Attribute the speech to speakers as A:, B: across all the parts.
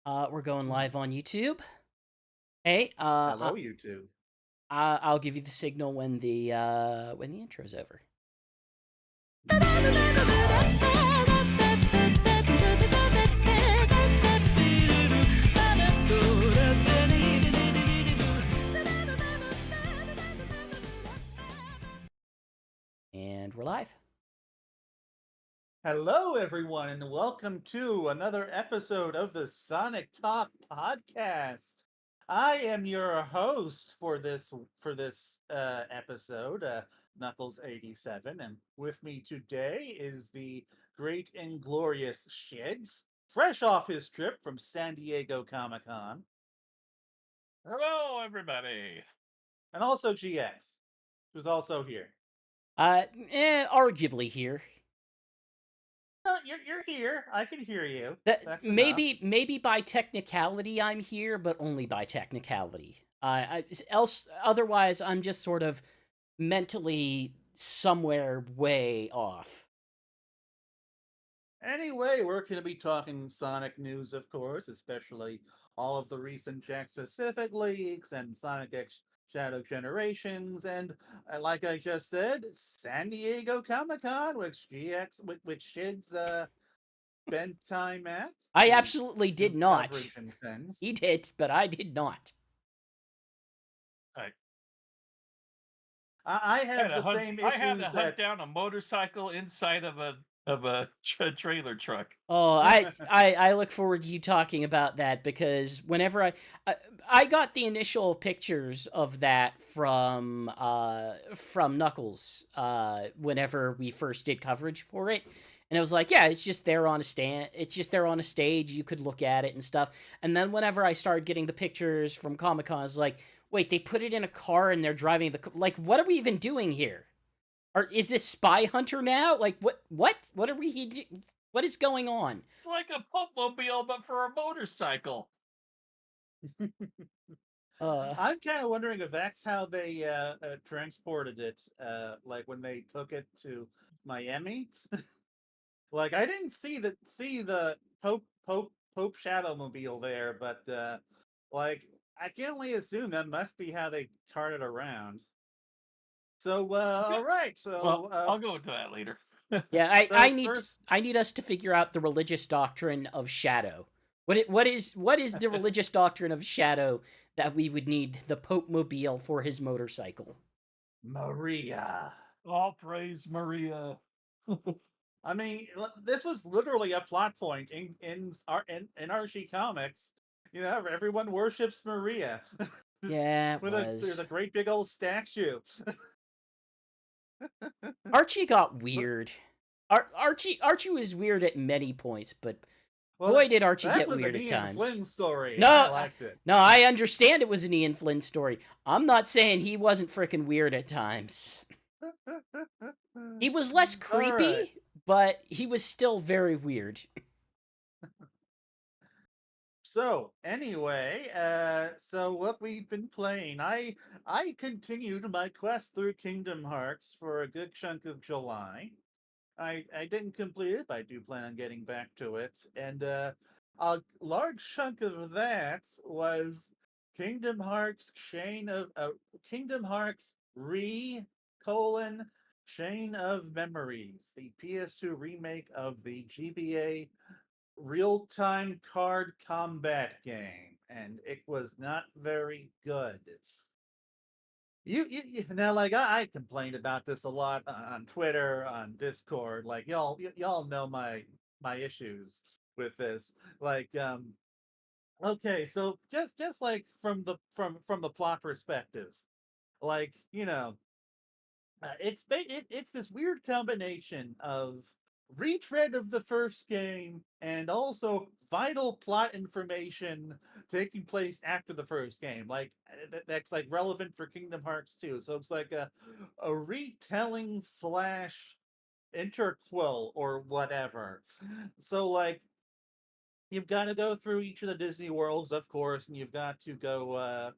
A: We're going live on YouTube. Hey,
B: Hello, YouTube.
A: I'll give you the signal when the intro's over. And we're live.
B: Hello, everyone, and welcome to another episode of the Sonic Talk podcast. I am your host for this episode, Nuckles87, and with me today is the great and glorious Shigs, fresh off his trip from San Diego Comic Con,
C: Hello, everybody.
B: and also GX, who's also here.
A: Arguably here.
B: No, you're here. I can hear you.
A: That
B: That's enough.
A: maybe by technicality I'm here, but only by technicality. Otherwise I'm just sort of mentally somewhere way off.
B: Anyway, we're going to be talking Sonic news, of course, especially all of the recent Jack specific leaks and Sonic X Shadow Generations, and like I just said, San Diego Comic Con, which Shig's spent time at
A: I
B: to
A: absolutely
B: do
A: did not.
B: coverage and things.
A: He did, but I did not.
C: I
B: I
C: had
B: have
C: to
B: the
C: hunt.
B: same
C: I had to
B: issues
C: hunt
B: that.
C: down a motorcycle inside of a trailer truck.
A: Oh, I look forward to you talking about that because whenever I got the initial pictures of that from Knuckles whenever we first did coverage for it, and it was like, yeah, it's just there on a stand, it's just there on a stage, you could look at it and stuff. And then whenever I started getting the pictures from Comic-Con, I was like, wait, they put it in a car and they're driving like, what are we even doing here? Or is this Spy Hunter now? Like, what are we? What is going on?
C: It's like a Popemobile, but for a motorcycle.
A: Uh,
B: I'm kind of wondering if that's how they transported it, like when they took it to Miami. Like I didn't see the Pope Shadowmobile there, but like I can only assume that must be how they cart it around. So
C: Okay.
B: all right,
C: Well, I'll go into that later.
A: yeah,
B: so first,
A: I need us to figure out the religious doctrine of Shadow. What is the religious doctrine of Shadow that we would need the Pope Mobile for his motorcycle?
B: Maria.
C: All praise Maria.
B: I mean, this was literally a plot point in Archie Comics. You know, everyone worships Maria.
A: Yeah, it
B: There's
A: was.
B: a great big old statue.
A: Archie got
B: But-
A: weird. Archie was weird at many points, but
B: well,
A: boy did Archie
B: that
A: get
B: was
A: weird
B: an
A: at
B: Ian
A: times.
B: Flynn story, and I
A: No,
B: liked it.
A: no, I understand it was an Ian Flynn story. I'm not saying he wasn't freaking weird at times. He was less
B: All right.
A: creepy, but he was still very weird.
B: So anyway, so what we've been playing, I continued my quest through Kingdom Hearts for a good chunk of July. I didn't complete it, but I do plan on getting back to it. And a large chunk of that was Kingdom Hearts re colon Chain of Memories, the PS2 remake of the GBA real-time card combat game, and it was not very good. Now, like I complained about this a lot on Twitter, on Discord. Like y'all know my issues with this. Like, okay, so just like from the plot perspective, like it's this weird combination of retread of the first game and also vital plot information taking place after the first game. Like that's like relevant for Kingdom Hearts 2. So it's like a retelling slash interquill or whatever. So like you've got to go through each of the Disney worlds, of course, and you've got to go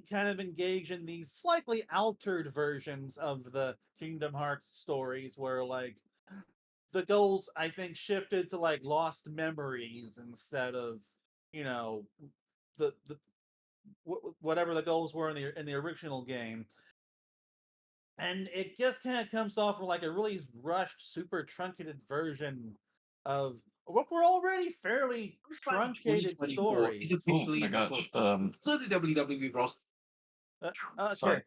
B: kind of engage in these slightly altered versions of the Kingdom Hearts stories where like the goals I think shifted to like lost memories instead of the whatever the goals were in the original game, and it just kind of comes off like a really rushed, super truncated version of what were already fairly truncated
D: 2024 is
B: stories.
C: Oh
D: officially
C: my gosh.
D: to the WWE roster.
B: Okay,
C: Sorry.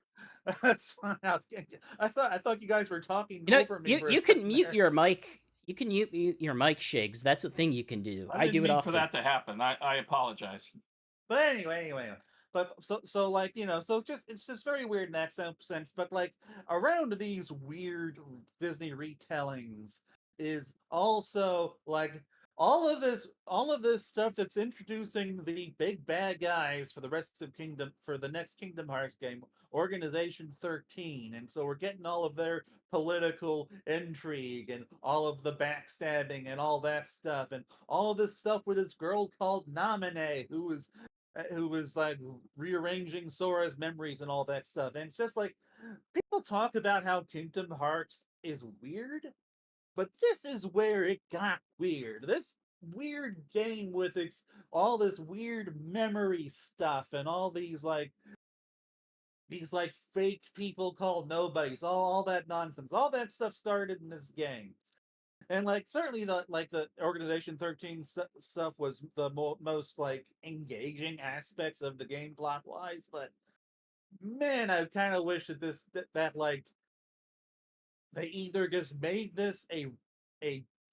B: that's fine. I thought you guys were talking
A: You know,
B: over me
A: you
B: for a
A: you can
B: second
A: mute
B: there.
A: your mic. You can mute your mic, Shigs. That's a thing you can do.
C: I
A: I
C: didn't
A: do it
C: mean for
A: often.
C: that to happen. I apologize.
B: But anyway. But so like so it's just very weird in that sense. But like around these weird Disney retellings is also like all of this stuff that's introducing the big bad guys for the rest of Kingdom for the next Kingdom Hearts game, Organization 13, and so we're getting all of their political intrigue and all of the backstabbing and all that stuff and all of this stuff with this girl called Naminé who was like rearranging Sora's memories and all that stuff. And it's just like people talk about how Kingdom Hearts is weird, but this is where it got weird. This weird game with all this weird memory stuff and all these like fake people called nobodies, all that nonsense. All that stuff started in this game. And like certainly the Organization 13 stuff was the most like engaging aspects of the game plot wise, but man, I kind of wish that that like they either just made this a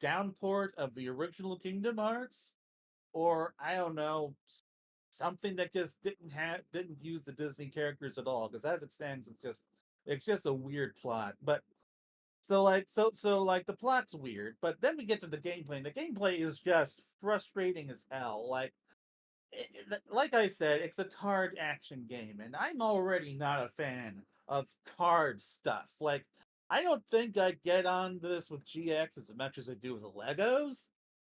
B: downport of the original Kingdom Hearts, or I don't know, something that just didn't use the Disney characters at all. Because as it stands, it's just a weird plot. But so like the plot's weird, but then we get to the gameplay, and the gameplay is just frustrating as hell. Like I said, it's a card action game, and I'm already not a fan of card stuff. Like, I don't think I'd get on this with GX as much as I do with Legos,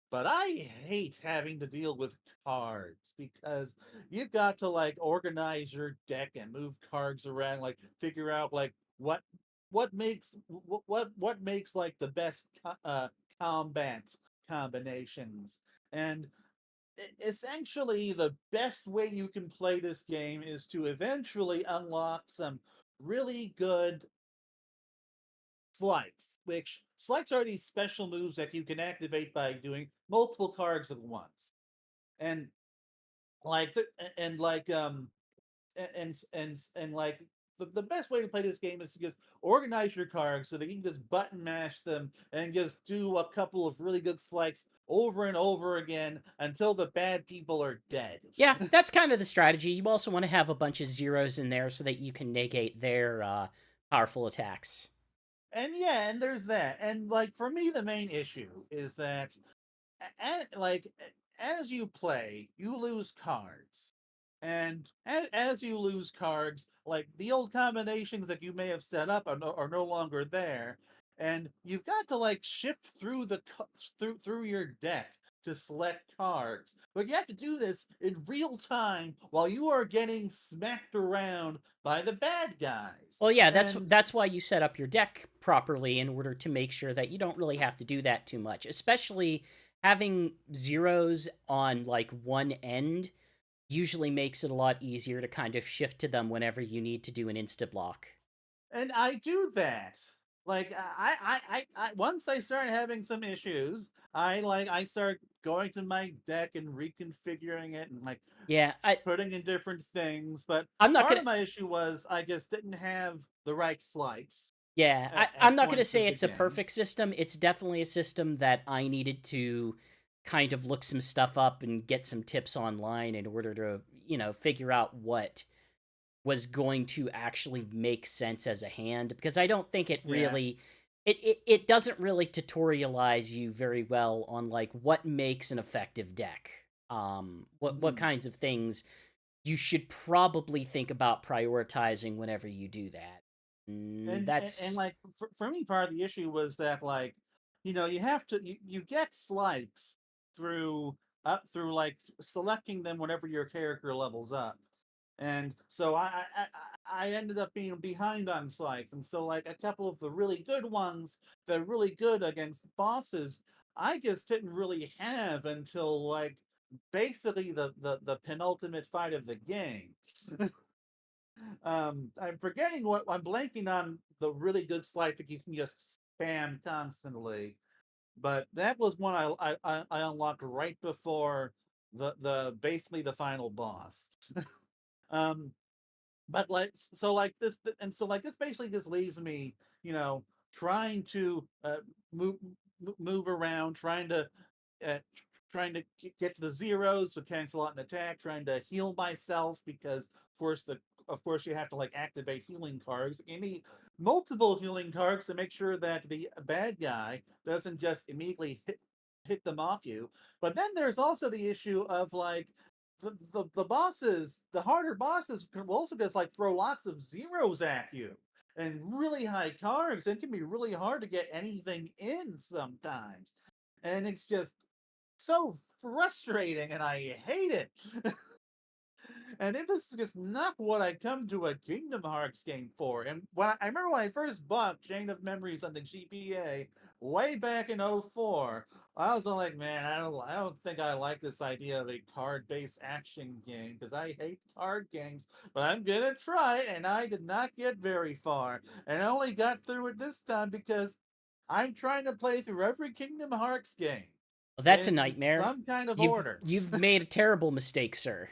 B: but I hate having to deal with cards because you've got to like organize your deck and move cards around, like figure out like what makes like the best combat combinations and essentially the best way you can play this game is to eventually unlock some really good slides, which slides are these special moves that you can activate by doing multiple cards at once. And like the, and like and like the best way to play this game is to just organize your cards so that you can just button mash them and just do a couple of really good slices over and over again until the bad people are dead.
A: Yeah, that's kind of the strategy. You also want to have a bunch of zeros in there so that you can negate their powerful attacks.
B: And yeah, and there's that. And like for me, the main issue is that like as you play, you lose cards, and as you lose cards, like the old combinations that you may have set up are no longer there, and you've got to like shift through through your deck to select cards. But you have to do this in real time while you are getting smacked around by the bad guys.
A: Well, yeah,
B: And
A: that's why you set up your deck properly in order to make sure that you don't really have to do that too much. Especially having zeros on like one end usually makes it a lot easier to kind of shift to them whenever you need to do an insta block.
B: I do that. Like once I start having some issues, I start going to my deck and reconfiguring it and like
A: Yeah,
B: putting in different things. But
A: I'm not
B: part
A: gonna.
B: of my issue was I just didn't have the right slides
A: Yeah, I'm
B: at
A: not gonna
B: points
A: say
B: of the
A: it's a
B: game.
A: perfect system. It's definitely a system that I needed to kind of look some stuff up and get some tips online in order to, figure out what was going to actually make sense as a hand, because I don't think it
B: Yeah.
A: really it doesn't really tutorialize you very well on like what makes an effective deck. What
B: Mhm.
A: kinds of things you should probably think about prioritizing whenever you do that.
B: And
A: That's
B: like for me, part of the issue was that like you have to you get slides through up through like selecting them whenever your character levels up. And so I ended up being behind on slides, and so like a couple of the really good ones that are really good against bosses, I just didn't really have until like basically the penultimate fight of the game. I'm forgetting what I'm blanking on the really good slide that you can just spam constantly, but that was one I unlocked right before the basically the final boss. Um, but like so like this and so like this basically just leaves me, trying to move move around, uh, trying to get to the zeros with cancel out an attack, trying to heal myself because of course you have to like activate healing cards. You need multiple healing cards to make sure that the bad guy doesn't just immediately hit them off you. But then there's also the issue of like the bosses, the harder bosses will also just like throw lots of zeros at you and really high cards. It can be really hard to get anything in sometimes. And it's just so frustrating and I hate it. And this is just not what I come to a Kingdom Hearts game for. And I remember when I first bought Chain of Memories on the GPA way back in '04, I was all like, man, I don't think I like this idea of a card-based action game because I hate card games. But I'm gonna try it, and I did not get very far. And I only got through it this time because I'm trying to play through every Kingdom Hearts game
A: Well, that's a
B: in
A: nightmare.
B: some kind of
A: You've
B: order.
A: you've made a terrible mistake, sir.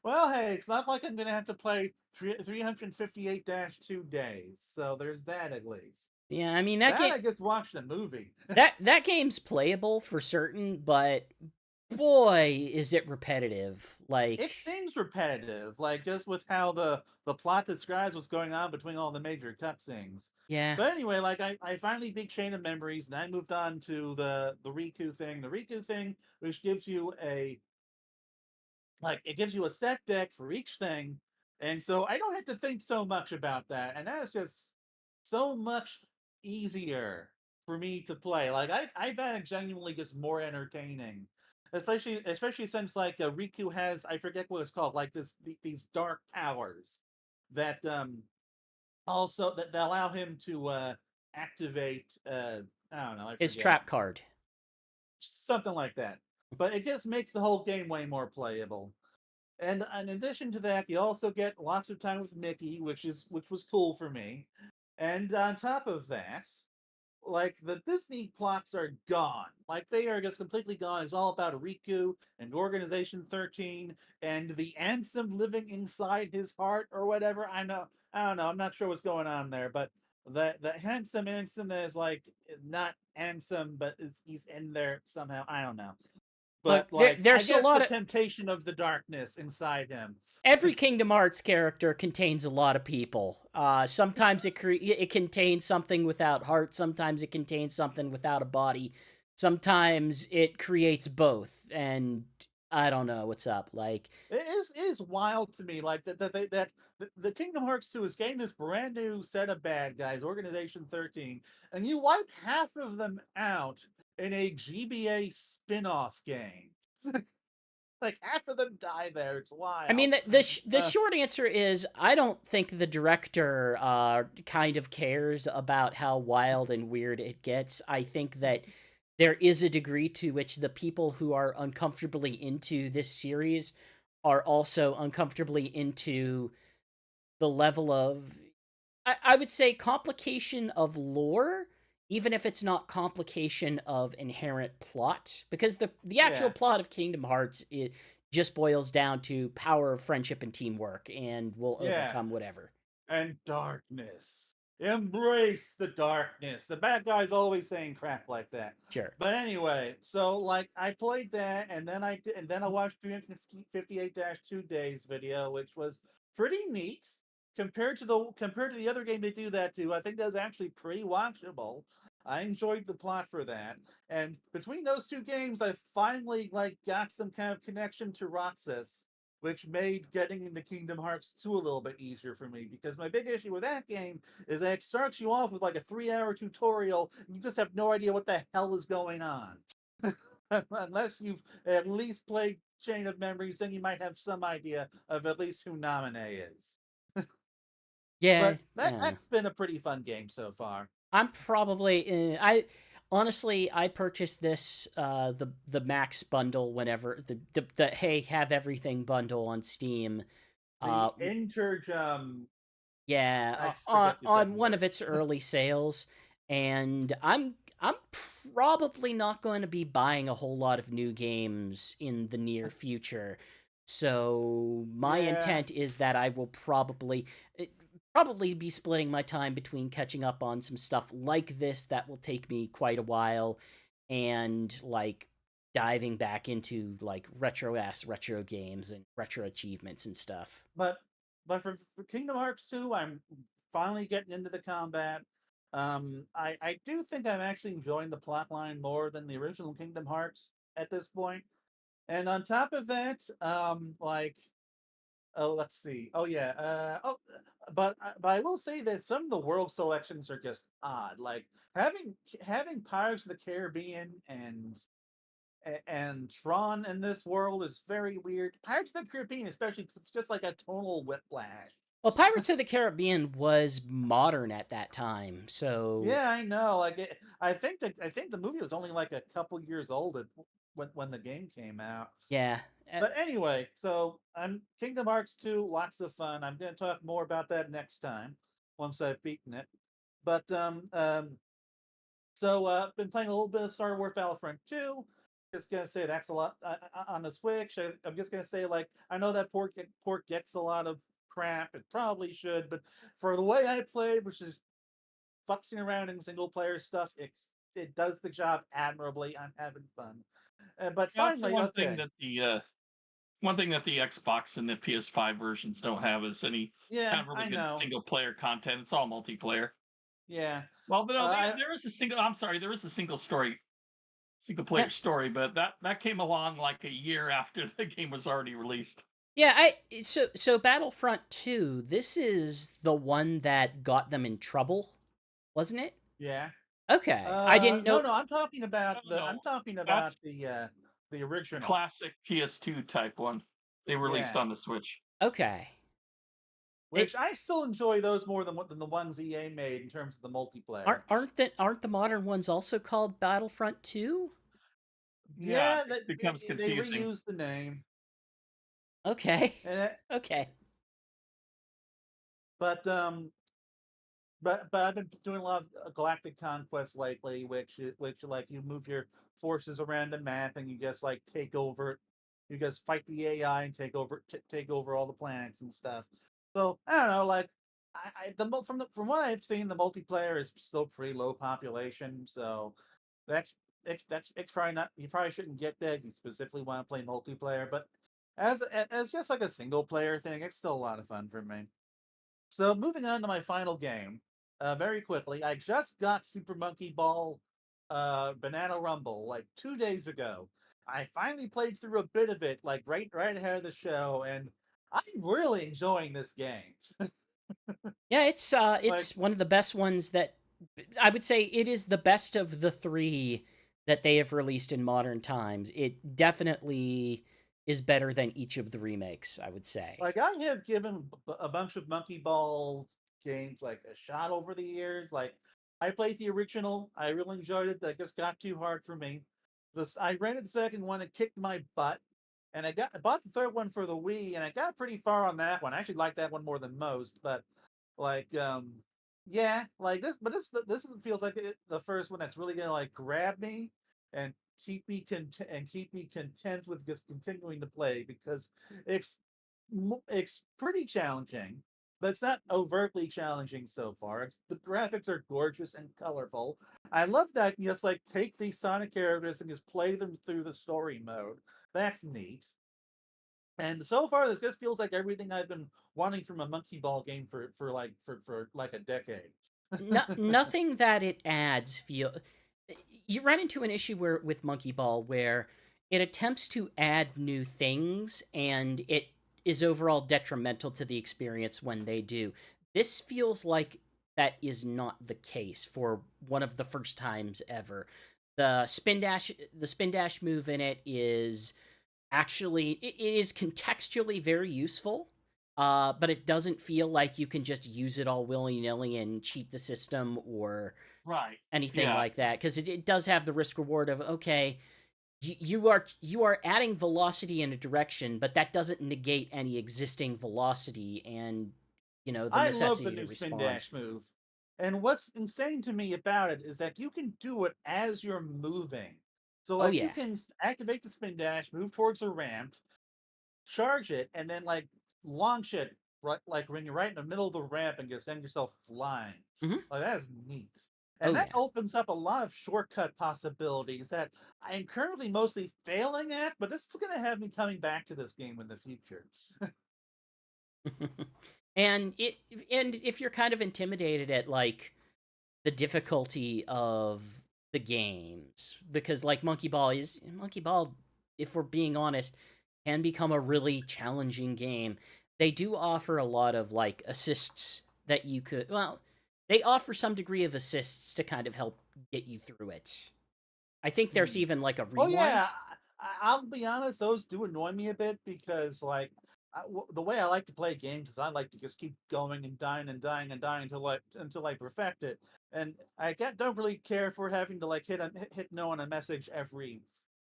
B: Well, hey, it's not like I'm going to have to play 358-2 days, so there's that at least.
A: Yeah, I mean
B: That I just watched a movie.
A: that game's playable for certain, but boy, is it repetitive. Like,
B: It seems repetitive, like just with how the plot describes what's going on between all the major cutscenes.
A: yeah,
B: But anyway, like I finally beat Chain of Memories, and I moved on to the Riku thing. The Riku thing, which gives you it gives you a set deck for each thing, and so I don't have to think so much about that, and that is just so much easier for me to play. Like I found it genuinely just more entertaining, especially since like Riku has, I forget what it's called, like these dark powers that also that allow him to activate I don't know, I
A: his
B: forget,
A: trap card.
B: something like that. But it just makes the whole game way more playable. And in addition to that, you also get lots of time with Mickey, which was cool for me. And on top of that, like the Disney plots are gone. Like they are just completely gone. It's all about Riku and Organization 13 and the Ansem living inside his heart or whatever. I don't know. I'm not sure what's going on there, but the handsome Ansem is like not Ansem, but he's in there somehow. I don't know.
A: Look,
B: But like I
A: there's a
B: guess
A: lot
B: the
A: of
B: temptation of the darkness inside him.
A: every Kingdom Hearts character contains a lot of people. Sometimes it contains something without heart. Sometimes it contains something without a body. Sometimes it creates both, and I don't know what's up. Like,
B: It is wild to me, like that the Kingdom Hearts 2 is getting this brand new set of bad guys, Organization 13, and you wipe half of them out in a GBA spin-off game. Like half of them die there. It's
A: I mean,
B: wild.
A: the
B: Uh,
A: short answer is I don't think the director kind of cares about how wild and weird it gets. I think that there is a degree to which the people who are uncomfortably into this series are also uncomfortably into the level of, I would say, complication of lore, even if it's not complication of inherent plot, because the actual
B: yeah.
A: plot of Kingdom Hearts just boils down to power, friendship, and teamwork, and will
B: Yeah.
A: overcome whatever.
B: And darkness. Embrace the darkness. The bad guy's always saying crap like that.
A: Sure.
B: But anyway, so like I played that, and then I watched 358-2 Days video, which was pretty neat compared to the other game they do that to. I think that was actually pretty watchable. I enjoyed the plot for that, and between those two games, I finally like got some kind of connection to Roxas, which made getting into Kingdom Hearts 2 a little bit easier for me, because my big issue with that game is that it starts you off with like a 3-hour tutorial and you just have no idea what the hell is going on. Unless you've at least played Chain of Memories, then you might have some idea of at least who Naminé is.
A: Yeah,
B: But that's been a pretty fun game so far.
A: I'm probably I honestly I purchased this the Max bundle whenever the hey have everything bundle on Steam.
B: The
A: Uh yeah,
B: I forget the
A: on
B: second
A: one
B: word.
A: of its early sales, and I'm probably not going to be buying a whole lot of new games in the near future. So my
B: Yeah,
A: intent is that I will probably be splitting my time between catching up on some stuff like this that will take me quite a while, and like diving back into like retro games and retro achievements and stuff.
B: but for Kingdom Hearts 2, I'm finally getting into the combat. I do think I'm actually enjoying the plot line more than the original Kingdom Hearts at this point. And on top of that, oh, let's see. Oh yeah. But I will say that some of the world selections are just odd. Like having Pirates of the Caribbean and Tron in this world is very weird. Pirates of the Caribbean, especially because it's just like a tonal whiplash.
A: Well, Pirates of the Caribbean was modern at that time, so
B: Yeah, I know. I think the movie was only like a couple years old when the game came out.
A: yeah.
B: But anyway, so I'm Kingdom Hearts 2, lots of fun. I'm going to talk more about that next time once I've beaten it. But been playing a little bit of Star Wars Battlefront 2. Just gonna say that's a lot on the Switch. I'm just gonna say like I know that port gets a lot of crap. It probably should, but for the way I played, which is futzing around in single player stuff, it does the job admirably. I'm having fun. But
C: Yeah, that's the
B: finally, okay,
C: one thing that the Xbox and the PS5 versions don't have is any
B: yeah,
C: kind of really
B: I
C: good
B: know,
C: single player content. It's all multiplayer.
B: yeah.
C: Well, but no,
B: I
C: there is a single. I'm sorry, there is a single
A: No,
C: player story, but that came along like a year after the game was already released.
A: yeah, so Battlefront 2, this is the one that got them in trouble, wasn't it?
B: Yeah.
A: Okay. I didn't
B: No,
A: know.
B: no,
C: No, no,
B: I'm
C: no,
B: talking about
C: that's
B: the original.
C: classic PS2 type one. They released
B: Yeah.
C: on the Switch.
A: Okay.
B: Which
A: It
B: I still enjoy those more than the ones EA made in terms of the multiplayer.
A: aren't the modern ones also called Battlefront 2?
C: Yeah,
B: Yeah,
C: it becomes
B: they
C: confusing.
B: reused the name.
A: Okay.
B: And it,
A: Okay.
B: but I've been doing a lot of galactic conquest lately, which like you move your forces around the map and you just like take over. You just fight the AI and take over all the planets and stuff. So I don't know, like from what I've seen, the multiplayer is still pretty low population. So that's it's probably not. You probably shouldn't get that. You specifically want to play multiplayer, but as just like a single player thing, it's still a lot of fun for me. So moving on to my final game, very quickly, I just got Super Monkey Ball Banana Rumble like 2 days ago. I finally played through a bit of it, like right ahead of the show, and I'm really enjoying this game.
A: Yeah,
B: Like,
A: it's one of the best ones that I would say it is the best of the 3 that they have released in modern times. It definitely is better than each of the remakes, I would say.
B: I have given a bunch of Monkey Ball games like a shot over the years. Like I played the original, I really enjoyed it. That just got too hard for me. This I rented the second one, it kicked my butt, and I bought the third one for the Wii, and I got pretty far on that one. I actually like that one more than most, but like yeah, like this feels like the first one that's really gonna like grab me and keep me content with just continuing to play because it's it's pretty challenging, but it's not overtly challenging so far. The graphics are gorgeous and colorful. I love that you just like take these Sonic characters and just play them through the story mode. That's neat. And so far, this just feels like everything I've been wanting from a Monkey Ball game for like a decade.
A: No, nothing that it adds feel you run into an issue where with Monkey Ball where it attempts to add new things and it is overall detrimental to the experience when they do. This feels like that is not the case for one of the first times ever. The spin dash move in it is actually it is contextually very useful. But it doesn't feel like you can just use it all willy-nilly and cheat the system or
C: Right.
A: anything
C: Yeah.
A: like that, because it does have the risk reward of, okay, you are adding velocity in a direction, but that doesn't negate any existing velocity and the
B: I love the
A: necessity to
B: new spin
A: respond.
B: dash move. And what's insane to me about it is that you can do it as you're moving. So
A: Oh
B: like you
A: yeah.
B: can activate the spin dash, move towards a ramp, charge it, and then like launch it right like when you're right in the middle of the ramp and just send yourself flying.
A: Hmm.
B: Like that is neat.
A: Oh
B: And that
A: yeah.
B: opens up a lot of shortcut possibilities that I am currently mostly failing at, but this is gonna have me coming back to this game in the future.
A: and if you're kind of intimidated at like the difficulty of the games, because like Monkey Ball, if we're being honest, can become a really challenging game. They do offer a lot of like assists that you could, well, they offer some degree of assists to kind of help get you through it. I think there's
B: Hmm.
A: even like a
B: Oh yeah,
A: rewind.
B: I'll be honest; those do annoy me a bit because, like, the way I like to play games is I like to just keep going and dying and dying and dying until I perfect it, and don't really care for having to like hit no on a message every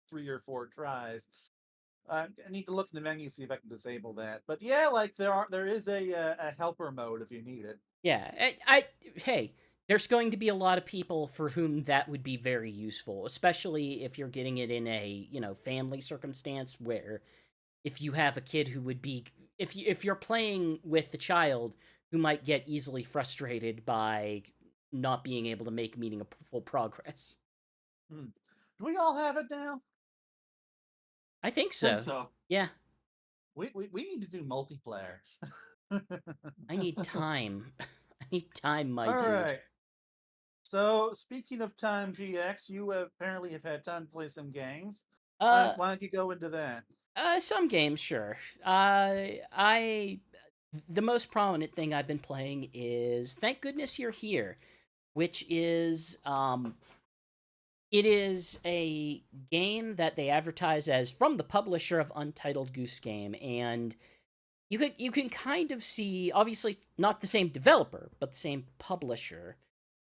B: 3 or 4 tries. I need to look in the menu see if I can disable that. But yeah, like there is a helper mode if you need it.
A: Yeah, hey, there's going to be a lot of people for whom that would be very useful, especially if you're getting it in a, family circumstance where if you have a kid who would be if you're playing with the child who might get easily frustrated by not being able to make meaningful progress.
B: Hmm. Do we all have it now?
A: I think
C: Think
A: so.
C: so.
A: Yeah,
B: We need to do multiplayer.
A: I need time. I need time, my
B: All
A: dude.
B: right. So speaking of time, GX, you apparently have had time to play some games.
A: Uh
B: Why don't you go into that?
A: some games, sure. I the most prominent thing I've been playing is Thank Goodness You're Here, which is it is a game that they advertise as from the publisher of Untitled Goose Game, and you can kind of see, obviously not the same developer, but the same publisher.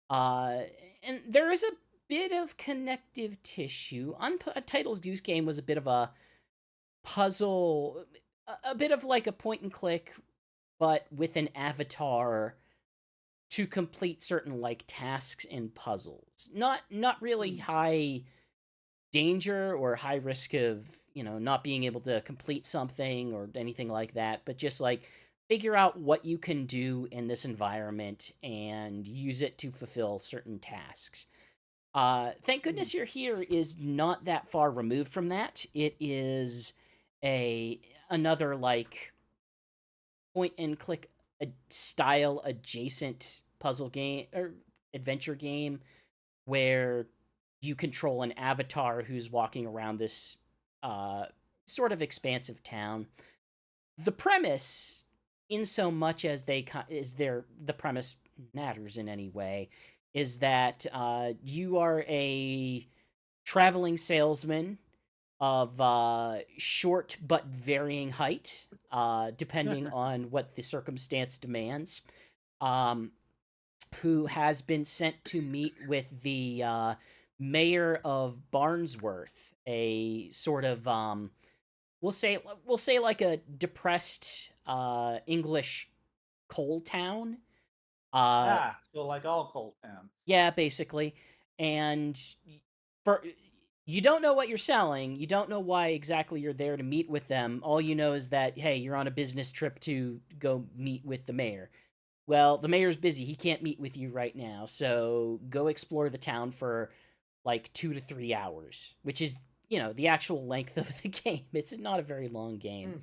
A: Uh, and there is a bit of connective tissue. Untitled Goose Game was a bit of a puzzle, a bit of like a point and click, but with an avatar to complete certain like tasks and puzzles. Not really
B: Hmm.
A: high danger or high risk of, not being able to complete something or anything like that, but just like figure out what you can do in this environment and use it to fulfill certain tasks. Thank
B: Hmm.
A: goodness you're here is not that far removed from that. It is a another like point and click style adjacent puzzle game or adventure game where you control an avatar who's walking around this uh, sort of expansive town. The premise, in so much as the premise matters in any way, is that you are a traveling salesman of short but varying height, depending on what the circumstance demands. Um, who has been sent to meet with the mayor of Barnsworth, a sort of we'll say like a depressed English coal town. Uh,
B: So like all cold towns.
A: yeah, basically, and for you don't know what you're selling. You don't know why exactly you're there to meet with them. All you know is that hey, you're on a business trip to go meet with the mayor. Well, the mayor's busy. He can't meet with you right now. So go explore the town for like 2 to 3 hours, which is, the actual length of the game. It's not a very long game.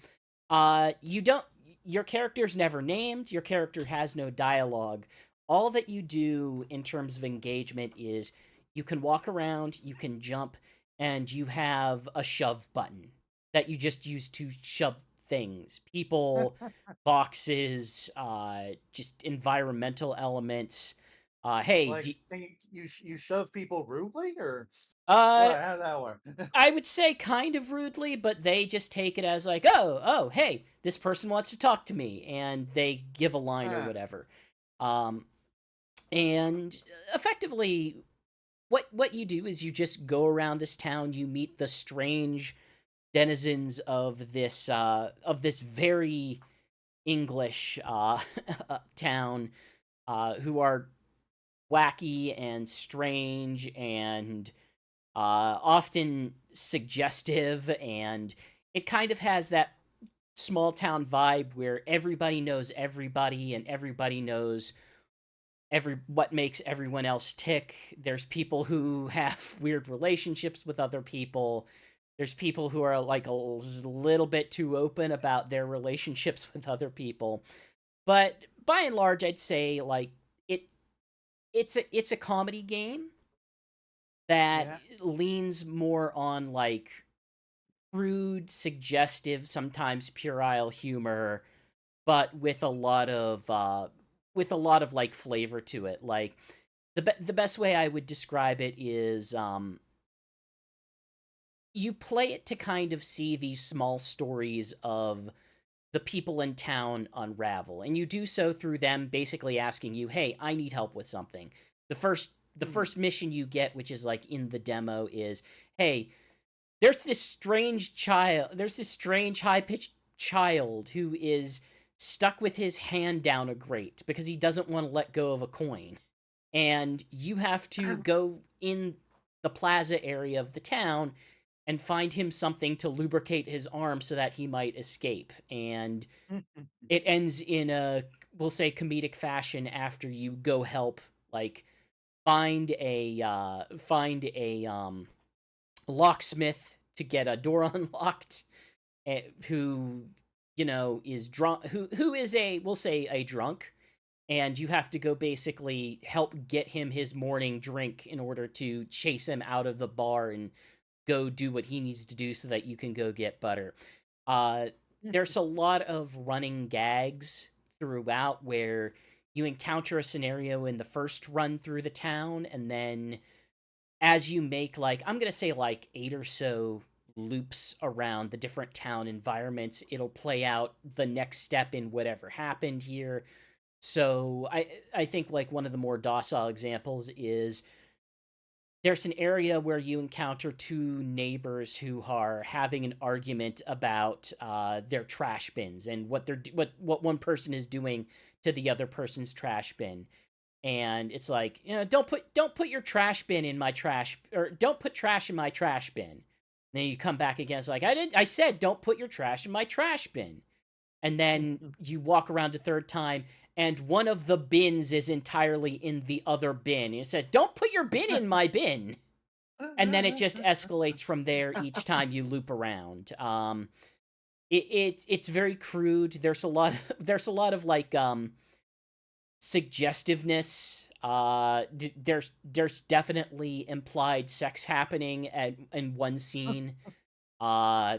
B: Hmm.
A: You don't, your character's never named. Your character has no dialogue. All that you do in terms of engagement is you can walk around, you can jump, and you have a shove button that you just use to shove things, people, boxes, just environmental elements. Hey,
B: Like, you shove people rudely, or
A: uh,
B: what? How does that work?
A: I would say kind of rudely, but they just take it as like, oh, hey, this person wants to talk to me, and they give a line or
B: Ah,
A: whatever. Um, and effectively, what you do is you just go around this town, you meet the strange denizens of this very English town, who are wacky and strange and often suggestive, and it kind of has that small town vibe where everybody knows everybody and everybody knows what makes everyone else tick. There's people who have weird relationships with other people. There's people who are like a little bit too open about their relationships with other people. But by and large, I'd say like it it's a comedy game that
B: yeah.
A: leans more on like crude, suggestive, sometimes puerile humor, but with a lot of like flavor to it. Like the best way I would describe it is you play it to kind of see these small stories of the people in town unravel, and you do so through them basically asking you, "Hey, I need help with something." The
B: Hmm.
A: first mission you get, which is like in the demo, is, "Hey, there's this strange high-pitched child who is stuck with his hand down a grate because he doesn't want to let go of a coin, and you have to go in the plaza area of the town and find him something to lubricate his arm so that he might escape." And it ends in a, we'll say, comedic fashion after you go help, like, find a locksmith to get a door unlocked, who is drunk, who is a, we'll say, a drunk, and you have to go basically help get him his morning drink in order to chase him out of the bar and go do what he needs to do so that you can go get butter. Uh, there's a lot of running gags throughout where you encounter a scenario in the first run through the town, and then as you make, like, I'm gonna say like 8 or so loops around the different town environments, it'll play out the next step in whatever happened here. So I think like one of the more docile examples is there's an area where you encounter two neighbors who are having an argument about their trash bins and what one person is doing to the other person's trash bin. And it's like, don't put your trash bin in my trash, or don't put trash in my trash bin. And then you come back again, it's like, I said don't put your trash in my trash bin. And then you walk around a third time, and one of the bins is entirely in the other bin. And it said, don't put your bin in my bin. And then it just escalates from there each time you loop around. It's very crude. There's a lot of like suggestiveness. There's definitely implied sex happening in one scene. Uh,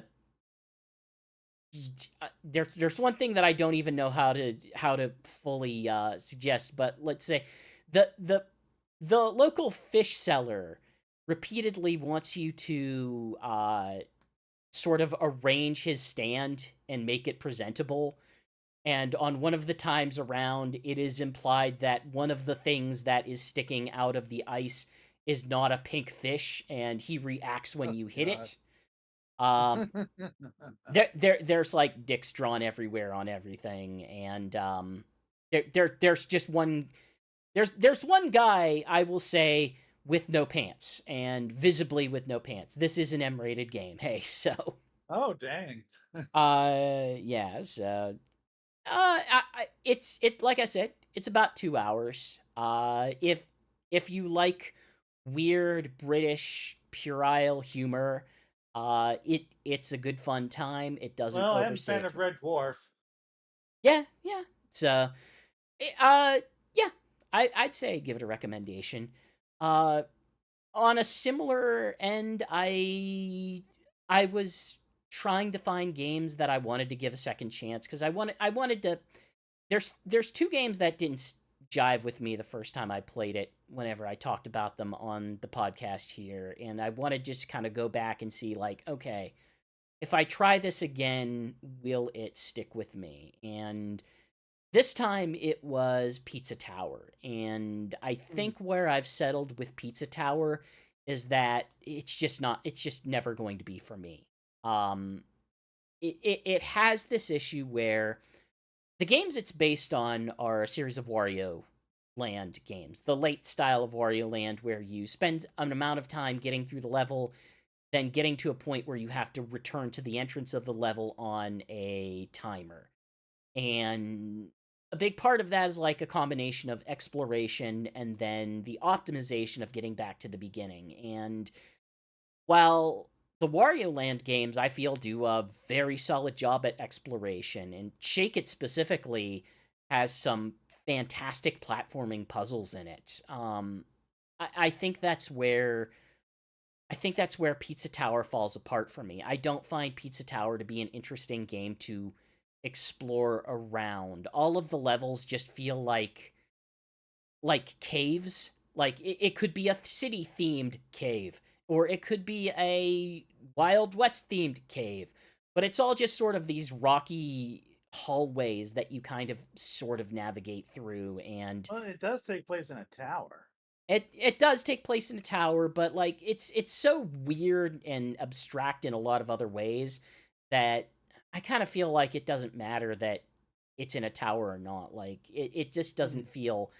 A: there's one thing that I don't even know how to fully suggest, but let's say the the the local fish seller repeatedly wants you to sort of arrange his stand and make it presentable. And on one of the times around, it is implied that one of the things that is sticking out of the ice is not a pink fish, and he reacts when
B: Oh
A: you hit
B: God.
A: it. Um, there's like dicks drawn everywhere on everything, and there's just one there's one guy, I will say, with no pants, and visibly with no pants. This is an M-rated game. Hey, so
B: Oh dang.
A: yeah, so it's like I said, it's about 2 hours. If you like weird British puerile humor, it's a good fun time. It doesn't
B: Well, I am a
A: overstay
B: fan
A: its.
B: of Red Dwarf.
A: Yeah, yeah. So, yeah, I'd say give it a recommendation. Uh, on a similar end, I was trying to find games that I wanted to give a second chance because I wanted to. There's two games that jive with me the first time I played it whenever I talked about them on the podcast here, and I want to just kind of go back and see, like, okay, if I try this again, will it stick with me? And this time it was Pizza Tower, and I think where I've settled with Pizza Tower is that it's just never going to be for me. It has this issue where the games it's based on are a series of Wario Land games. The late style of Wario Land, where you spend an amount of time getting through the level, then getting to a point where you have to return to the entrance of the level on a timer. And a big part of that is like a combination of exploration and then the optimization of getting back to the beginning. And while the Wario Land games, I feel, do a very solid job at exploration, and Shake It specifically has some fantastic platforming puzzles in it. I think that's where Pizza Tower falls apart for me. I don't find Pizza Tower to be an interesting game to explore around. All of the levels just feel like caves. Like it could be a city themed cave, or it could be a Wild West themed cave, but it's all just sort of these rocky hallways that you kind of sort of navigate through. And
B: Well, it does take place in a tower.
A: it does take place in a tower, but like it's so weird and abstract in a lot of other ways that I kind of feel like it doesn't matter that it's in a tower or not. Like it just doesn't feel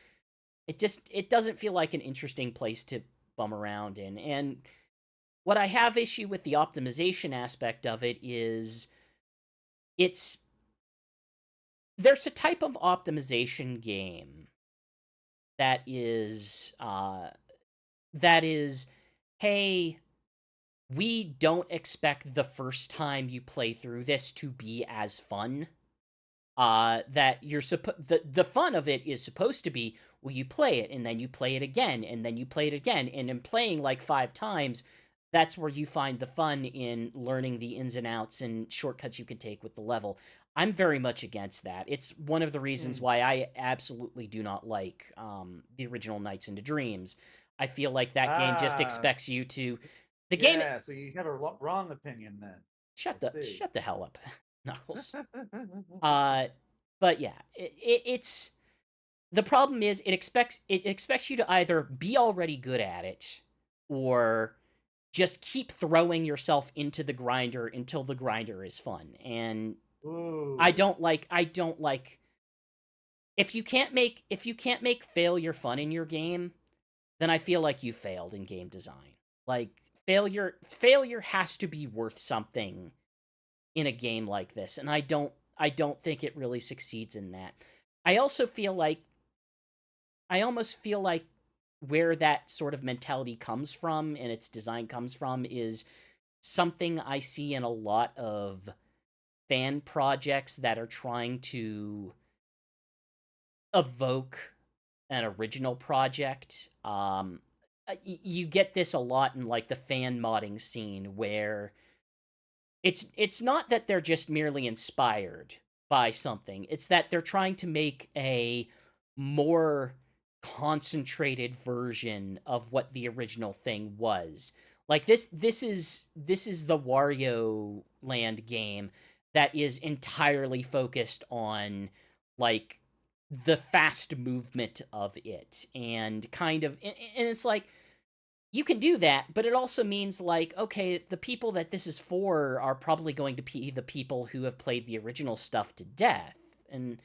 A: it doesn't feel like an interesting place to bum around in. And what I have issue with the optimization aspect of it is it's there's a type of optimization game that is hey, we don't expect the first time you play through this to be as fun. That the fun of it is supposed to be, well, you play it and then you play it again and then you play it again, and in playing like 5 times, that's where you find the fun in learning the ins and outs and shortcuts you can take with the level. I'm very much against that. It's one of the reasons why I absolutely do not like the original Nights into Dreams. I feel like that game just expects you to the game.
B: Yeah, so you have a wrong opinion then.
A: Shut
B: I see.
A: the hell up, Knuckles. But yeah, it's the problem is it expects you to either be already good at it or just keep throwing yourself into the grinder until the grinder is fun. And
B: Ooh.
A: I don't like if you can't make failure fun in your game, then I feel like you failed in game design. Like failure has to be worth something in a game like this, and I don't think it really succeeds in that. I almost feel like where that sort of mentality comes from and its design comes from is something I see in a lot of fan projects that are trying to evoke an original project. You get this a lot in like the fan modding scene, where it's not that they're just merely inspired by something. It's that they're trying to make a more concentrated version of what the original thing was. Like this is the Wario Land game that is entirely focused on like the fast movement of it, and kind of and it's like you can do that, but it also means like, okay, the people that this is for are probably going to be the people who have played the original stuff to death. And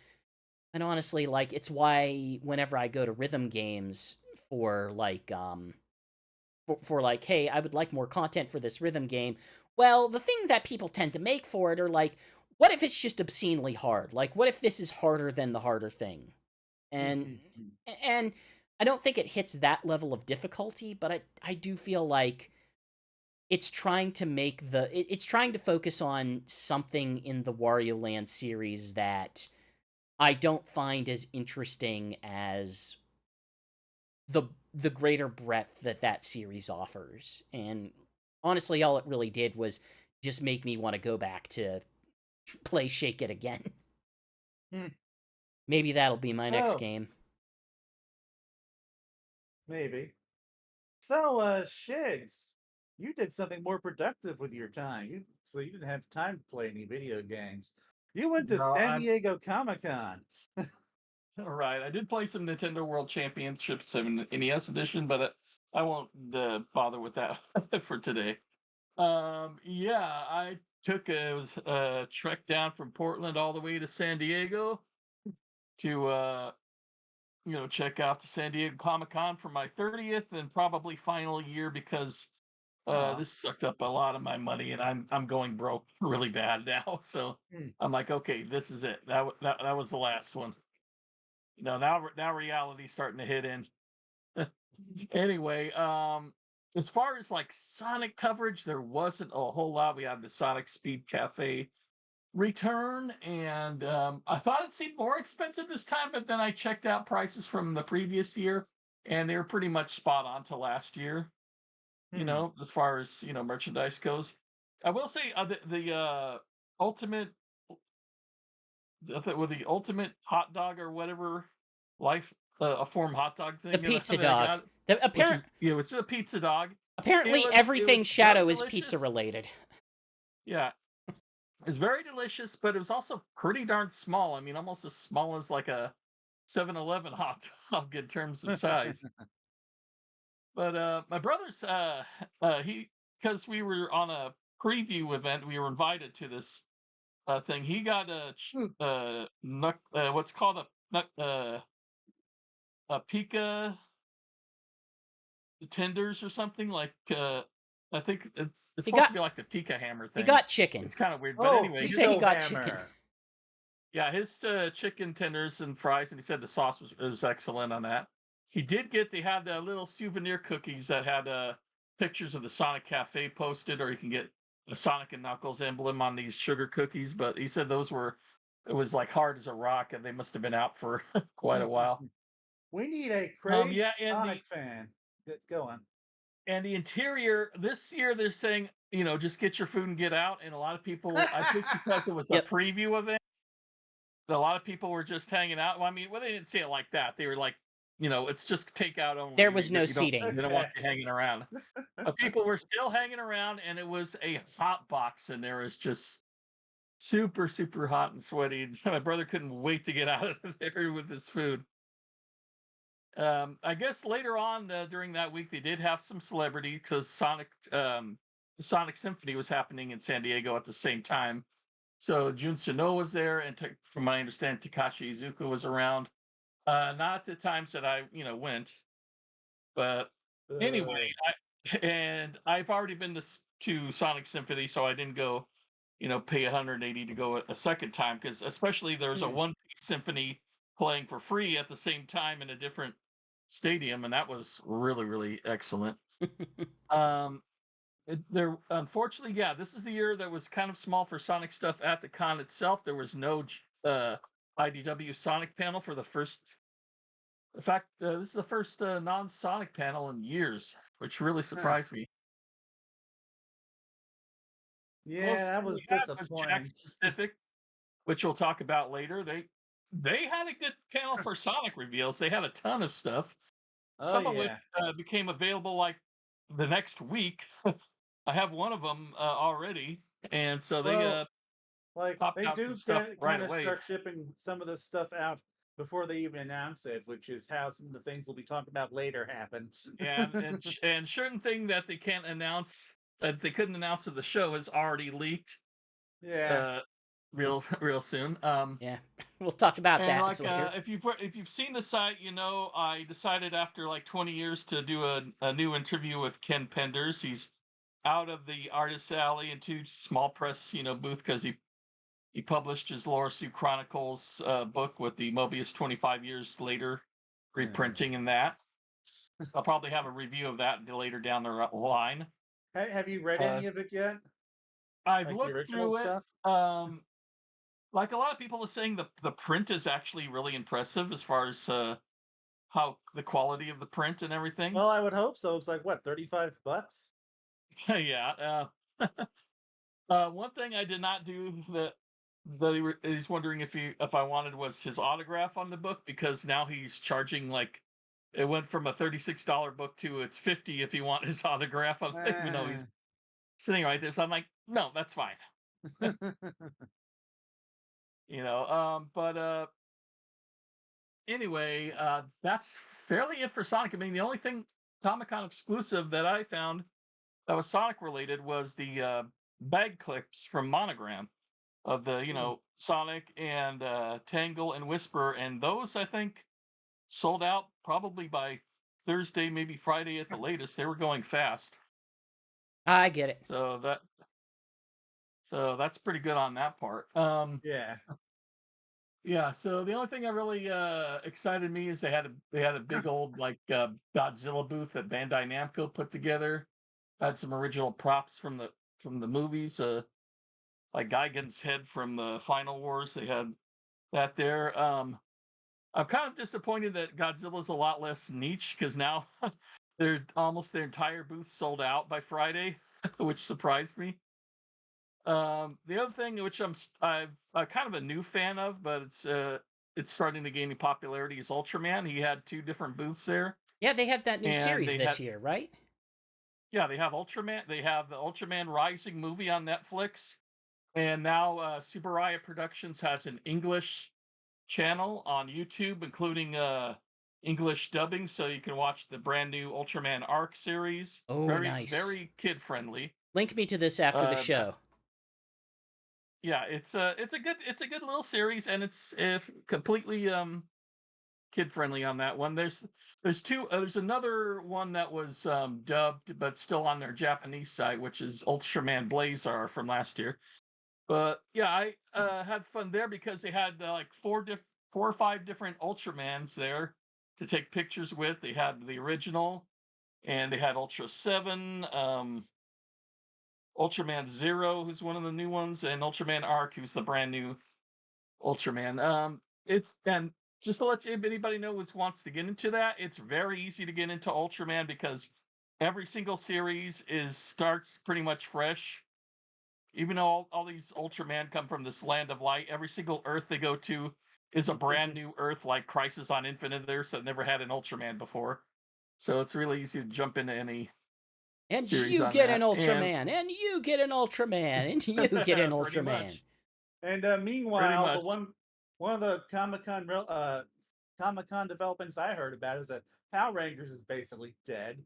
A: honestly, like, it's why whenever I go to rhythm games for like for like, hey, I would like more content for this rhythm game, well, the things that people tend to make for it are like, what if it's just obscenely hard? Like, what if this is harder than the harder thing? And and I don't think it hits that level of difficulty, but I do feel like it's trying to it's trying to focus on something in the Wario Land series that I don't find as interesting as the greater breadth that series offers. And honestly, all it really did was just make me want to go back to play Shake It again. Maybe that'll be my next game.
B: Maybe. So, Shigs, you did something more productive with your time. So you didn't have time to play any video games. You went to
C: No,
B: San
C: I'm
B: Diego Comic-Con.
C: all right. I did play some Nintendo World Championships in NES edition, but I won't bother with that for today. Yeah, I took a trek down from Portland all the way to San Diego to check out the San Diego Comic Con for my 30th and probably final year because
B: Aw.
C: this sucked up a lot of my money and I'm going broke really bad now. So
B: Hmm.
C: I'm like, okay, this is it. That was the last one. Now reality's starting to hit in. Anyway, as far as like Sonic coverage, there wasn't a whole lot. We had the Sonic Speed Cafe return, and I thought it seemed more expensive this time, but then I checked out prices from the previous year, and they were pretty much spot on to last year.
B: Hmm.
C: As far as merchandise goes. I will say the ultimate with the ultimate hot dog or whatever life a form hot dog
A: The
C: thing
A: pizza
C: that I
A: dog.
C: got,
A: The
C: which
A: apparent
C: is it's a pizza dog.
A: Apparently
C: It
A: everything
C: was very
A: Shadow is pizza
C: delicious.
A: related.
C: Yeah, it's very delicious, but it was also pretty darn small. I mean, almost as small as like a 7-Eleven hot dog in terms of size. But my brother's he because we were on a preview event, we were invited to this thing. He got what's called a pica tenders or something like. I think it's
A: He
C: supposed
A: got
C: to be like the pica hammer
A: he
C: thing.
A: got chicken.
C: It's kind of weird, but
B: Oh,
C: anyway,
A: Just
C: he,
A: say he
B: Pico
A: got chicken.
B: Hammer.
C: yeah, his chicken tenders and fries, and he said the sauce was excellent on that. He did they had little souvenir cookies that had pictures of the Sonic Cafe posted, or you can get a Sonic and Knuckles emblem on these sugar cookies. But he said it was like hard as a rock, and they must have been out for quite a while.
B: We need a crazed
C: Yeah, and
B: Sonic fan. Go on.
C: the interior this year they're saying just get your food and get out, and a lot of people, I think because it was a
A: Yep.
C: preview event, a lot of people were just hanging out. Well, I mean, they didn't say it like that. They were like, it's just takeout only.
A: There was no
C: You don't
A: seating.
C: they don't want you hanging around. But people were still hanging around, and it was a hot box, and there was just super, super hot and sweaty. My brother couldn't wait to get out of there with his food. I guess later on during that week, they did have some celebrity because Sonic Symphony was happening in San Diego at the same time. So Jun Sano was there, and from my understanding, Takashi Iizuka was around. Not at the times that I, went, but anyway, I've already been to Sonic Symphony, so I didn't go, pay 180 to go a second time because especially there's a
B: Hmm.
C: One Piece Symphony playing for free at the same time in a different stadium, and that was really, really excellent. Um, there, unfortunately, yeah, this is the year that was kind of small for Sonic stuff at the con itself. There was no IDW Sonic panel for the first. In fact, this is the first non-Sonic panel in years, which really
B: Huh.
C: surprised me.
B: Yeah,
C: Closest
B: that
C: thing
B: was
C: we had was
B: disappointing.
C: Jackson Pacific, which we'll talk about later. They had a good panel for Sonic reveals. They had a ton of stuff,
B: Oh
C: some of which
B: yeah.
C: became available like the next week. I have one of them already, and so they
B: Well, like
C: popped
B: they
C: out some
B: do
C: stuff right
B: kind of
C: away.
B: start shipping some of this stuff out before they even announce it, which is how some of the things we'll be talking about later happen.
C: And certain thing that they can't announce that they couldn't announce at the show is already leaked
B: Yeah.
C: uh real soon.
A: Yeah. We'll talk about
C: And
A: that
C: like
A: later.
C: if you've seen the site, I decided after like 20 years to do a new interview with Ken Penders. He's out of the Artist Alley into small press booth because he published his Laura Sue Chronicles book with the Mobius 25 years later reprinting in that. I'll probably have a review of that later down the line.
B: Have you read
C: Uh,
B: any of it yet?
C: I've
B: Like the
C: looked
B: original
C: through it.
B: stuff?
C: Like a lot of people are saying, the print is actually really impressive as far as how the quality of the print and everything.
B: Well, I would hope so. It's like what, $35?
C: Yeah. One thing I did not do that he's wondering if I wanted was his autograph on the book because now he's charging like it went from a $36 book to it's $50 if you want his autograph. Even though he's sitting right there, so I'm like, no, that's fine. But anyway, that's fairly it for Sonic. I mean, the only thing Comic-Con exclusive that I found that was Sonic related was the bag clips from Monogram of the Sonic and Tangle and Whisper, and those I think sold out probably by Thursday, maybe Friday at the latest. They were going fast.
A: I get it.
C: So that's pretty good on that part.
B: Yeah.
C: Yeah, so the only thing that really excited me is they had a big old Godzilla booth that Bandai Namco put together. Had some original props from the movies, like Gigan's head from the Final Wars. They had that there. I'm kind of disappointed that Godzilla's a lot less niche because now their entire booth sold out by Friday, which surprised me. The other thing which I'm kind of a new fan of, but it's starting to gain popularity is Ultraman. He had 2 different booths there.
A: Yeah, they had that new
C: And
A: series
C: they
A: this
C: had
A: year, right?
C: Yeah, they have Ultraman. They have the Ultraman Rising movie on Netflix, and now Super Riot Productions has an English channel on YouTube, including English dubbing, so you can watch the brand new Ultraman Arc series.
A: Oh,
C: Very
A: nice.
C: very kid friendly.
A: Link me to this after the
C: Uh,
A: show.
C: Yeah, it's a good little series, and it's completely kid friendly on that one. There's another one that was dubbed but still on their Japanese site, which is Ultraman Blazar from last year. But yeah, I had fun there because they had like 4 or 5 different Ultramans there to take pictures with. They had the original, and they had Ultra 7, Ultraman Zero, who's one of the new ones, and Ultraman Arc, who's the brand new Ultraman. And just to let anybody know who wants to get into that, it's very easy to get into Ultraman because every single series starts pretty much fresh. Even though all these Ultraman come from this land of light, every single Earth they go to is a brand new Earth, like Crisis on Infinite Earths that never had an Ultraman before. So it's really easy to jump into any
A: And
C: series
A: you
C: on
A: get an
C: that.
A: Ultraman, and you get an Ultraman, and you get an
C: Pretty
A: Ultraman.
C: much.
B: And
C: Pretty
B: meanwhile,
C: much.
B: one of the Comic-Con developments I heard about is that Power Rangers is basically dead.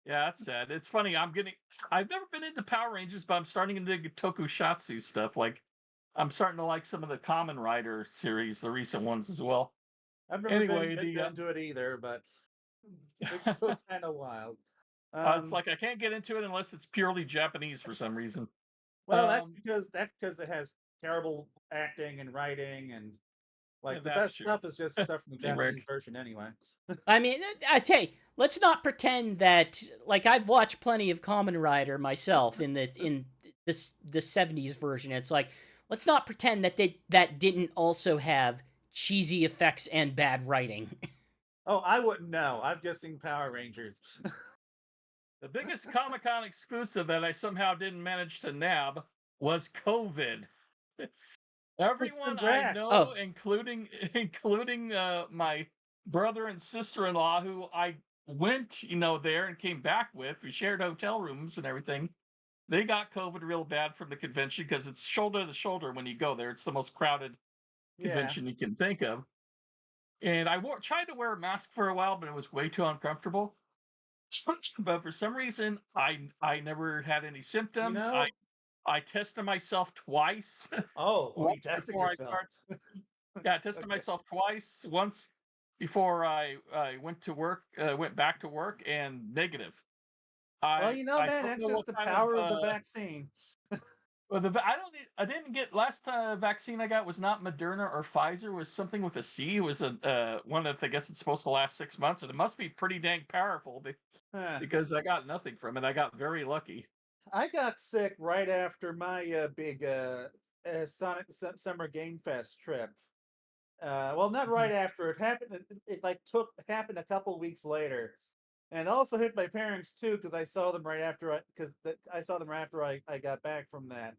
C: Yeah, that's sad. It's funny. I've never been into Power Rangers, but I'm starting to dig tokusatsu stuff. Like, I'm starting to like some of the Kamen Rider series, the recent ones as well.
B: I've never
C: Anyway,
B: been into it either, but it's still kind of wild.
C: it's like I can't get into it unless it's purely Japanese for some reason.
B: Well, that's because it has terrible acting and writing, and
C: Yeah,
B: like the
C: that's
B: best
C: true.
B: stuff is just stuff from the
C: Hey, Rick.
B: Japanese version anyway.
A: I mean, hey, let's not pretend that, like, I've watched plenty of Kamen Rider myself in the 70s version. It's like, let's not pretend that that didn't also have cheesy effects and bad writing.
B: Oh, I wouldn't know. I've just seen Power Rangers.
C: The biggest Comic-Con exclusive that I somehow didn't manage to nab was COVID. Everyone I
B: Congrats.
C: know,
A: Oh.
C: including my brother and sister-in-law, who I went, there and came back with. We shared hotel rooms and everything. They got COVID real bad from the convention because it's shoulder to shoulder when you go there. It's the most crowded convention you can think of. And I tried to wear a mask for a while, but it was way too uncomfortable. But for some reason, I never had any symptoms. I tested myself twice.
B: Oh, you tested yourself.
C: Yeah, I tested myself twice. Once before I went to work, went back to work, and negative.
B: Well,
C: I
B: man,
C: don't
B: that's
C: know
B: just
C: what
B: the
C: kind
B: power of the vaccine.
C: Well, I didn't get last vaccine I got was not Moderna or Pfizer. It was something with a C. It was a one that I guess it's supposed to last 6 months, and it must be pretty dang powerful because I got nothing from it. I got very lucky.
B: I got sick right after my big Sonic Summer Game Fest trip. Well, not right after it happened. It happened a couple weeks later, and it also hit my parents too because I saw them right after I saw them right after I got back from that.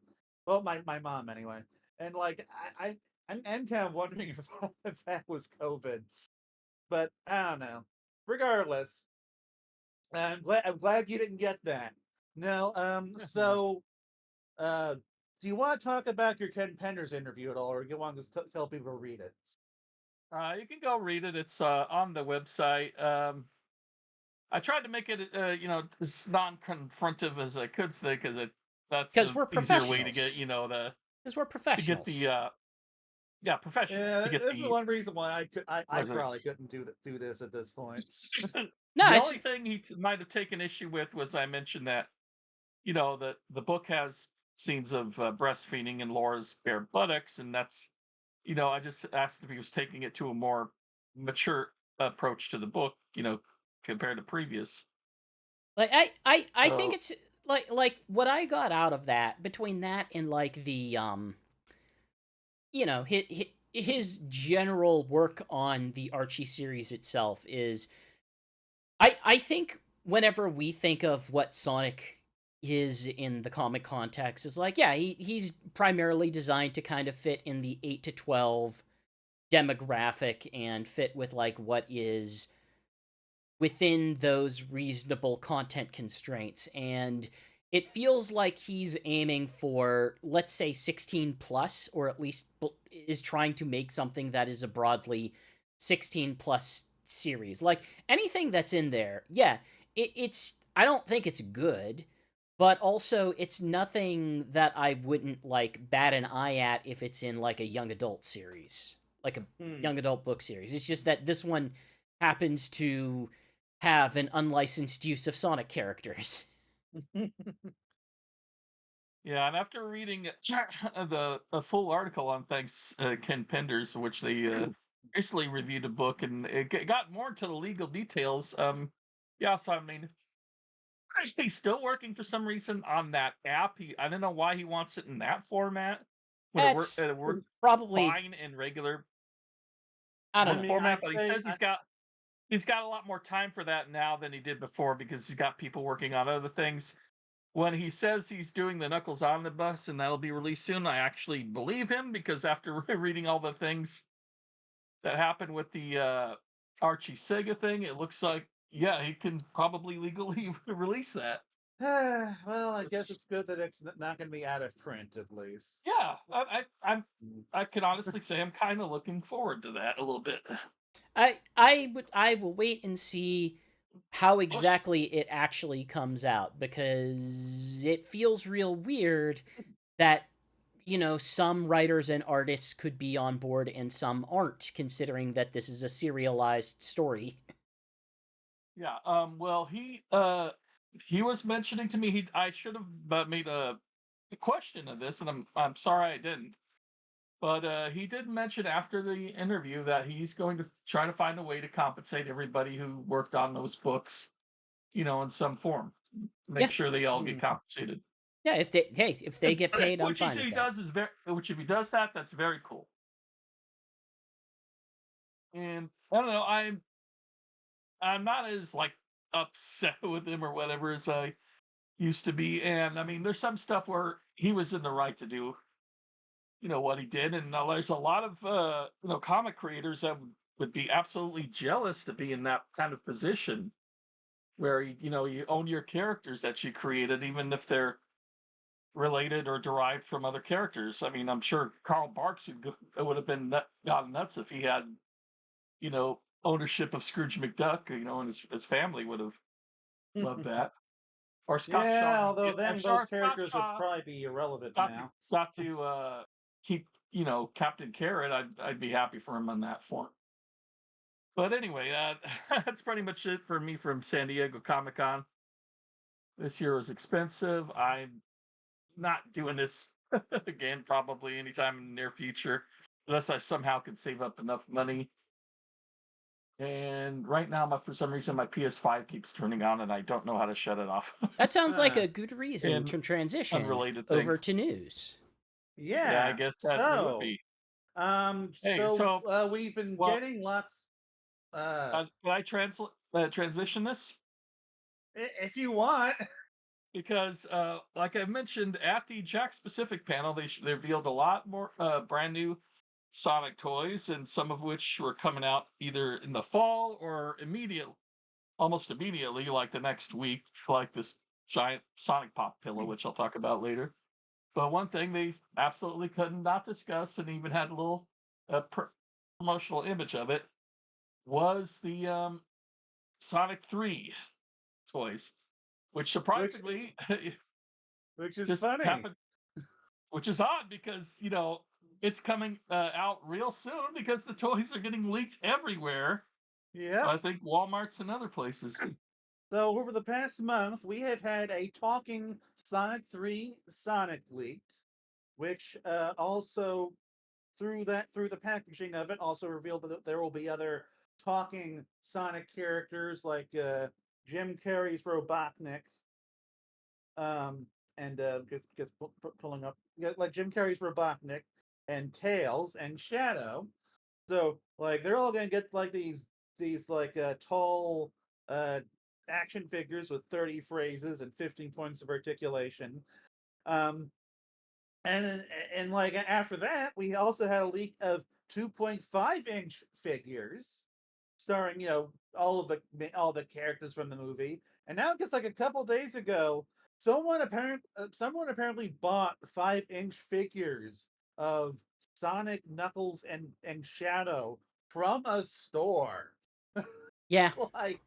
B: Well, my mom anyway, and like I'm kind of wondering if that was COVID. but I don't know. Regardless, I'm glad you didn't get that. No, so do you want to talk about your Ken Penders interview at all, or do you want to tell people to read it?
C: You can go read it. It's on the website. I tried to make it, as non-confrontive as I could say, because that's
A: Because
C: an
A: we're
C: easier way to get,
A: professionals.
C: the
A: Because we're
C: to get the
A: professionals.
C: professional
B: Yeah,
C: to get
B: this is
C: the.
B: one reason why I
C: Was it?
B: probably couldn't do this at this point.
A: No,
C: The
A: it's
C: only thing he might have taken issue with was I mentioned that that the book has scenes of breastfeeding and Laura's bare buttocks, and that's I just asked if he was taking it to a more mature approach to the book, compared to previous.
A: like I think
C: So
A: it's like what I got out of that between that and like the his general work on the Archie series itself is I think whenever we think of what Sonic is in the comic context is like, yeah, he's primarily designed to kind of fit in the 8 to 12 demographic and fit with like what is within those reasonable content constraints. And it feels like he's aiming for, let's say, 16 plus, or at least is trying to make something that is a broadly 16 plus series. Like anything that's in there, yeah, it's, I don't think it's good, but also it's nothing that I wouldn't like bat an eye at if it's in like a young adult series, like a
B: Hmm.
A: young adult book series. It's just that this one happens to have an unlicensed use of Sonic characters.
C: yeah, and after reading the full article on thanks Ken Penders, which they recently reviewed a book, and it got more into the legal details. Yeah, so I mean, he's still working for some reason on that app. I don't know why he wants it in that format when
A: That's
C: it worked
A: probably,
C: fine in regular
A: I don't
B: I
C: book
A: know.
B: mean,
C: format.
B: I'd
C: But he
B: say
C: says he's got a lot more time for that now than he did before because he's got people working on other things. When he says he's doing the Knuckles Omnibus and that'll be released soon, I actually believe him because after reading all the things that happened with the Archie Sega thing, it looks like yeah, he can probably legally release that.
B: well, I guess
C: It's,
B: it's good that it's not going to be out of print at least.
C: yeah, I can honestly say I'm kind of looking forward to that a little bit.
A: I will wait and see how exactly it actually comes out, because it feels real weird that some writers and artists could be on board and some aren't, considering that this is a serialized story.
C: Yeah. Well, he was mentioning to me I should have made a question of this, and I'm sorry I didn't. But he did mention after the interview that he's going to try to find a way to compensate everybody who worked on those books, in some form.
A: Yeah.
C: Make sure they all get
B: Hmm.
C: compensated.
A: Yeah, if they get paid, I'm
C: Which he
A: fine
C: said
A: with
C: he
A: that.
C: does is very. Which if he does that, that's very cool. And I don't know. I'm not as like upset with him or whatever as I used to be. And I mean, there's some stuff where he was in the right to do, what he did. And there's a lot of, comic creators that would be absolutely jealous to be in that kind of position where, you own your characters that you created, even if they're related or derived from other characters. I mean, I'm sure Carl Barks would have been gone nuts if he had, ownership of Scrooge McDuck, and his family would have loved that. Or Scott Shaw.
B: Yeah, although
C: I'm
B: then those
C: sure Scott
B: characters would
C: Shaw
B: probably be irrelevant
C: got to
B: now.
C: got to keep Captain Carrot. I'd be happy for him on that front. But anyway, that's pretty much it for me from San Diego Comic Con. This year was expensive. I'm not doing this again probably anytime in the near future, unless I somehow can save up enough money. And right now, for some reason, my PS5 keeps turning on, and I don't know how to shut it off.
A: That sounds like
B: Huh.
A: a good reason
C: And
A: to transition
C: unrelated thing.
A: over to news.
C: Yeah, I
B: Yeah.
C: guess that it would
B: So,
C: be. Hey,
B: so
C: so
B: we've been
C: well,
B: getting lots.
C: can I transition this?
B: If you want.
C: Because, like I mentioned at the Jack Specific panel, they revealed a lot more brand new Sonic toys, and some of which were coming out either in the fall or almost immediately, like the next week, like this giant Sonic Pop pillow, which I'll talk about later. But one thing they absolutely couldn't not discuss, and even had a little promotional image of it, was the Sonic 3 toys, which surprisingly
B: Which is
C: just
B: funny.
C: happened, which is odd because, it's coming out real soon because the toys are getting leaked everywhere.
B: Yeah.
C: I think Walmart's and other places.
B: So over the past month, we have had a talking Sonic 3 Sonic leaked, which also through the packaging of it also revealed that there will be other talking Sonic characters like Jim Carrey's Robotnik, and just pulling up like Jim Carrey's Robotnik and Tails and Shadow. So like they're all gonna get like these like tall action figures with 30 phrases and 15 points of articulation. Um, and like after that, we also had a leak of 2.5-inch figures, starring all the characters from the movie. And now, just like a couple days ago, someone apparently bought 5-inch figures of Sonic, Knuckles, and Shadow from a store.
A: Yeah.
B: Like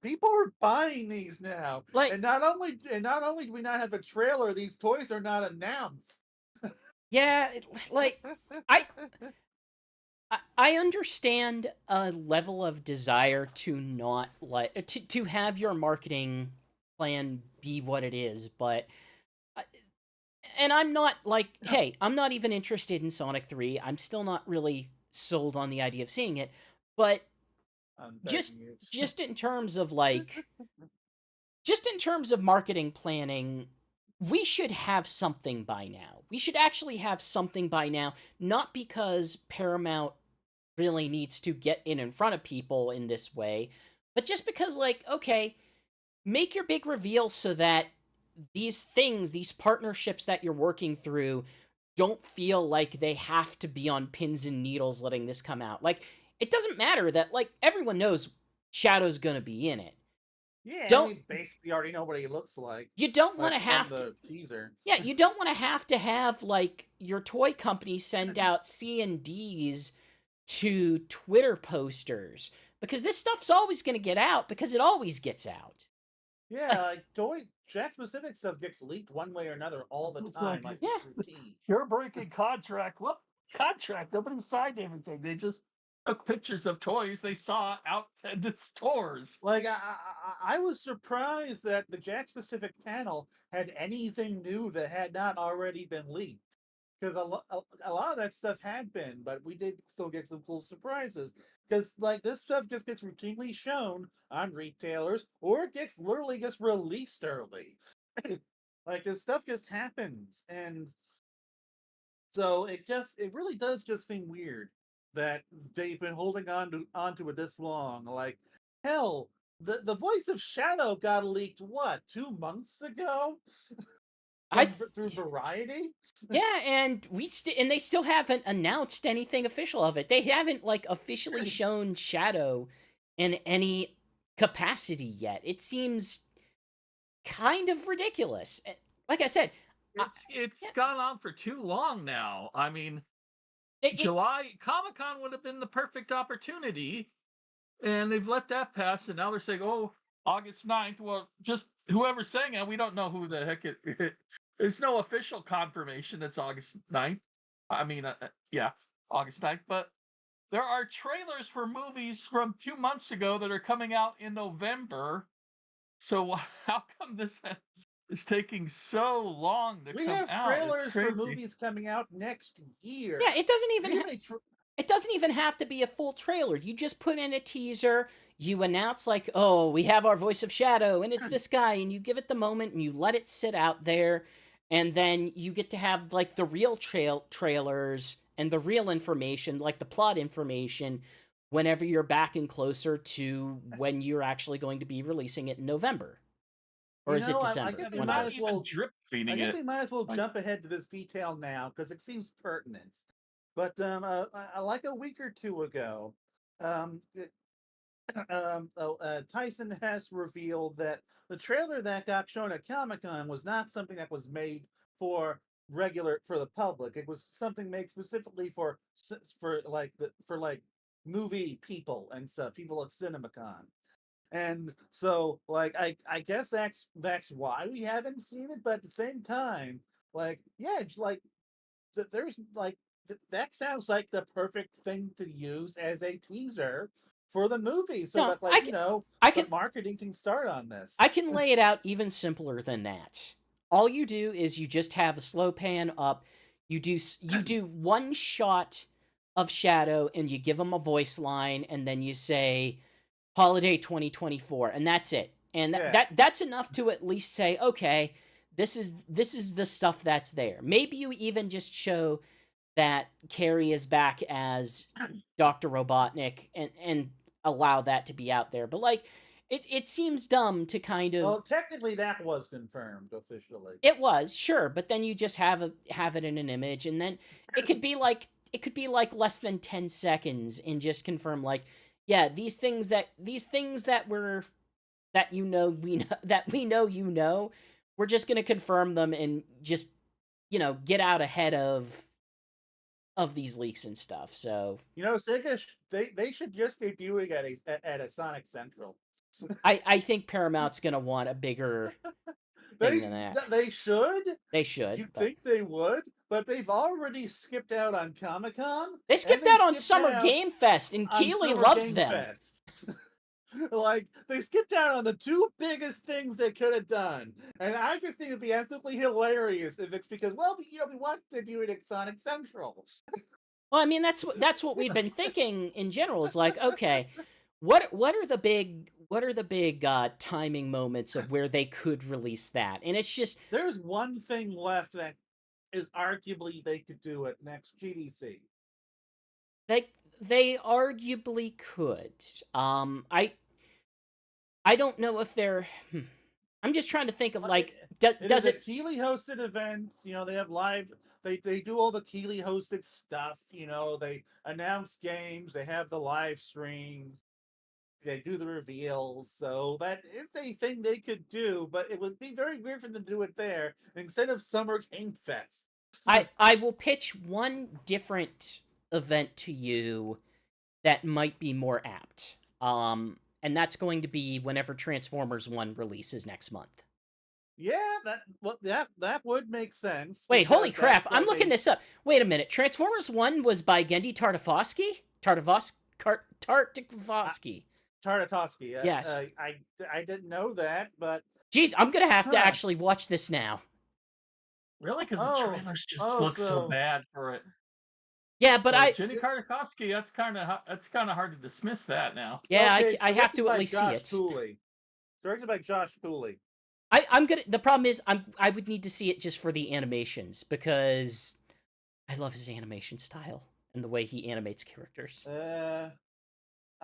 B: people are buying these now,
A: Like,
B: and not only do we not have a trailer, these toys are not announced.
A: yeah, like I I understand a level of desire to not like to have your marketing plan be what it is, but and I'm not like, hey, I'm not even interested in Sonic 3. I'm still not really sold on the idea of seeing it, but just just in terms of like just in terms of marketing planning, we should have something by now. We should actually have something by now, not because Paramount really needs to get in front of people in this way, but just because, like, okay, make your big reveal so that these things, these partnerships that you're working through, don't feel like they have to be on pins and needles letting this come out. Like, it doesn't matter that, like, everyone knows Shadow's gonna be in it.
B: Yeah,
A: Don't
B: we basically already know what he looks like.
A: you don't want
B: Like
A: to
B: from
A: have to
B: the teaser.
A: yeah, you don't want to have like your toy company send out C&Ds to Twitter posters because this stuff's always going to get out because it always gets out.
B: Yeah, like Jack specific stuff gets leaked one way or another all the
C: It's
B: time.
C: like,
B: Like it's routine.
C: You're breaking contract. What contract? Nobody signed anything. They just took pictures of toys they saw out at the stores.
B: Like I was surprised that the Jack specific panel had anything new that had not already been leaked. Because a lot of that stuff had been, but we did still get some cool surprises. Because like this stuff just gets routinely shown on retailers, or it gets literally just released early. Like this stuff just happens, and so it really does just seem weird that they've been holding onto it this long. Like hell, the voice of Shadow got leaked what 2 months ago
A: I
B: through Variety.
A: Yeah, and and they still haven't announced anything official of it. They haven't like officially shown Shadow in any capacity yet. It seems kind of ridiculous. Like I said,
C: It's
A: yeah,
C: gone on for too long now. I mean,
A: it,
C: July Comic Con would have been the perfect opportunity, and they've let that pass, and now they're saying, "Oh, August 9th." Well, just whoever's saying it, we don't know who the heck it. There's no official confirmation. It's August 9th. I mean, yeah, August 9th. But there are trailers for movies from 2 months ago that are coming out in November. So how come this is taking so long to
B: We
C: come
B: have
C: out? It's
B: trailers for
C: crazy.
B: movies coming out next year.
A: yeah, it doesn't even
B: We have a
A: it doesn't even have to be a full trailer. You just put in a teaser, you announce like, "Oh, we have our voice of Shadow and it's this guy," and you give it the moment and you let it sit out there, and then you get to have like the real trailers and the real information, like the plot information whenever you're back and closer to when you're actually going to be releasing it in November. Or is it
B: I
A: December?
B: guess we
A: One of
B: might
C: Not
A: those.
B: as
C: even
B: well.
C: drip
B: I
C: feeding
B: guess
C: it.
B: we might as well
C: Like,
B: jump ahead to this detail now because it seems pertinent. But like a week or two ago, um, Tyson has revealed that the trailer that got shown at Comic-Con was not something that was made for the public. It was something made specifically for movie people and stuff, people at CinemaCon. And so I guess that's why we haven't seen it, but at the same time, there's that sounds like the perfect thing to use as a teaser for the movie, so
A: No,
B: that
A: I
B: the
A: can
B: marketing can start on this.
A: I can lay it out even simpler than that. All you do is you just have a slow pan up. You do one shot of Shadow and you give him a voice line and then you say holiday 2024 and that's it. And
B: Yeah.
A: that's enough to at least say, okay, this is the stuff that's there. Maybe you even just show that Carrie is back as Dr. Robotnik and allow that to be out there. But like it seems dumb to kind of
B: Well, technically that was confirmed officially.
A: it was, sure, but then you just have it in an image and then it could be like less than 10 seconds and just confirm like yeah, these things that were that we know, we're just going to confirm them and just get out ahead of these leaks and stuff. So
B: Sega they should just debut it at a Sonic Central.
A: I think Paramount's going to want a bigger thing than that.
B: They should.
A: They should.
B: You'd think they would, but they've already skipped out on Comic-Con.
A: They skipped out on Summer Game Fest, and Keeley loves them.
B: Like, they skipped out on the two biggest things they could have done. And I just think it'd be absolutely hilarious if it's because, well, we want to debut it at Sonic Central.
A: Well, I mean, that's what we've been thinking in general. Is like, okay, what are the big timing moments of where they could release that? And it's just
B: there's one thing left that is arguably they could do it next GDC.
A: They arguably could. I don't know if they're. I'm just trying to think of like, does it?
B: A Keeley hosted event. They have live. They do all the Keeley hosted stuff. They announce games. They have the live streams. They do the reveals. So that is a thing they could do, but it would be very weird for them to do it there instead of Summer Game Fest.
A: I will pitch one different event to you that might be more apt. And that's going to be whenever Transformers 1 releases next month.
B: Yeah, that would make sense.
A: Wait, holy crap! I'm looking this up. Wait a minute. Transformers 1 was by Gendy Tartakovsky?
B: Tartakovsky.
A: Yes.
B: I didn't know that, but
A: geez, I'm gonna have to actually watch this now.
C: Really? Because the trailers just look so bad for it.
A: Yeah, but
C: Jenny Tartakovsky, that's kind of hard to dismiss that now.
A: Yeah, okay, I have to at least see it.
B: Cooley. Directed by Josh Cooley.
A: I'm gonna. The problem is, I would need to see it just for the animations because I love his animation style and the way he animates characters.
B: I'm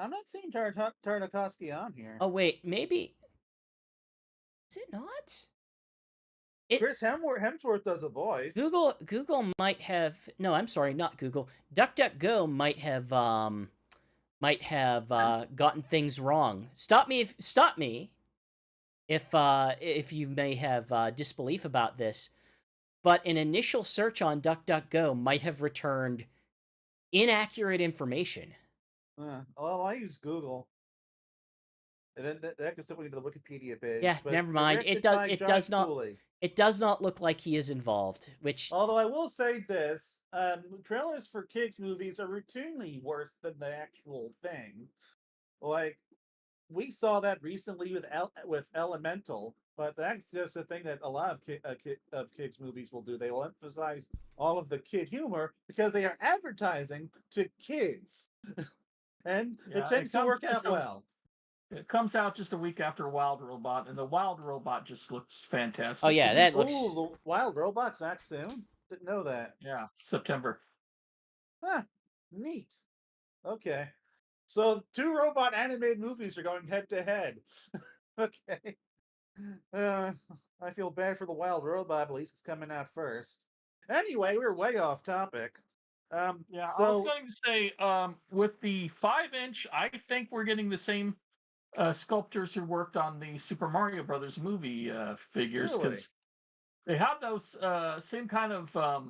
B: not seeing Tartakovsky on here.
A: Oh wait, maybe is it not?
B: Chris Hemsworth does a voice.
A: Google might have no. I'm sorry, not Google. DuckDuckGo might have gotten things wrong. Stop me if you may have disbelief about this. But an initial search on DuckDuckGo might have returned inaccurate information.
B: Well, I use Google. And then that goes simply to the Wikipedia page.
A: Yeah, never mind. It does not look like he is involved.
B: Although I will say this, trailers for kids movies are routinely worse than the actual thing. Like we saw that recently with Elemental, but that's just a thing that a lot of kids movies will do. They will emphasize all of the kid humor because they are advertising to kids, and it tends to work out well.
C: It comes out just a week after Wild Robot, and the Wild Robot just looks fantastic.
A: Oh yeah, that looks.
B: Ooh, the Wild Robot's that soon? Didn't know that.
C: Yeah, September.
B: Huh, neat. Okay, so 2 robot animated movies are going head to head. Okay. I feel bad for the Wild Robot, but at least it's coming out first. Anyway, we're way off topic.
C: Yeah, I was
B: So
C: going to say, with the 5-inch, I think we're getting the same sculptors who worked on the Super Mario Brothers movie figures,
B: really,
C: because they have those same kind of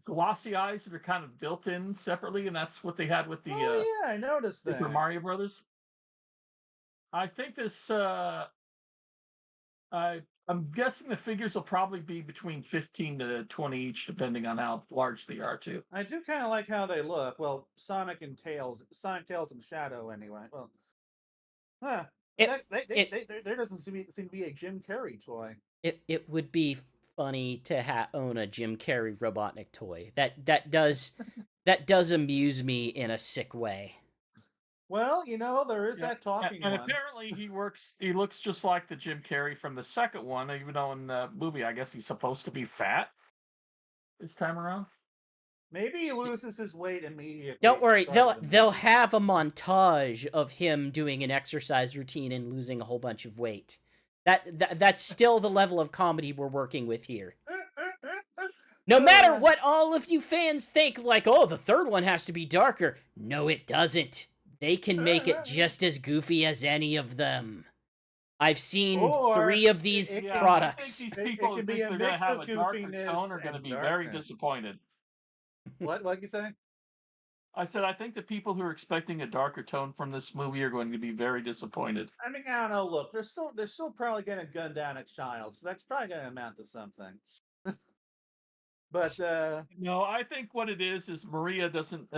C: glossy eyes that are kind of built in separately, and that's what they had with the
B: oh yeah, I noticed
C: Super
B: that.
C: Mario Brothers. I think this. I'm guessing the figures will probably be between 15 to 20 each, depending on how large they are, too.
B: I do kind of like how they look. Well, Sonic, Tails, and Shadow, anyway. Well, huh.
A: It
B: There doesn't seem to be a Jim Carrey toy.
A: it would be funny to own a Jim Carrey Robotnik toy. That does amuse me in a sick way.
B: Well, there is
C: Yeah,
B: that talking
C: and
B: one.
C: apparently he looks just like the Jim Carrey from the second one, even though in the movie I guess he's supposed to be fat this time around.
B: Maybe he loses his weight immediately.
A: Don't
B: at the
A: worry,
B: start of the
A: they'll
B: movie.
A: have a montage of him doing an exercise routine and losing a whole bunch of weight. That's still the level of comedy we're working with here. No matter what all of you fans think, like, oh, the third one has to be darker. No, it doesn't. They can make it just as goofy as any of them. I've seen
B: Or
A: 3 of these
B: it-
C: Yeah,
A: products.
C: I think
B: It
C: these people
B: can
C: who
B: be
C: think
B: a
C: they're going to
B: mix
C: have
B: of
C: a darker
B: goofiness
C: tone are going to
B: and
C: be very
B: darkness.
C: disappointed.
B: What you say?
C: I said I think the people who are expecting a darker tone from this movie are going to be very disappointed.
B: I mean, I don't know. Look, they're still probably going to gun down a child, so that's probably going to amount to something. But
C: No, I think what it is Maria doesn't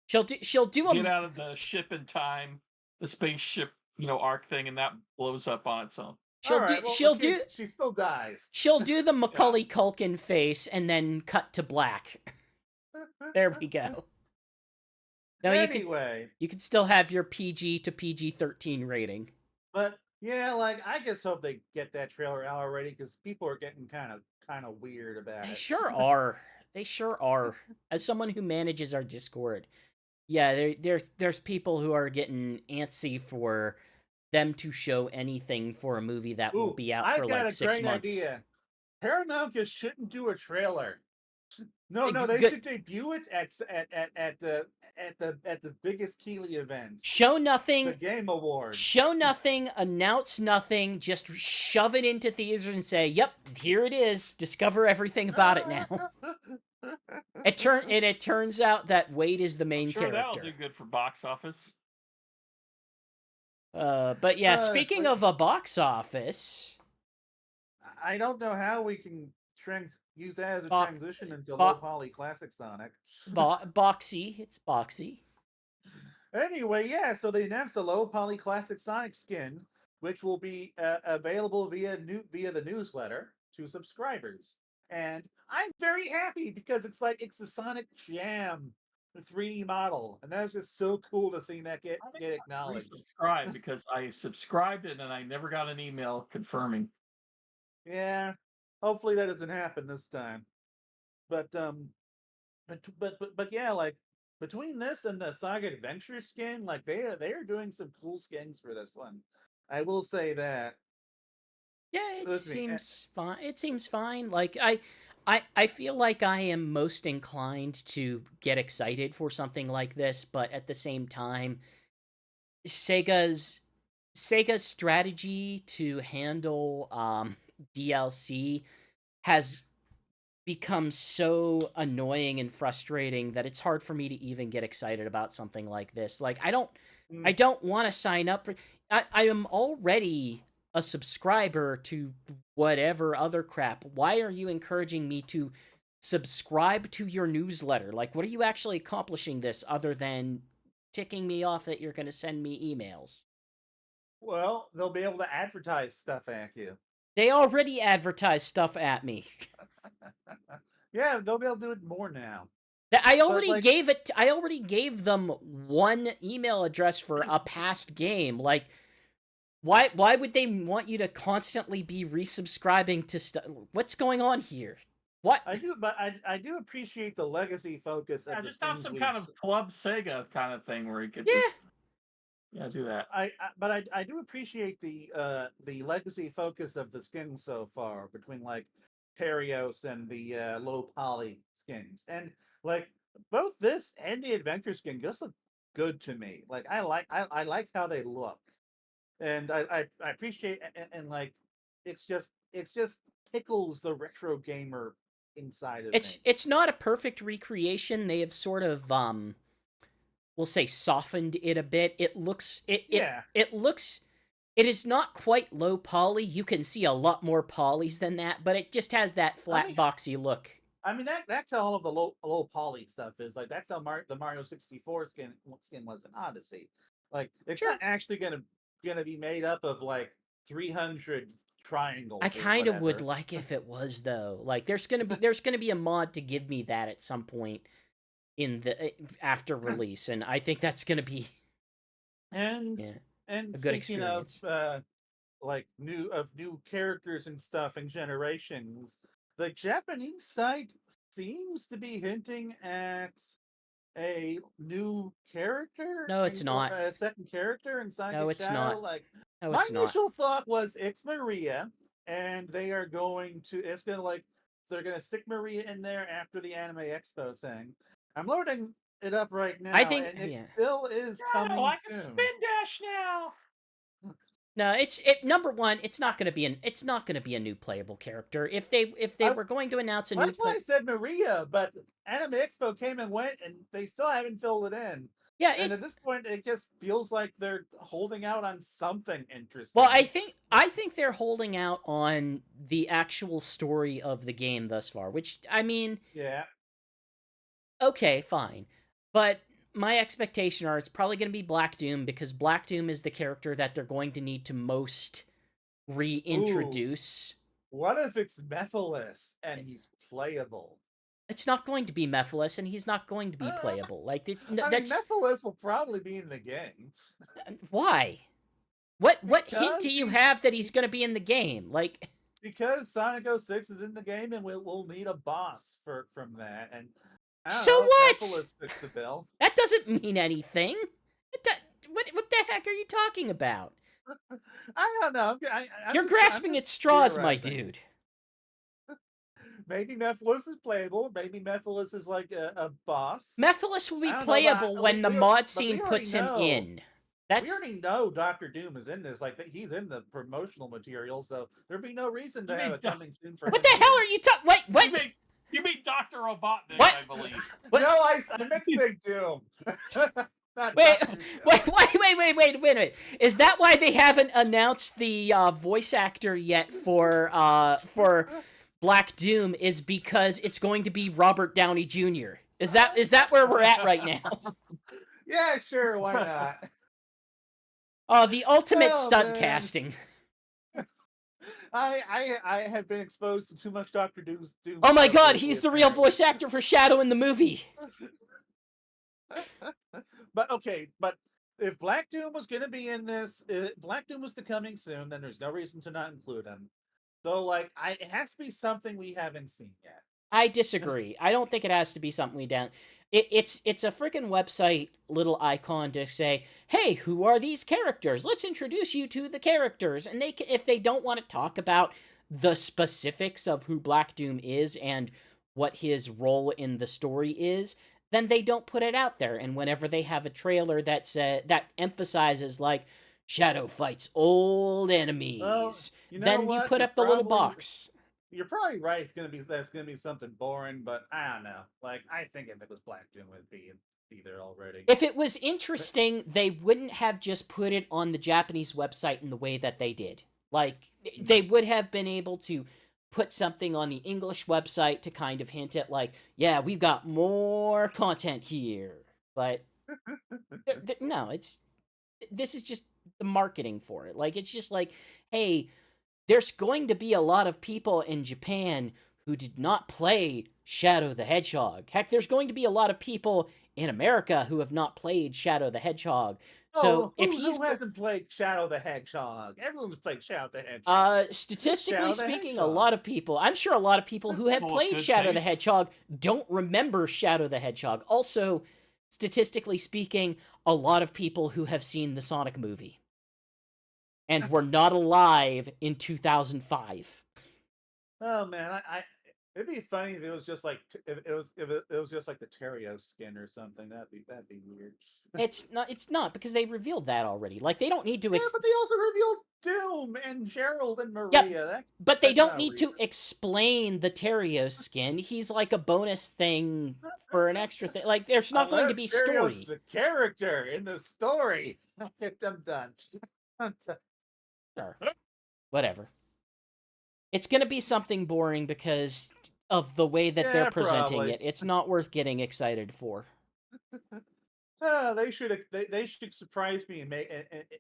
A: She'll do
C: get
A: a
C: out of the ship in time, the spaceship, arc thing, and that blows up on its own.
B: all right. Well, she still dies.
A: she'll do the Macaulay Culkin face and then cut to black. There we go. No,
B: Anyway,
A: you could still have your PG to PG-13 rating.
B: but yeah, like I just hope they get that trailer out already because people are getting kind of weird about
A: They
B: it.
A: sure are. They sure are. As someone who manages our Discord, yeah, there's people who are getting antsy for them to show anything for a movie that will
B: Ooh,
A: be out
B: I
A: for
B: got
A: like
B: a
A: 6
B: great
A: months.
B: idea. Paramount just shouldn't do a trailer. No, they
A: Good.
B: should debut it at the biggest Keeley event.
A: Show
B: The
A: nothing.
B: Game Awards.
A: Show nothing, announce nothing, just shove it into theaters and say, "Yep, here it is. Discover everything about it now." It turns out that Wade is the main
C: I'm sure that'll
A: character.
C: do good for box office.
A: But yeah, speaking of a box office,
B: I don't know how we can use that as a
A: Bo-
B: transition into
A: Bo-
B: low poly classic Sonic.
A: boxy, it's boxy.
B: Anyway, yeah, so they announced the low poly classic Sonic skin, which will be available via the newsletter to subscribers. And I'm very happy because it's the Sonic Jam 3D model, and that's just so cool to see that get acknowledged.
C: Resubscribe because I subscribed it and I never got an email confirming.
B: Yeah, hopefully that doesn't happen this time. But yeah, like between this and the Saga Adventure skin, like they are doing some cool skins for this one. I will say that.
A: Yeah, it
B: Listen to me,
A: seems fine. It seems fine. Like I feel like I am most inclined to get excited for something like this, but at the same time, Sega's strategy to handle DLC has become so annoying and frustrating that it's hard for me to even get excited about something like this. Like I
B: Mm,
A: don't want to sign up for I am already a subscriber to whatever other crap. Why are you encouraging me to subscribe to your newsletter? Like what are you actually accomplishing this other than ticking me off that you're going to send me emails?
B: well, they'll be able to advertise stuff at you.
A: They already advertise stuff at me.
B: Yeah, they'll be able to do it more now.
A: I
B: But
A: already
B: like,
A: I already gave them one email address for a past game. Like why would they want you to constantly be resubscribing to stuff? What's going on here? What?
B: I do appreciate the legacy focus
C: Yeah,
B: of the
C: just have
B: skins
C: some
B: we've.
C: kind of Club Sega kind of thing where you could
A: Yeah.
C: just do that.
B: I do appreciate the legacy focus of the skins so far between like Terios and the low poly skins, and like both this and the adventure skin just look good to me. Like I like how they look, and I appreciate and like it's just tickles the retro gamer inside of me.
A: It's not a perfect recreation. They have sort of we'll say softened it a bit. It looks
B: Yeah,
A: it looks it is not quite low poly. You can see a lot more polys than that, but it just has that
B: I
A: flat
B: mean
A: boxy look.
B: I mean that's how all of the low poly stuff is. Like that's how the Mario 64 skin was in Odyssey. Like it's not
A: Sure.
B: actually gonna be made up of like 300
A: I
B: triangles or
A: kind of would
B: whatever.
A: like if it was though. Like there's gonna be a mod to give me that at some point in the after release, and I think that's gonna be
B: And
A: yeah,
B: and
A: a good
B: speaking of
A: experience.
B: like new characters and stuff and generations, the Japanese site seems to be hinting at a new character
A: No, it's
B: or
A: not.
B: a second character in
A: No,
B: Sonic
A: it's
B: Shadow.
A: not.
B: Like
A: No,
B: my
A: it's not.
B: initial thought was it's Maria, and they are going to it's gonna like they're gonna stick Maria in there after the Anime Expo thing. I'm loading it up right
A: I
B: now,
A: think
B: and it
A: yeah.
B: still is
C: Shadow,
B: coming
C: I can
B: soon.
C: spin dash now.
A: No, it number one, it's not gonna be a new playable character. If they
B: I
A: were going to announce a new
B: That's why
A: play,
B: I said Maria, but Anime Expo came and went, and they still haven't filled it in.
A: yeah,
B: And
A: it
B: at this point, it just feels like they're holding out on something
A: well,
B: interesting.
A: I think they're holding out on the actual story of the game thus far, which I mean,
B: Yeah.
A: okay, fine. But my expectation are it's probably going to be Black Doom because Black Doom is the character that they're going to need to most
B: Ooh,
A: reintroduce.
B: what if it's Mephiles and he's playable?
A: It's not going to be Mephiles, and he's not going to be
B: Uh,
A: playable. Like
B: I mean,
A: that's
B: Mephiles will probably be in the game
A: why. What hint do
B: because
A: you
B: he's
A: have that he's going to be in the game? Like,
B: because Sonic 06 is in the game, and we'll need a boss from that. And I don't
A: so
B: know,
A: what?
B: Mephiles fits the bill.
A: That doesn't mean anything. What the heck are you talking about?
B: I don't know.
A: You're
B: I'm
A: grasping
B: just
A: at straws, my
B: theorizing.
A: dude.
B: Maybe Mephiles is playable. Maybe Mephiles is like a boss.
A: Mephiles will be
B: I don't know, but
A: playable when the mod
B: but
A: scene
B: we already
A: puts him
B: know.
A: in.
B: We
A: That's
B: already know Doctor Doom is in this. Like he's in the promotional material, so there'd be no reason
C: You
B: to have
C: mean
B: it coming soon for
A: what
B: him
A: the hell
B: either.
A: are you talking? Wait, what?
C: you mean Dr. Robotnik,
A: What?
C: I believe.
A: What?
B: No, I meant to say Doom, not
A: Wait,
B: Doctor Doom.
A: wait a minute. Is that why they haven't announced the voice actor yet for Black Doom? Is because it's going to be Robert Downey Jr. Is that where we're at right now?
B: Yeah, sure, why not?
A: The ultimate
B: Oh
A: stunt
B: man,
A: casting.
B: I have been exposed to too much Doom
A: Oh my
B: stuff
A: god,
B: lately,
A: he's the real
B: apparently.
A: voice actor for Shadow in the movie.
B: But okay, but if Black Doom was going to be in this, if Black Doom was to coming soon, then there's no reason to not include him. So like, it has to be something we haven't seen yet.
A: I disagree. I don't think it has to be something we don't. It's a freaking website little icon to say, "Hey, who are these characters? Let's introduce you to the characters." And if they don't want to talk about the specifics of who Black Doom is and what his role in the story is, then they don't put it out there. And whenever they have a trailer that emphasizes like Shadow fights old
B: Well,
A: enemies,
B: you know
A: then you
B: what?
A: put up the little box.
B: You're probably right. That's gonna be something boring, but I don't know. Like I think if it was Black Doom, it'd be there already.
A: If it was interesting, they wouldn't have just put it on the Japanese website in the way that they did. Like, they would have been able to put something on the English website to kind of hint at, like, yeah, we've got more content here. But, no, this is just the marketing for it. Like, it's just like, hey, there's going to be a lot of people in Japan who did not play Shadow the Hedgehog. Heck, there's going to be a lot of people in America who have not played Shadow the Hedgehog. So
B: Oh,
A: if he's
B: who hasn't played Shadow the Hedgehog? Everyone's played Shadow the Hedgehog.
A: statistically
B: Shadow the
A: speaking, a
B: Hedgehog.
A: lot of people, I'm sure a lot of people who had
C: Full of
A: played
C: good
A: Shadow the
C: taste.
A: Hedgehog don't remember Shadow the Hedgehog. Also, statistically speaking, a lot of people who have seen the Sonic movie and were not alive in 2005.
B: Oh man, It'd be funny if it was just like if it was just like the Terrio skin or something. That'd be weird.
A: It's not because they revealed that already. Like they don't need to.
B: Yeah, but they also revealed Doom and Gerald and
A: Yep,
B: Maria.
A: but they
B: That's
A: don't
B: not a
A: need to
B: reason.
A: explain the Terrio skin. He's like a bonus thing for an extra thing. Like there's not going to be
B: Terrio's
A: story.
B: the character in the story. Okay, I'm done. I'm done.
A: Sure, whatever. It's going to be something boring because of the way that they're
B: Yeah,
A: presenting
B: probably.
A: it. It's not worth getting excited for.
B: They should surprise me and make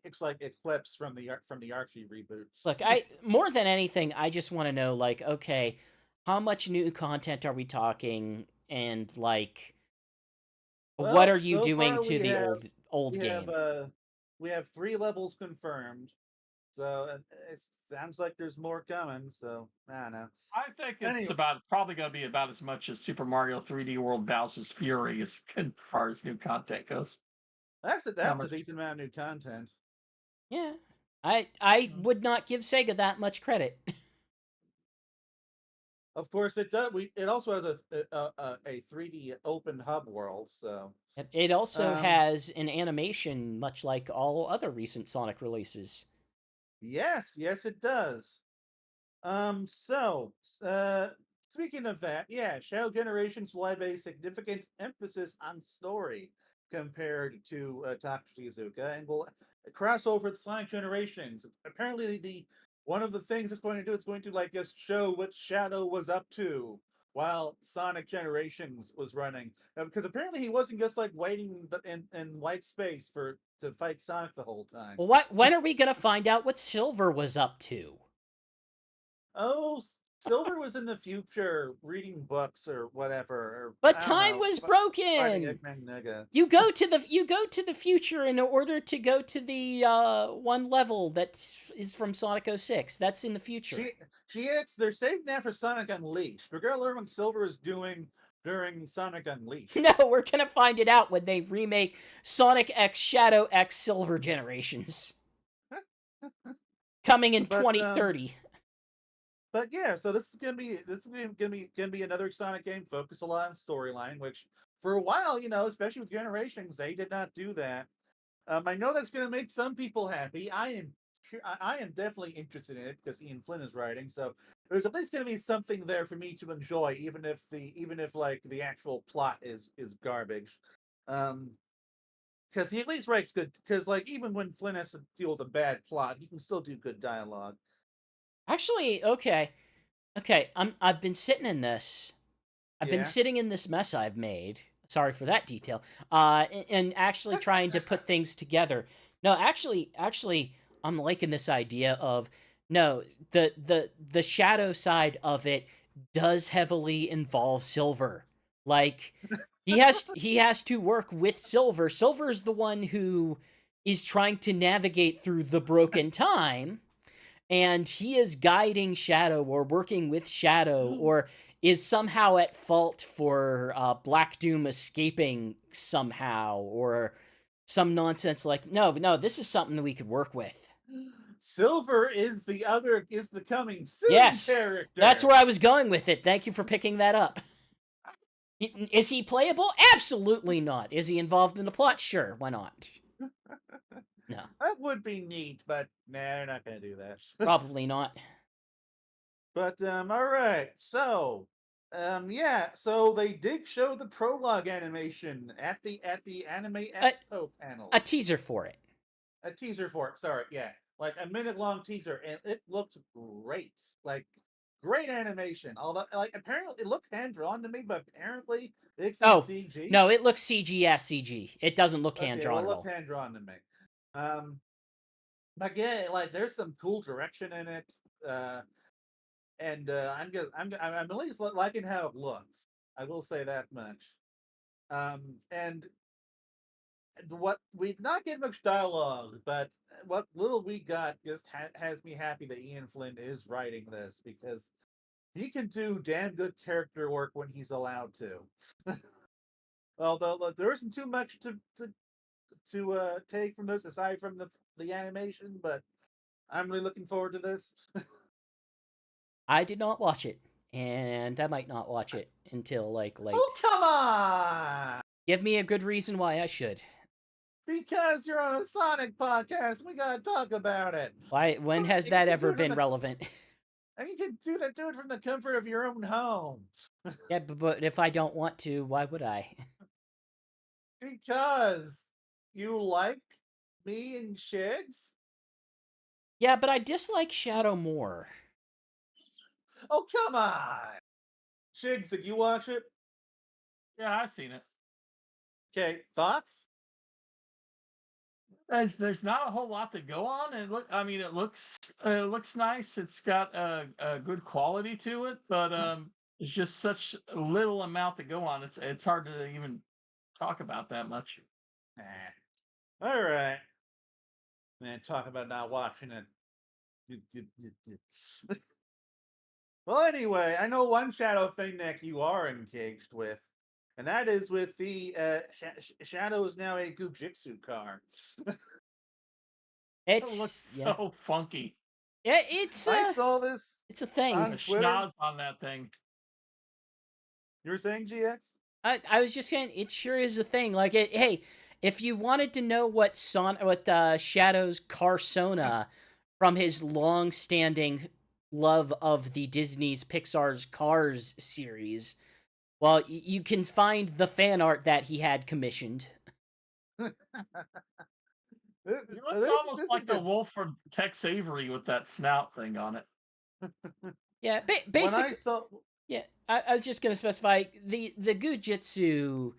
B: it's like Eclipse from the Archie reboot.
A: Look, I more than anything, I just want to know, like, okay, how much new content are we talking, and like, what
B: Well,
A: are you
B: so
A: doing
B: far
A: to the old
B: we have
A: game?
B: we have 3 levels confirmed. So it sounds like there's more coming. So I don't know.
C: I think it's
B: Anyway,
C: probably going to be about as much as Super Mario 3D World Bowser's Fury as far as new content goes.
B: that's
C: How
B: a
C: much?
B: decent amount of new content.
A: Yeah, I would not give Sega that much credit.
B: Of course, it does. It also has a 3D open hub world. So
A: It also
B: um,
A: has an animation, much like all other recent Sonic releases.
B: yes, it does. So, speaking of that, yeah, Shadow Generations will have a significant emphasis on story compared to Takashizuka, and will cross over the Sonic Generations. Apparently, the one of the things it's going to do is going to like just show what Shadow was up to while Sonic Generations was running, because apparently he wasn't just like waiting in white space to fight Sonic the whole time.
A: Well, when are we gonna find out what Silver was up to?
B: Oh, Silver was in the future reading books or whatever. Or,
A: But
B: I don't
A: time
B: know.
A: was
B: Fighting
A: broken.
B: Eggman Nega.
A: You go to the future in order to go to the one level that is from Sonic 06. That's in the future.
B: GX, they're saving that for Sonic Unleashed. We're gonna learn what Silver is doing during Sonic Unleashed.
A: No, we're gonna find it out when they remake Sonic X Shadow X Silver Generations, coming in
B: But
A: 2030.
B: but yeah, so this is gonna be another Sonic game focused a lot on storyline, which for a while, especially with Generations, they did not do that. I know that's going to make some people happy. I am definitely interested in it because Ian Flynn is writing, so there's at least going to be something there for me to enjoy, even if like the actual plot is garbage. Because he at least writes good. Because like even when Flynn has to deal with a bad plot, he can still do good dialogue.
A: Actually, okay, I've been sitting in this. I've been
B: Yeah.
A: sitting in this mess I've made. Sorry for that detail. And actually trying to put things together. No, actually, I'm liking this idea of no, the shadow side of it does heavily involve Silver. Like he has to work with Silver. Silver's the one who is trying to navigate through the broken time, and he is guiding Shadow or working with Shadow or is somehow at fault for Black Doom escaping somehow or some nonsense like no, this is something that we could work with.
B: Silver is the coming soon
A: Yes,
B: character.
A: that's where I was going with it. Thank you for picking that up. Is he playable? Absolutely not. Is he involved in the plot? Sure, why not? No,
B: That would be neat, but nah, they're not going to do that.
A: probably not.
B: But all right. So yeah, so they did show the prologue animation at the Anime Expo panel.
A: A teaser for it.
B: A teaser for it. Sorry, yeah. Like a minute-long teaser, and it looked great. Like great animation. Although like apparently it looked hand-drawn to me, but apparently it's in
A: Oh,
B: CG.
A: no, it looks CG. It doesn't look
B: Okay, well
A: hand-drawn
B: it
A: at all.
B: looked hand-drawn to me. But yeah, like there's some cool direction in it. And I'm at least liking how it looks. I will say that much. And what we not get much dialogue, but what little we got just has me happy that Ian Flynn is writing this because he can do damn good character work when he's allowed to. Although there isn't too much to take from this aside from the animation, but I'm really looking forward to this.
A: I did not watch it. and I might not watch it until like late.
B: Oh, come on!
A: Give me a good reason why I should.
B: Because you're on a Sonic podcast, we gotta talk about it.
A: Why? When has
B: You
A: that
B: can
A: ever
B: do it
A: been relevant?
B: And you can do it from the comfort of your own home.
A: Yeah, but if I don't want to, why would I?
B: Because you like me and Shigs?
A: Yeah, but I dislike Shadow more.
B: Oh, come on! Shigs, did you watch it?
C: Yeah, I've seen it.
B: Okay, thoughts?
C: There's not a whole lot to go on. It looks nice. It's got a good quality to it, but it's just such little amount to go on. It's hard to even talk about that much.
B: Alright. Man, talk about not watching it. Well, anyway, I know one Shadow thing that you are engaged with, and that is with the Shadow is now a Gujitsu car.
C: It looks
A: Yeah,
C: so funky.
A: yeah,
B: I saw this
A: it's a thing.
B: on
C: The
B: Twitter.
C: schnoz on that thing.
B: You were saying, GX?
A: I was just saying, it sure is a thing. Like, hey, if you wanted to know what Shadow's Carsona from his long-standing love of the Disney's Pixar's Cars series, well, you can find the fan art that he had commissioned.
C: He looks almost like the wolf from Tex Avery with that snout thing on it.
A: Yeah,
B: When I
A: basically.
B: saw,
A: Yeah, I was just gonna specify the Gujitsu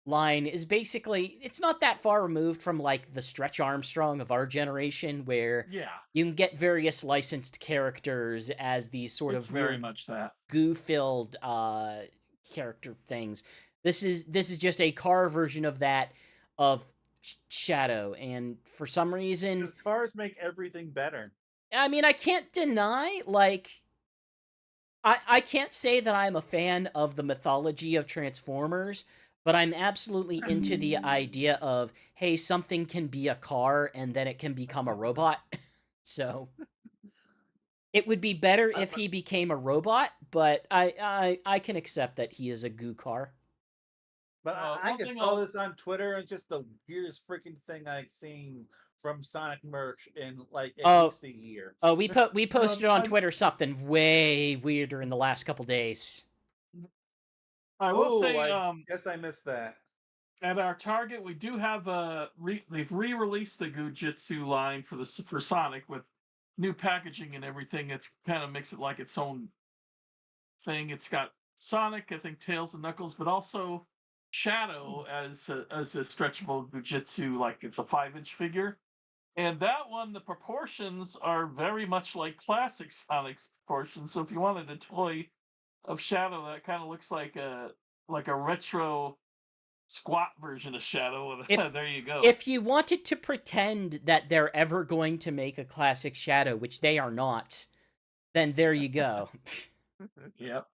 A: line is basically, it's not that far removed from like the Stretch Armstrong of our generation, where
C: Yeah,
A: you can get various licensed characters as these sort
C: it's
A: of
C: very
A: weird
C: much that.
A: goo-filled character things. This is just a car version of that, of Shadow, and for some reason,
B: because cars make everything better.
A: I mean, I can't deny, like, I can't say that I'm a fan of the mythology of Transformers, but I'm absolutely into the idea of, hey, something can be a car and then it can become a robot. So it would be better if he became a robot, but I can accept that he is a goo car.
B: But I
C: One
B: just
C: thing
B: saw
C: I'll
B: this on Twitter, and just the weirdest freaking thing I've seen from Sonic merch in like at
A: Oh,
B: least a year.
A: we posted on
C: I
A: Twitter something way weirder in the last couple days.
C: I will
B: Oh,
C: say,
B: I guess I missed that.
C: at our Target, we do have they've re-released the Gujitsu line for Sonic with new packaging and everything. It's kind of makes it like its own thing. It's got Sonic, I think Tails and Knuckles, but also Shadow as a stretchable Gujitsu, like it's a 5-inch figure. And that one, the proportions are very much like classic Sonic's proportions. So if you wanted a toy of Shadow that kind of looks like a retro squat version of Shadow,
A: If
C: there you go.
A: if you wanted to pretend that they're ever going to make a classic Shadow, which they are not, then there you go.
C: Yep.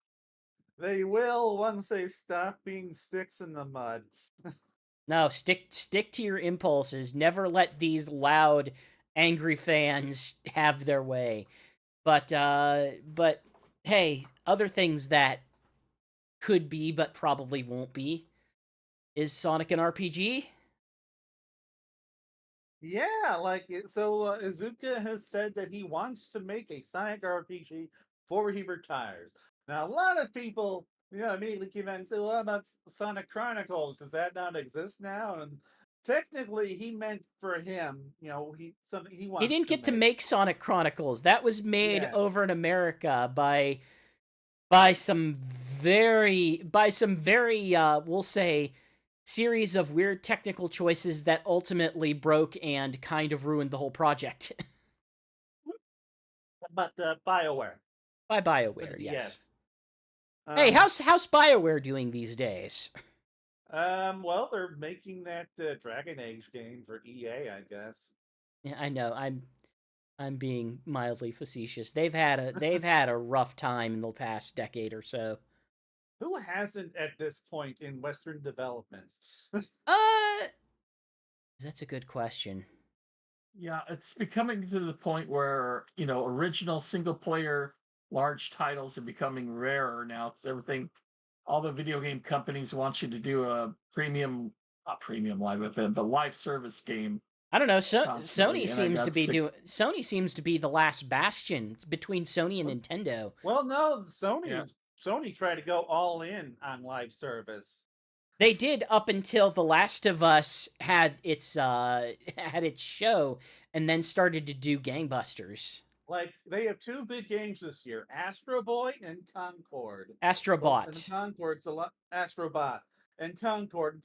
B: They will once they stop being sticks in the mud.
A: No, stick to your impulses. Never let these loud, angry fans have their way. But hey, other things that could be but probably won't be is Sonic an RPG.
B: Yeah, like so Izuka has said that he wants to make a Sonic RPG before he retires. Now a lot of people, immediately came out and say, "Well, how about Sonic Chronicles? Does that not exist now?" And technically, he meant for him, he something he
A: He
B: wants
A: didn't
B: to
A: get to
B: make.
A: make Sonic Chronicles. That was made
B: Yeah.
A: over in America by some very we'll say, series of weird technical choices that ultimately broke and kind of ruined the whole project.
B: But BioWare
A: By
B: for the
A: BioWare, yes.
B: DS.
A: Hey, how's BioWare doing these days?
B: Well, they're making that Dragon Age game for EA, I guess.
A: Yeah, I know. I'm being mildly facetious. They've had a rough time in the past decade or so.
B: Who hasn't at this point in Western developments?
A: Uh, that's a good question.
C: Yeah, it's becoming to the point where, original single player large titles are becoming rarer now because everything, all the video game companies want you to do a premium, not premium live event, but live service game
A: I don't know.
C: constantly. And I got sick.
A: Sony seems to be the last bastion between Sony and Nintendo.
B: Well, no,
C: Yeah.
B: Sony tried to go all in on live service.
A: They did up until The Last of Us had its show, and then started to do gangbusters.
B: Like, they have two big games this year: Astro Boy and Concord.
A: Astrobot.
B: And Concord's Astrobot. And Concord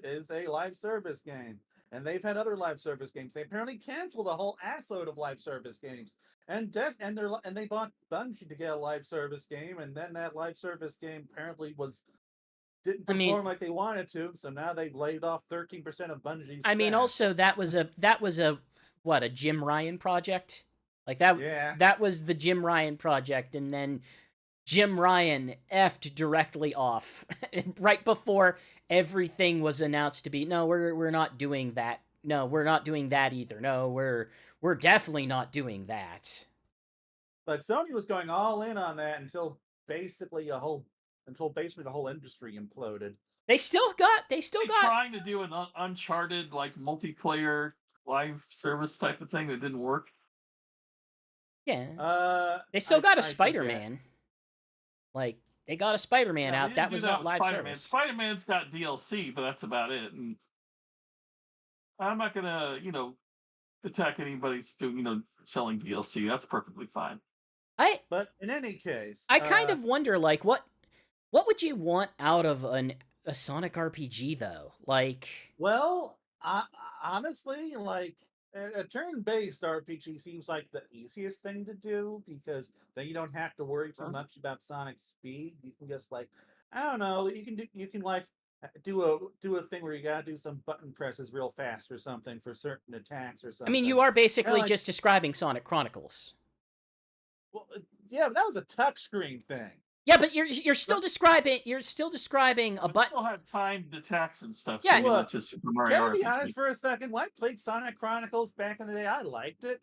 B: is a live service game. And they've had other live service games. They apparently canceled a whole assload of live service games. And they bought Bungie to get a live service game, and then that live service game apparently didn't perform like they wanted to. So now they've laid off 13% of Bungie's
A: I mean,
B: staff.
A: also that was a what, a Jim Ryan project? Like that.
B: Yeah.
A: That was the Jim Ryan project, and then Jim Ryan effed directly off right before everything was announced to be, no, we're not doing that. No, we're not doing that either. No, we're definitely not doing that.
B: But Sony was going all in on that until basically the whole industry imploded.
A: They still got
C: trying to do an Uncharted like multiplayer live service type of thing that didn't work.
A: Yeah. They still got a Spider-Man. Like, they got a Spider-Man out. That was not live service.
C: Spider-Man's got DLC, but that's about it. And I'm not gonna, attack anybody selling DLC. That's perfectly fine.
B: But in any case,
A: I kind of wonder, like, what would you want out of a Sonic RPG though? Like,
B: well, honestly, like a turn-based RPG seems like the easiest thing to do, because then you don't have to worry too much about Sonic's speed. You can just, like, I don't know, you can like do a thing where you gotta do some button presses real fast or something for certain attacks or something.
A: I mean, you are basically just describing Sonic Chronicles.
B: Well, yeah, but that was a touchscreen thing.
A: Yeah, but you're still describing a button.
C: Still had timed attacks and stuff.
A: Yeah,
C: so look, just Super Mario
B: Can I be
C: RPG.
B: honest for a second? When I played Sonic Chronicles back in the day, I liked it.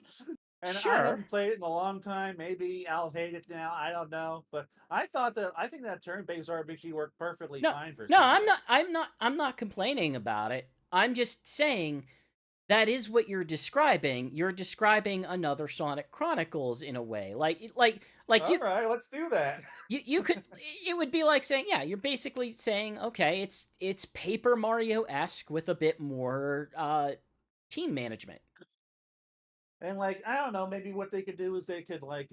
B: And
A: Sure.
B: I haven't played it in a long time. Maybe I'll hate it now. I don't know. But I think that turn-based RPG worked perfectly fine for Sonic.
A: I'm not complaining about it. I'm just saying that is what you're describing. You're describing another Sonic Chronicles in a way. Like
B: All right, let's do that.
A: You could, it would be like saying, yeah, you're basically saying, okay, it's Paper Mario-esque with a bit more team management.
B: And, like, I don't know, maybe what they could do is they could, like,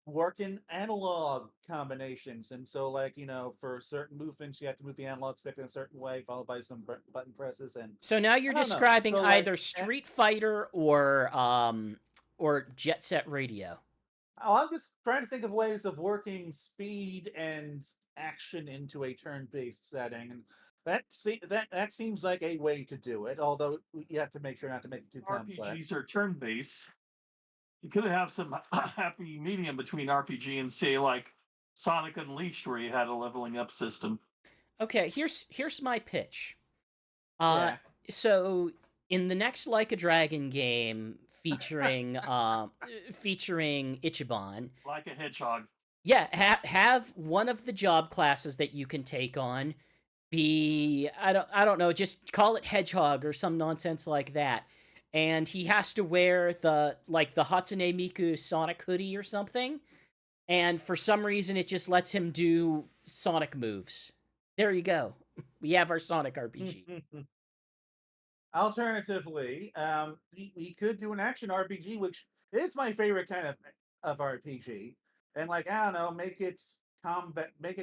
B: work in analog combinations. And so, like, for certain movements, you have to move the analog stick in a certain way, followed by some button presses. And
A: so now you're describing either Street Fighter or Jet Set Radio.
B: Oh, I'm just trying to think of ways of working speed and action into a turn-based setting, and that seems like a way to do it. Although you have to make sure not to make it too complex.
C: RPGs are turn-based. You could have some happy medium between RPG and, say, like Sonic Unleashed, where you had a leveling up system.
A: Okay, here's my pitch.
B: Yeah.
A: So in the next Like a Dragon game featuring Ichiban,
C: Like a hedgehog.
A: yeah, have one of the job classes that you can take on be, I don't know, just call it Hedgehog or some nonsense like that. And he has to wear the Hatsune Miku Sonic hoodie or something. And for some reason it just lets him do Sonic moves. There you go. We have our Sonic RPG.
B: Alternatively, we could do an action RPG, which is my favorite kind of RPG. And, like, I don't know, make it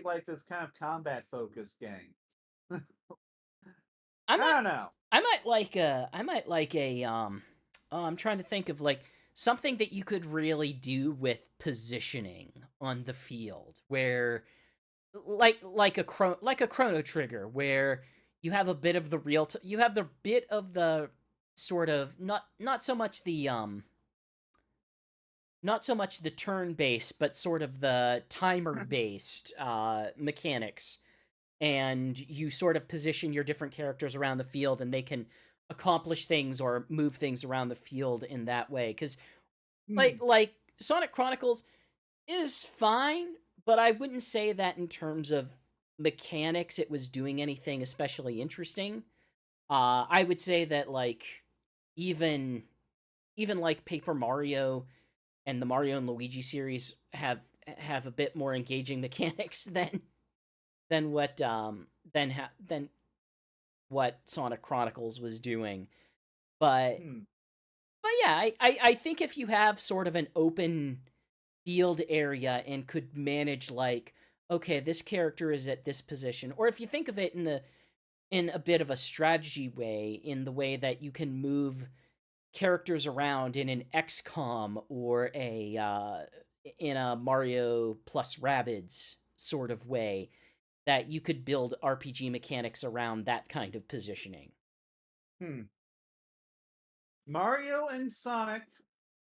B: like this kind of combat focused game. I don't know.
A: I might like a I'm trying to think of, like, something that you could really do with positioning on the field, where like a Chrono Trigger, where you have a bit of the you have the bit of the sort of not so much the turn-based, but sort of the timer-based mechanics. And you sort of position your different characters around the field, and they can accomplish things or move things around the field in that way. Because, like Sonic Chronicles, is fine, but I wouldn't say that in terms of mechanics it was doing anything especially interesting. I would say that like even even like Paper Mario and the Mario and Luigi series have a bit more engaging mechanics than what than what Sonic Chronicles was doing. But
B: Hmm.
A: but yeah, I think if you have sort of an open field area and could manage like, okay, this character is at this position, or if you think of it in a bit of a strategy way, in the way that you can move characters around in an XCOM or a in a Mario plus Rabbids sort of way, that you could build RPG mechanics around that kind of positioning.
B: Hmm. Mario and Sonic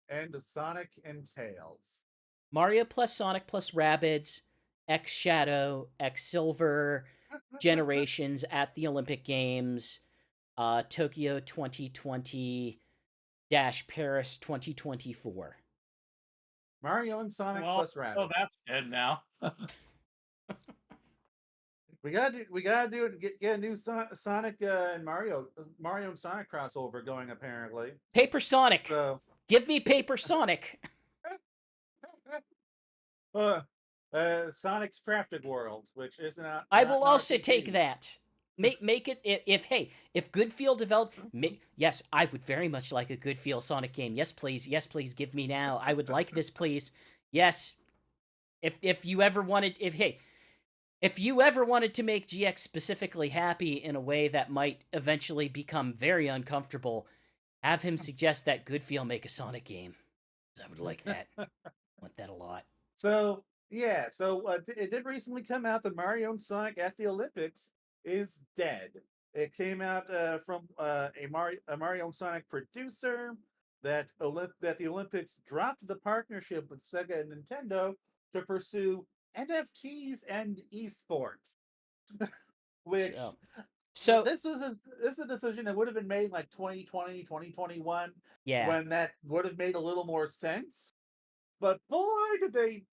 B: and Sonic and Tails.
A: Mario plus Sonic plus Rabbids, X Shadow, X Silver, Generations at the Olympic Games, Tokyo 2020 dash Paris 2024.
B: Mario and Sonic
C: Well,
B: plus
C: oh,
B: Rabbids.
C: that's dead now.
B: We gotta do it. Get a new Sonic and Mario and Sonic crossover going. Apparently,
A: Paper Sonic.
B: so
A: Give me Paper Sonic.
B: uh, Sonic's Crafted World, which is not
A: I
B: not
A: will
B: an
A: also take
B: RPG.
A: that. Make it if Goodfield developed. Yes, I would very much like a Goodfield Sonic game. Yes, please. Yes, please. Give me now. I would like this, please. Yes. If you ever wanted if you ever wanted to make GX specifically happy in a way that might eventually become very uncomfortable, have him suggest that Goodfield make a Sonic game. 'Cause I would like that. I want that a lot.
B: So yeah, it did recently come out that Mario and Sonic at the Olympics is dead. It came out from a Mario and Sonic producer that the Olympics dropped the partnership with Sega and Nintendo to pursue NFTs and esports, which
A: So
B: this is a decision that would have been made like 2020, 2021,
A: yeah.
B: when that would have made a little more sense. But boy, did they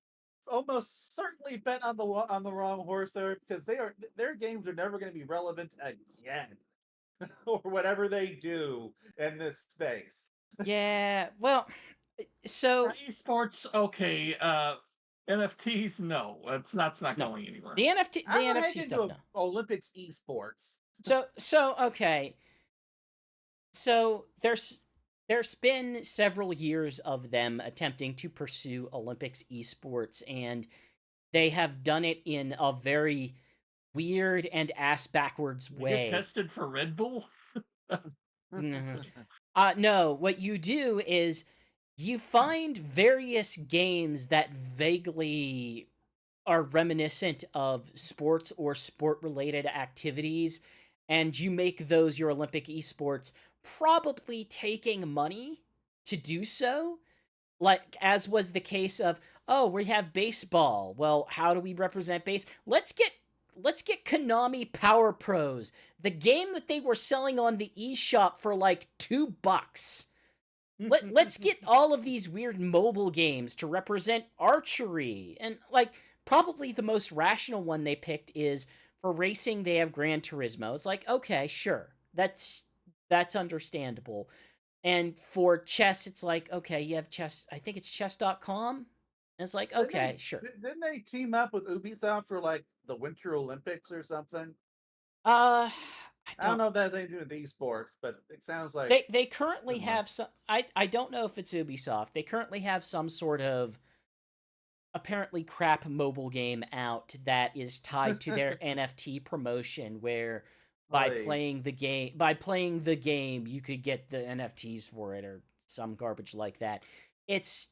B: almost certainly bet on the wrong horse there, because their games are never going to be relevant again, or whatever they do in this space.
A: Yeah. Well, so
C: Esports, okay. NFTs, no, it's not
A: no.
C: going anywhere.
A: The
B: I'm not
A: NFT
B: heading
A: stuff
B: into
A: no.
B: Olympics esports.
A: So okay. So there's been several years of them attempting to pursue Olympics esports, and they have done it in a very weird and ass backwards
C: You get
A: way.
C: tested for Red Bull.
A: No, what you do is you find various games that vaguely are reminiscent of sports or sport related activities, and you make those your Olympic esports, probably taking money to do so. Like, as was the case of, oh, we have baseball. Well, how do we represent base? Let's get Konami Power Pros, the game that they were selling on the eShop for like $2. Let's get all of these weird mobile games to represent archery. And like, probably the most rational one they picked is for racing they have Gran Turismo. It's like, okay, sure. That's understandable. And for chess it's like, okay, you have chess, I think it's chess.com. And it's like, okay, sure.
B: Didn't they team up with Ubisoft for like the Winter Olympics or something?
A: I
B: I don't
A: don't
B: know if that has anything to do with esports, but it sounds like
A: they currently
B: similar.
A: have some, I don't know if it's Ubisoft. They currently have some sort of apparently crap mobile game out that is tied to their NFT promotion, where
B: Like,
A: by playing the game you could get the NFTs for it or some garbage like that. It's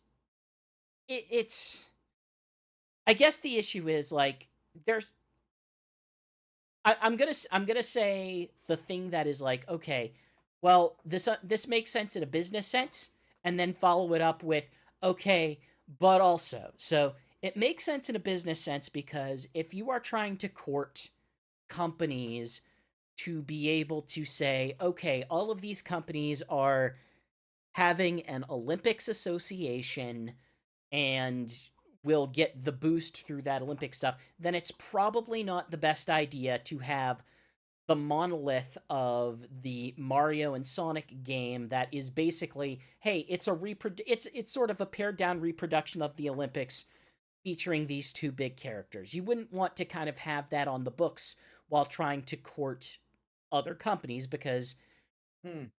A: it's I guess the issue is like there's I'm gonna say the thing that is like, okay, well, this makes sense in a business sense, and then follow it up with, okay, but also. So it makes sense in a business sense because if you are trying to court companies to be able to say, okay, all of these companies are having an Olympics association, and will get the boost through that Olympic stuff, then it's probably not the best idea to have the monolith of the Mario and Sonic game that is basically, hey, it's it's sort of a pared down reproduction of the Olympics featuring these two big characters. You wouldn't want to kind of have that on the books while trying to court other companies because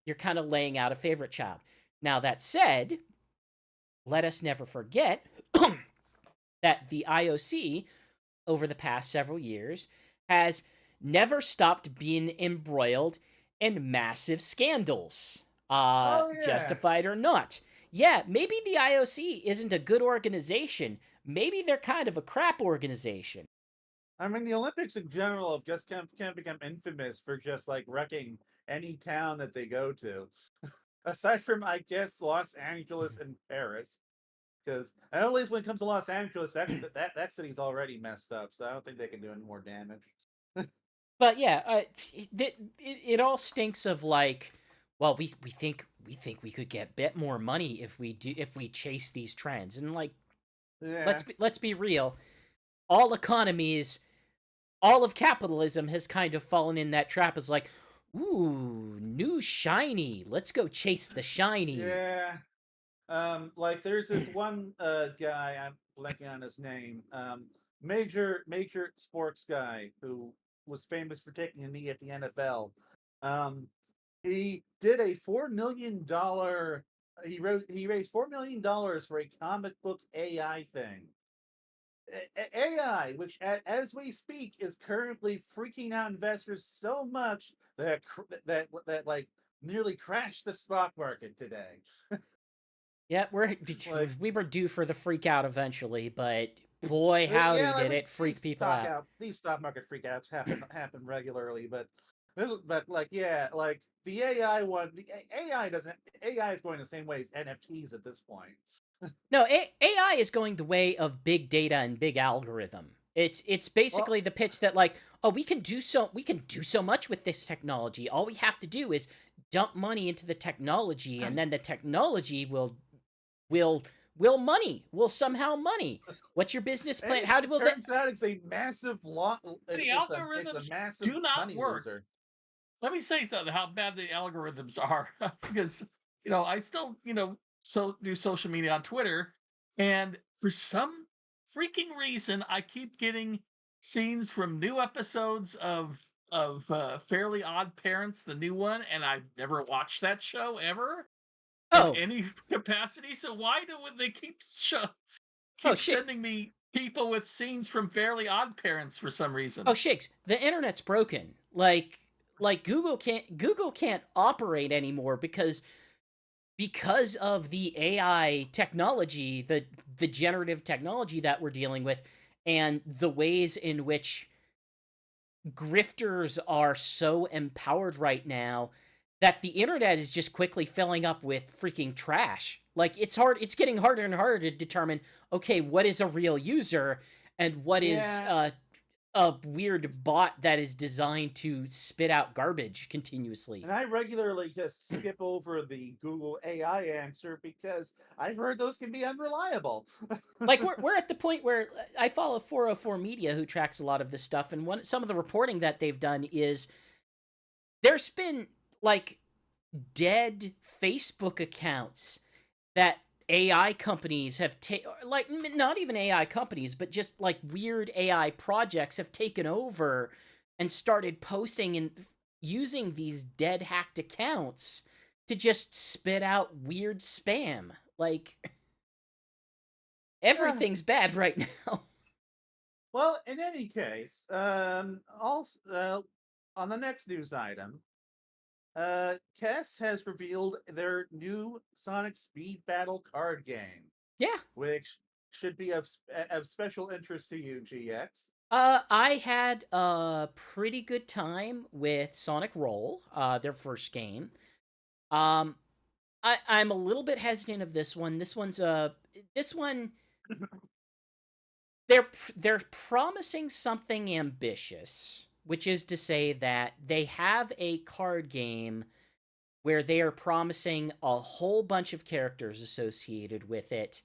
A: you're kind of laying out a favorite child. Now, that said, let us never forget that the IOC, over the past several years, has never stopped being embroiled in massive scandals,
B: Oh, yeah.
A: justified or not. Yeah, maybe the IOC isn't a good organization. Maybe they're kind of a crap organization.
B: I mean, the Olympics in general have just kind of become infamous for just like wrecking any town that they go to. Aside from, I guess, Los Angeles and Paris. Because at least when it comes to Los Angeles, that city's already messed up, so I don't think they can do any more damage.
A: But yeah, it all stinks of like, well, we think we could get a bit more money if we chase these trends, and like,
B: Yeah.
A: let's be real, all economies, all of capitalism has kind of fallen in that trap. As like, ooh, new shiny, let's go chase the shiny.
B: Yeah. Like there's this one guy, I'm blanking on his name, major sports guy who was famous for taking a knee at the NFL. He did a $4 million. He raised $4 million for a comic book AI thing. AI, which as we speak is currently freaking out investors so much that like nearly crashed the stock market today.
A: Yeah, we were due for the freak out eventually, but boy, howdy,
B: yeah, like
A: did it freak people out.
B: These stock market freakouts happen regularly, but like yeah, like the AI one, the AI is going the same way as NFTs at this point.
A: No, AI is going the way of big data and big algorithm. It's basically the pitch that like, oh, we can do so much with this technology. All we have to do is dump money into the technology, and then the technology will somehow money. What's your business plan? How will that?
B: Turns out it's a massive lot.
C: The
B: It's
C: algorithms
B: a massive
C: do not
B: money
C: work.
B: loser.
C: Let me say something how bad the algorithms are because I still do social media on Twitter, and for some freaking reason I keep getting scenes from new episodes of Fairly Odd Parents, the new one, and I've never watched that show ever in
A: Oh,
C: any capacity. So why do they keep
A: oh shit.
C: sending me people with scenes from Fairly Odd Parents for some reason?
A: Oh, Shigs, the internet's broken. Like Google can't operate anymore because of the AI technology, the generative technology that we're dealing with, and the ways in which grifters are so empowered right now that the internet is just quickly filling up with freaking trash. Like it's getting harder and harder to determine, okay, what is a real user and what is a weird bot that is designed to spit out garbage continuously.
B: And I regularly just skip over the Google AI answer because I've heard those can be unreliable.
A: Like we're at the point where I follow 404 Media, who tracks a lot of this stuff, and some of the reporting that they've done is there's been like dead Facebook accounts that AI companies have like not even AI companies, but just like weird AI projects have taken over and started posting and using these dead hacked accounts to just spit out weird spam. Like everything's bad right now.
B: Well, in any case, also on the next news item, Kess has revealed their new Sonic Speed Battle card game.
A: Yeah.
B: Which should be of special interest to you, GX.
A: I had a pretty good time with Sonic Roll, their first game. I'm a little bit hesitant of this one. This one they're promising something ambitious, which is to say that they have a card game where they are promising a whole bunch of characters associated with it.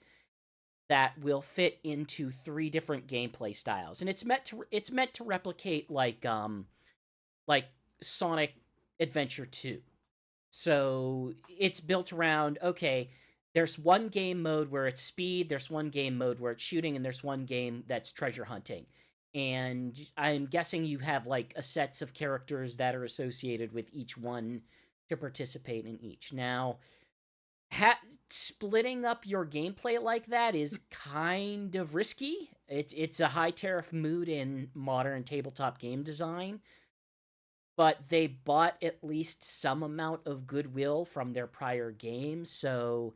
A: that will fit into 3 different gameplay styles, and it's meant to replicate like Sonic Adventure 2. So it's built around, okay, there's one game mode where it's speed, there's one game mode where it's shooting, and there's one game that's treasure hunting. And I'm guessing you have like a sets of characters that are associated with each one to participate in each. Now, splitting up your gameplay like that is kind of risky. It's a high tariff mood in modern tabletop game design, but they bought at least some amount of goodwill from their prior games, so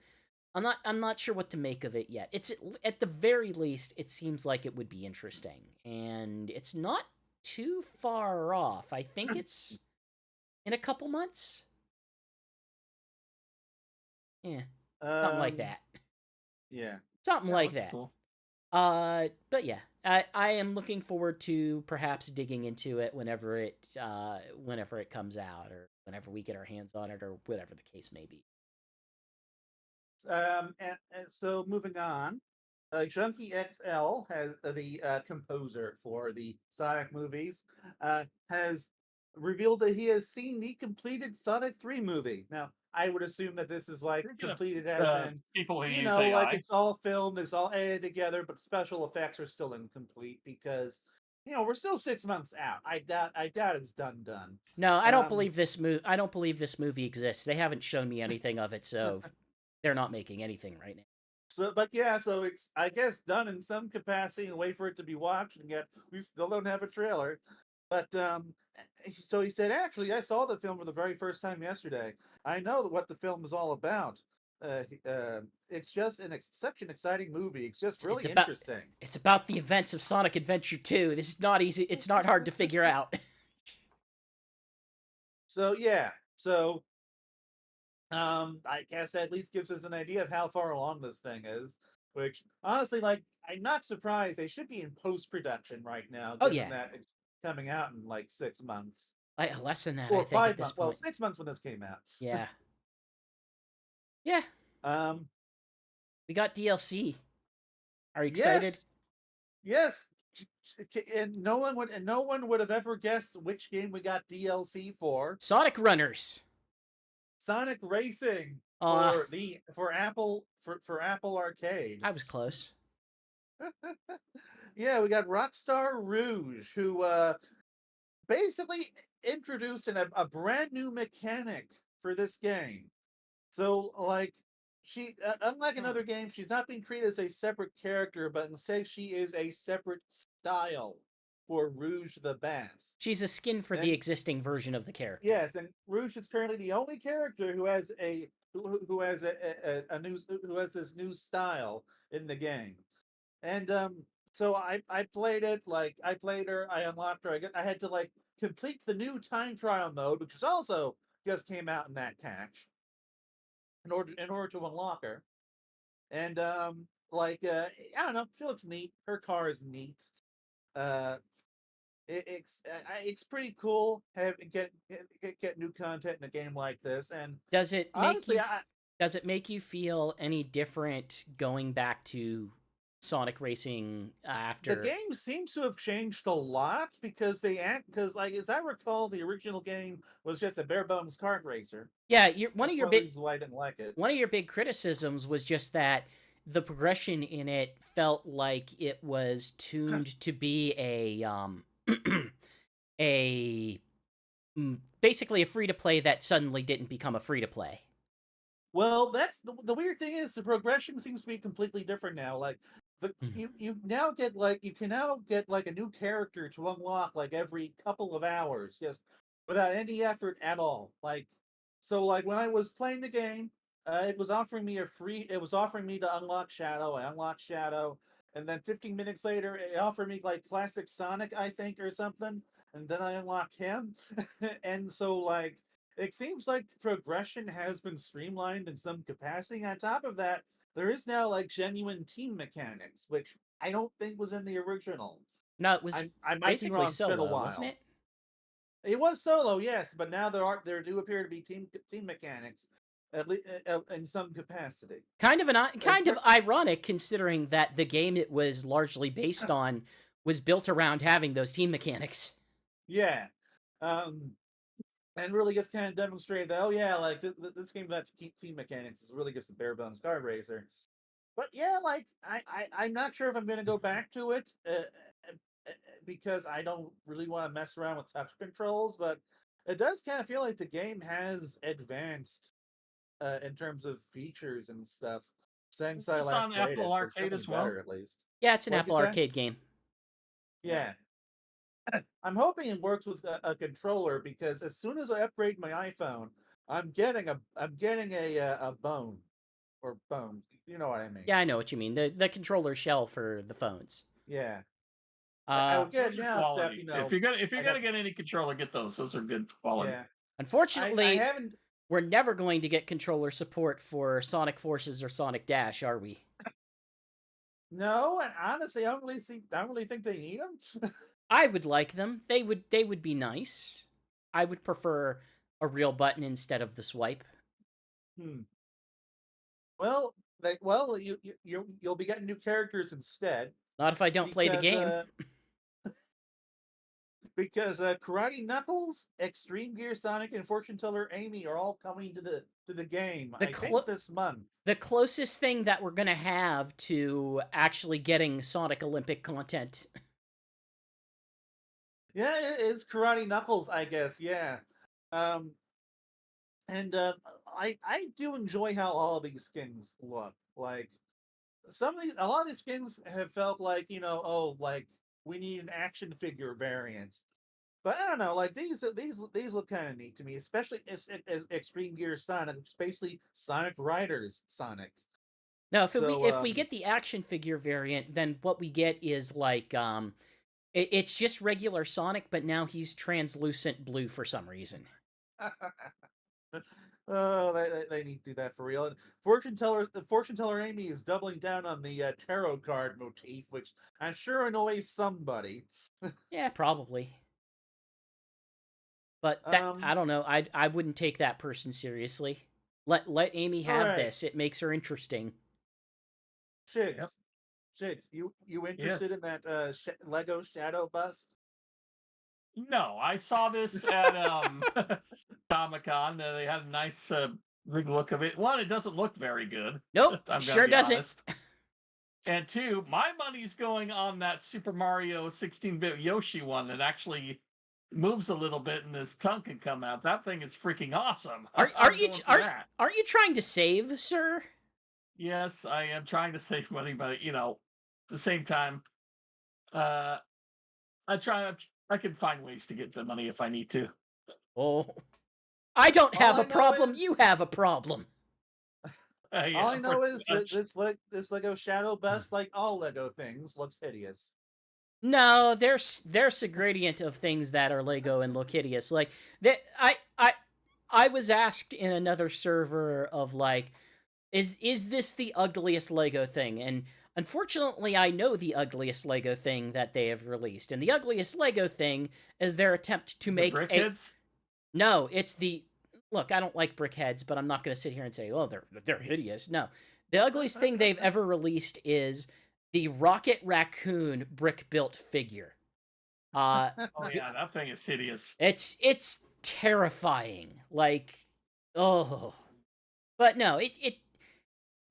A: I'm not sure what to make of it yet. It's at the very least, it seems like it would be interesting, and it's not too far off. I think it's in a couple months. Yeah, something like that.
B: Yeah.
A: Something
C: Yeah,
A: like
C: that's
A: that.
C: cool.
A: But yeah, I am looking forward to perhaps digging into it whenever it comes out, or whenever we get our hands on it, or whatever the case may be.
B: And so moving on, Junkie XL has the composer for the Sonic movies, has revealed that he has seen the completed Sonic 3 movie. Now, I would assume that this is like
C: Speaking of,
B: completed as in,
C: people who
B: you
C: use
B: know, like
C: AI.
B: it's all filmed, it's all edited together, but special effects are still incomplete because, you know, we're still 6 months out. I doubt it's done.
A: No, I don't
B: Um,
A: believe this I don't believe this movie exists. They haven't shown me anything of it, so they're not making anything right now.
B: So, but yeah, so it's, I guess, done in some capacity and wait for it to be watched. And yet, we still don't have a trailer. But so he said, actually, I saw the film for the very first time yesterday. I know what the film is all about. It's just such an exciting movie. It's just really interesting.
A: It's about the events of Sonic Adventure 2. This is not easy. It's not hard to figure out.
B: So yeah, so I guess that at least gives us an idea of how far along this thing is. Which honestly, like, I'm not surprised. They should be in post production right now,
A: Oh,
B: given
A: yeah.
B: that it's coming out in like 6 months
A: Less than that, I
B: or
A: think, at
B: 5
A: this
B: months. Well,
A: point.
B: 6 months when this came out.
A: Yeah. Yeah.
B: Um.
A: We got DLC. Are you excited?
B: Yes. And no one would have ever guessed which game we got DLC for.
A: Sonic Runners.
B: Sonic Racing
A: Uh,
B: for Apple Arcade.
A: I was close.
B: Yeah, we got Rockstar Rouge, who basically introduced a brand new mechanic for this game. So, like, she, unlike another game, she's not being treated as a separate character, but instead she is a separate style for Rouge the Bat.
A: She's a skin for the existing version of the character.
B: Yes, and Rouge is currently the only character who has who has this new style in the game. And so I played it, like, I played her, I unlocked her, I had to, like, complete the new time trial mode, which is also just came out in that patch, in order to unlock her. And I don't know, she looks neat. Her car is neat. Uh, it's pretty cool. Get new content in a game like this. And
A: Does it make
B: honestly,
A: you does it make you feel any different going back to Sonic Racing after
B: the game seems to have changed a lot because like, as I recall, the original game was just a bare bones kart racer.
A: Yeah,
B: That's one of the reasons why I didn't like it.
A: One of your big criticisms was just that the progression in it felt like it was tuned to be a basically a free to play that suddenly didn't become a free to play.
B: Well, that's the weird thing is the progression seems to be completely different now. Like, you now get, like, you can now get, like, a new character to unlock, like, every couple of hours, just without any effort at all. Like, so, like, when I was playing the game, it was offering me to unlock Shadow. I unlocked Shadow, and then 15 minutes later, it offered me, like, Classic Sonic, I think, or something, and then I unlocked him. And so, like, it seems like progression has been streamlined in some capacity. On top of that, there is now, like, genuine team mechanics, which I don't think was in the original.
A: No, it was
B: I might be
A: basically
B: wrong. It's been a
A: solo,
B: while.
A: wasn't it?
B: It was solo, yes, but now there do appear to be team mechanics. at least in some capacity.
A: Kind of ironic considering that the game it was largely based on was built around having those team mechanics.
B: Yeah. And really just kind of demonstrated that, oh yeah, like this game about team mechanics is really just a bare bones kart racer. But yeah, like I'm not sure if I'm going to go back to it because I don't really want to mess around with touch controls. But it does kind of feel like the game has advanced in terms of features and stuff since I
C: It's
B: last
C: on
B: played it.
C: Apple
B: So it's
C: Arcade
B: definitely
C: as well.
B: better, at least.
A: Yeah, it's an
B: What'd you
A: Apple
B: say?
A: Arcade game.
B: Yeah. I'm hoping it works with a controller because as soon as I upgrade my iPhone, I'm getting a bone or bone. You know what I mean?
A: Yeah, I know what you mean. The controller shell for the phones.
B: Yeah. I
A: Uh,
B: would get
C: Those
B: it
C: are
B: now, except
C: quality. If you're
B: I
C: gonna
B: got
C: get any controller, get those. Those are good quality.
B: yeah. I
A: unfortunately,
B: haven't.
A: we're never going to get controller support for Sonic Forces or Sonic Dash, are we?
B: No, and honestly, I don't really think they need them.
A: I would like them. They would be nice. I would prefer a real button instead of the swipe.
B: Well, you'll be getting new characters instead
A: Not if I don't play the
B: because
A: game.
B: Karate Knuckles, Extreme Gear Sonic, and Fortune Teller Amy are all coming to the game. I think this month.
A: The closest thing that we're gonna have to actually getting Sonic Olympic content.
B: Yeah, it is Karate Knuckles, I guess. Yeah, and I do enjoy how all of these skins look. Like a lot of these skins have felt like like we need an action figure variant. But I don't know, like these look kind of neat to me, especially as Extreme Gear Sonic, especially Sonic Riders Sonic.
A: No, if we get the action figure variant, then what we get is like it's just regular Sonic, but now he's translucent blue for some reason.
B: Oh, they need to do that for real. And the fortune teller Amy is doubling down on the tarot card motif, which I'm sure annoys somebody.
A: Yeah, probably. But that I don't know. I wouldn't take that person seriously. Let Amy have this. It makes her interesting.
B: Shigs, Shigs, you interested in that Lego Shadow bust?
C: No, I saw this at Comic-Con. They had a nice big look of it. One, it doesn't look very good.
A: Nope,
C: I'm
A: sure doesn't.
C: Honest. And two, my money's going on that Super Mario 16-bit Yoshi one that actually moves a little bit and his tongue can come out. That thing is freaking awesome.
A: Aren't you trying to save, sir?
C: Yes, I am trying to save money, but at the same time, I can find ways to get the money if I need to.
A: Oh, I don't have a problem. You have a problem.
B: All I know is that this Lego Shadow bust, like all Lego things, looks hideous.
A: No, there's a gradient of things that are Lego and look hideous. Like I was asked in another server of like, is this the ugliest Lego thing? And unfortunately, I know the ugliest Lego thing that they have released, and the ugliest Lego thing is their attempt to make
C: Brickheads?
A: No, it's the look. I don't like brickheads, but I'm not going to sit here and say, oh, they're hideous. No, the ugliest thing they've ever released is the Rocket Raccoon brick-built figure.
C: Oh yeah, that thing is hideous.
A: It's terrifying. Like, oh, but no,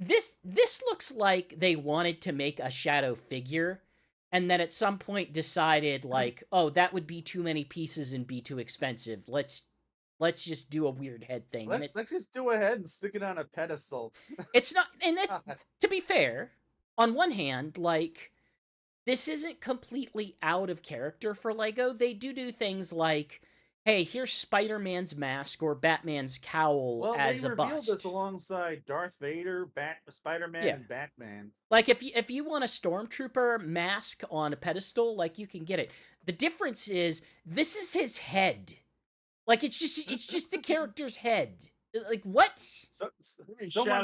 A: this looks like they wanted to make a Shadow figure, and then at some point decided like, oh, that would be too many pieces and be too expensive. Let's just do a weird head thing.
B: Let's just do a head and stick it on a pedestal.
A: It's not, and that's to be fair. On one hand, like, this isn't completely out of character for Lego. They do things like, hey, here's Spider-Man's mask or Batman's cowl as a bust.
B: They revealed this alongside Darth Vader, Spider-Man, and Batman.
A: Like, if you want a Stormtrooper mask on a pedestal, like, you can get it. The difference is, this is his head. Like, it's just the character's head. Like, what?
B: Someone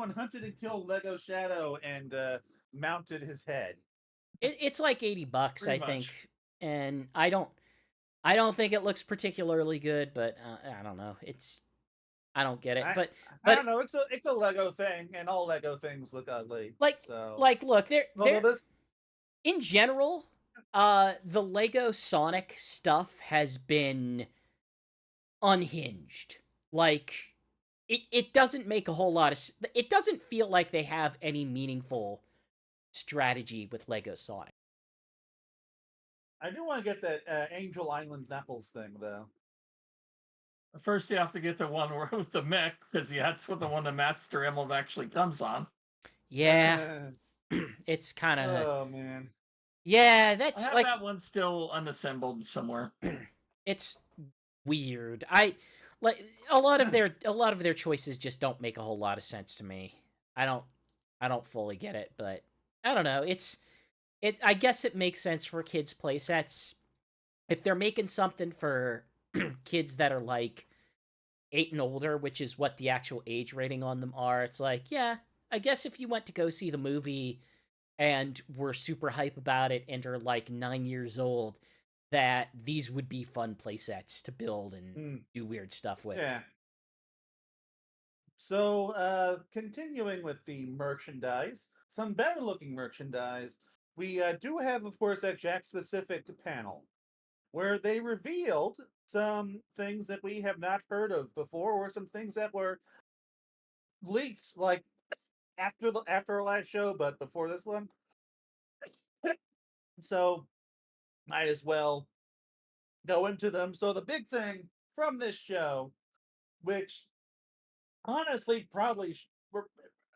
B: hunted and killed Lego Shadow and mounted his head.
A: It's like $80,
C: Pretty
A: I think,
C: much.
A: And I don't think it looks particularly good, but I don't know. I don't get it.
B: I,
A: But
B: I don't know. It's a Lego thing, and all Lego things look ugly.
A: like
B: So,
A: look,
B: although this,
A: in general, the Lego Sonic stuff has been unhinged. Like it doesn't make a whole lot of it doesn't feel like they have any meaningful strategy with Lego Sonic.
B: I do want to get that Angel Island Knuckles thing though.
C: First, you have to get the one with the mech, because that's what the one the Master Emblem actually comes on.
A: Yeah, it's kind of
B: Oh man.
A: yeah.
C: I
A: That's
C: have
A: like
C: that one still unassembled somewhere.
A: it's weird. I like a lot of their choices just don't make a whole lot of sense to me. I don't fully get it, but I don't know. I guess it makes sense for kids play sets. If they're making something for kids that are like 8 and older, which is what the actual age rating on them are, it's like, yeah, I guess if you went to go see the movie and were super hype about it and are like 9 years old, that these would be fun play sets to build and do weird stuff with.
B: Yeah. So, continuing with the merchandise, some better looking merchandise. We do have, of course, that Jack specific panel where they revealed some things that we have not heard of before, or some things that were leaked, like after our last show, but before this one. So, might as well go into them. So, the big thing from this show, which honestly probably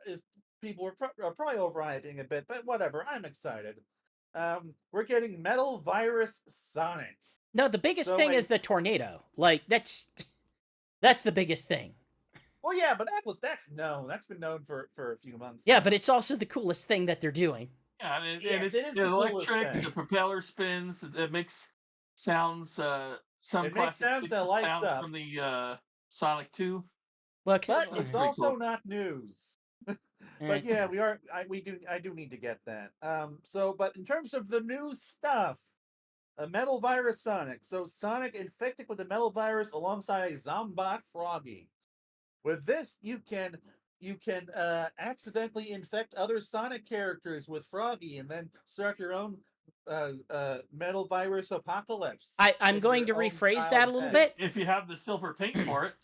B: is people are probably overhyping a bit, but whatever. I'm excited. We're getting Metal Virus Sonic.
A: No, the biggest
B: So
A: thing is the tornado. Like that's the biggest thing.
B: Well, yeah, but that's been known for a few months.
A: Yeah,
B: now.
A: but it's also the coolest thing that they're doing.
C: Yeah, and
B: Yes,
C: it's
B: it is the coolest
C: electric.
B: thing.
C: The propeller spins. It makes sounds. Some
B: It makes
C: classic
B: sounds that lights
C: sounds
B: up.
C: from the Sonic 2.
A: Look,
B: But
C: That's
B: it's
C: pretty
B: also
C: cool.
B: not news.
A: eh,
B: But yeah, I do need to get that. But in terms of the new stuff, a Metal Virus Sonic. So Sonic infected with the Metal Virus alongside a Zombot Froggy. With this, you can accidentally infect other Sonic characters with Froggy, and then start your own Metal Virus apocalypse.
A: I'm
B: in
A: going
B: your
A: to
B: own
A: rephrase that
B: child
A: a little
B: head.
A: bit.
C: If you have the silver paint for it.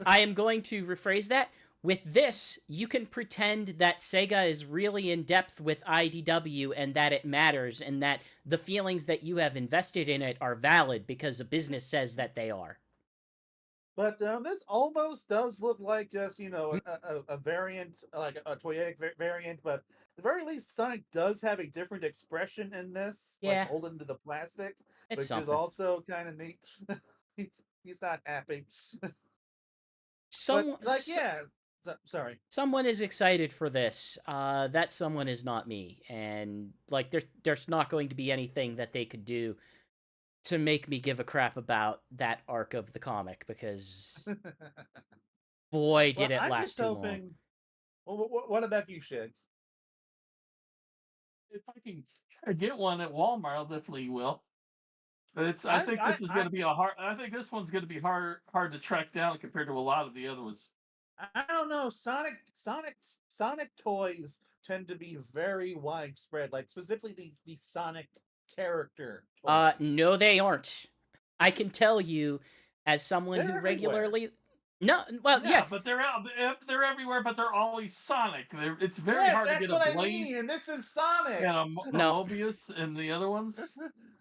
A: I am going to rephrase that. With this, you can pretend that Sega is really in depth with IDW and that it matters and that the feelings that you have invested in it are valid because the business says that they are.
B: But this almost does look like just a variant, like a toyetic variant. But at the very least, Sonic does have a different expression in this,
A: Yeah.
B: like holding to the plastic,
A: It's
B: which
A: something.
B: is also kind of neat. he's not happy.
A: Someone,
B: But like, yeah. Sorry.
A: someone is excited for this. That someone is not me, and like there's not going to be anything that they could do to make me give a crap about that arc of the comic because boy did
B: Well,
A: it
B: I'm
A: last
B: just
A: too long.
B: hoping. Well, what about you, Shigs?
C: If I can get one at Walmart, I'll definitely will. But I think this is going to be a hard. I think this one's going to be hard to track down compared to a lot of the other ones.
B: I don't know. Sonic toys tend to be very widespread, like specifically these Sonic character toys.
A: No, they aren't. I can tell you, as someone
B: They're
A: who
B: everywhere.
A: regularly. No, well, yeah.
C: But they're out. They're everywhere, but they're always Sonic. It's very
B: Yes,
C: hard to
B: that's
C: get
B: what
C: a
B: I
C: Blaze
B: mean, and this is Sonic.
C: and a
A: No.
C: Mobius and the other ones.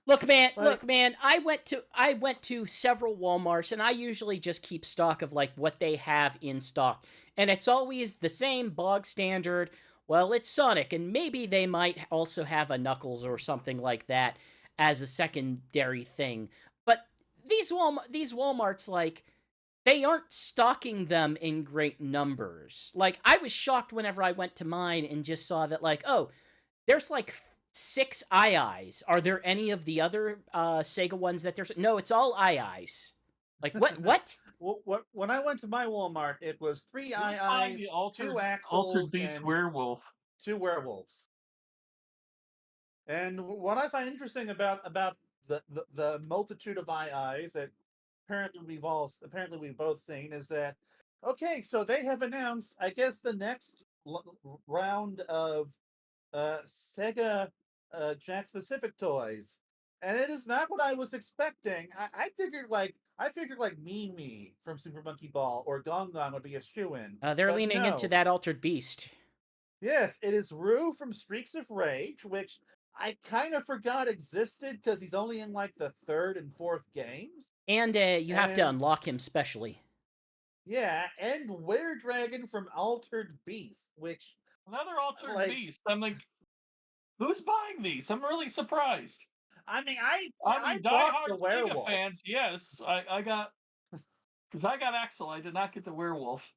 A: Look, man.
B: Like-
A: Look, man. I went to several WalMarts, and I usually just keep stock of like what they have in stock, and it's always the same bog standard. Well, it's Sonic, and maybe they might also have a Knuckles or something like that as a secondary thing. But these WalMarts, like, they aren't stocking them in great numbers. Like, I was shocked whenever I went to mine and just saw that, like, oh, there's like 6 II. Are there any of the other Sega ones that there's? No, it's all IIs. Like, what? What?
B: When I went to my Walmart, it was 3
C: You'll find
B: IIs,
C: the
B: 2
C: altered
B: Axles,
C: beast
B: and
C: werewolf.
B: 2 werewolves. And what I find interesting about the multitude of IIs that apparently we've both seen is that Okay, so they have announced, I guess, the next round of Sega Jack Pacific toys, and it is not what I was expecting. I figured like Mimi from Super Monkey Ball or Gong Gong would be a shoe in,
A: They're
B: but
A: leaning into
B: no.
A: that Altered Beast.
B: Yes, it is Rue from Streaks of Rage, which I kind of forgot existed because he's only in like the third and fourth games.
A: And you have to
B: And
A: unlock him specially.
B: yeah, and Were Dragon from Altered Beast, which
C: Another Altered
B: like
C: Beast. I'm like, who's buying these? I'm really surprised.
B: I mean
C: I
B: I
C: mean,
B: bought
C: diehard
B: the
C: Sega
B: werewolf.
C: fans, yes. I got, because I got Axel. I did not get the werewolf.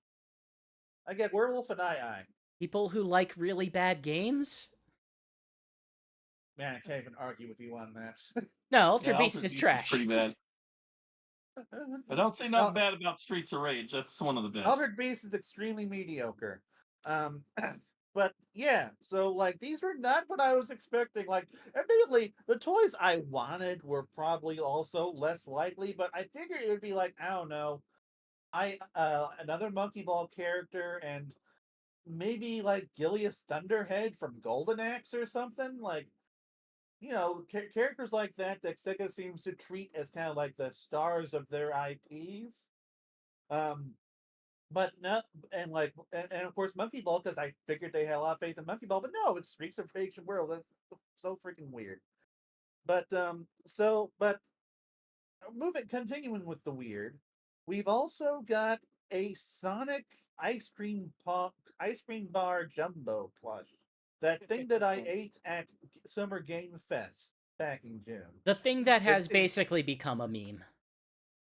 B: I get Werewolf and I.
A: People who like really bad games?
B: Man, I can't even argue with you on that.
A: No,
C: Yeah,
A: Altered Beast
C: Altered
A: is
C: Beast
A: trash.
C: is pretty bad. I don't say nothing bad about Streets of Rage. That's one of the best.
B: Altered Beast is extremely mediocre. Um, but yeah, so like these were not what I was expecting. Like immediately, the toys I wanted were probably also less likely, but I figured it would be like I don't know, I another Monkey Ball character and maybe like Gilius Thunderhead from Golden Axe or something like. Characters like that Sega seems to treat as kind of like the stars of their IPs. Um, but no, and of course Monkey Ball because I figured they had a lot of faith in Monkey Ball, but no, it's Streaks of Rage and World. That's so freaking weird. But continuing with the weird, we've also got a Sonic ice cream bar jumbo plush. That thing that I ate at Summer Game Fest back in June.
A: The thing that has
B: It's
A: basically become a meme.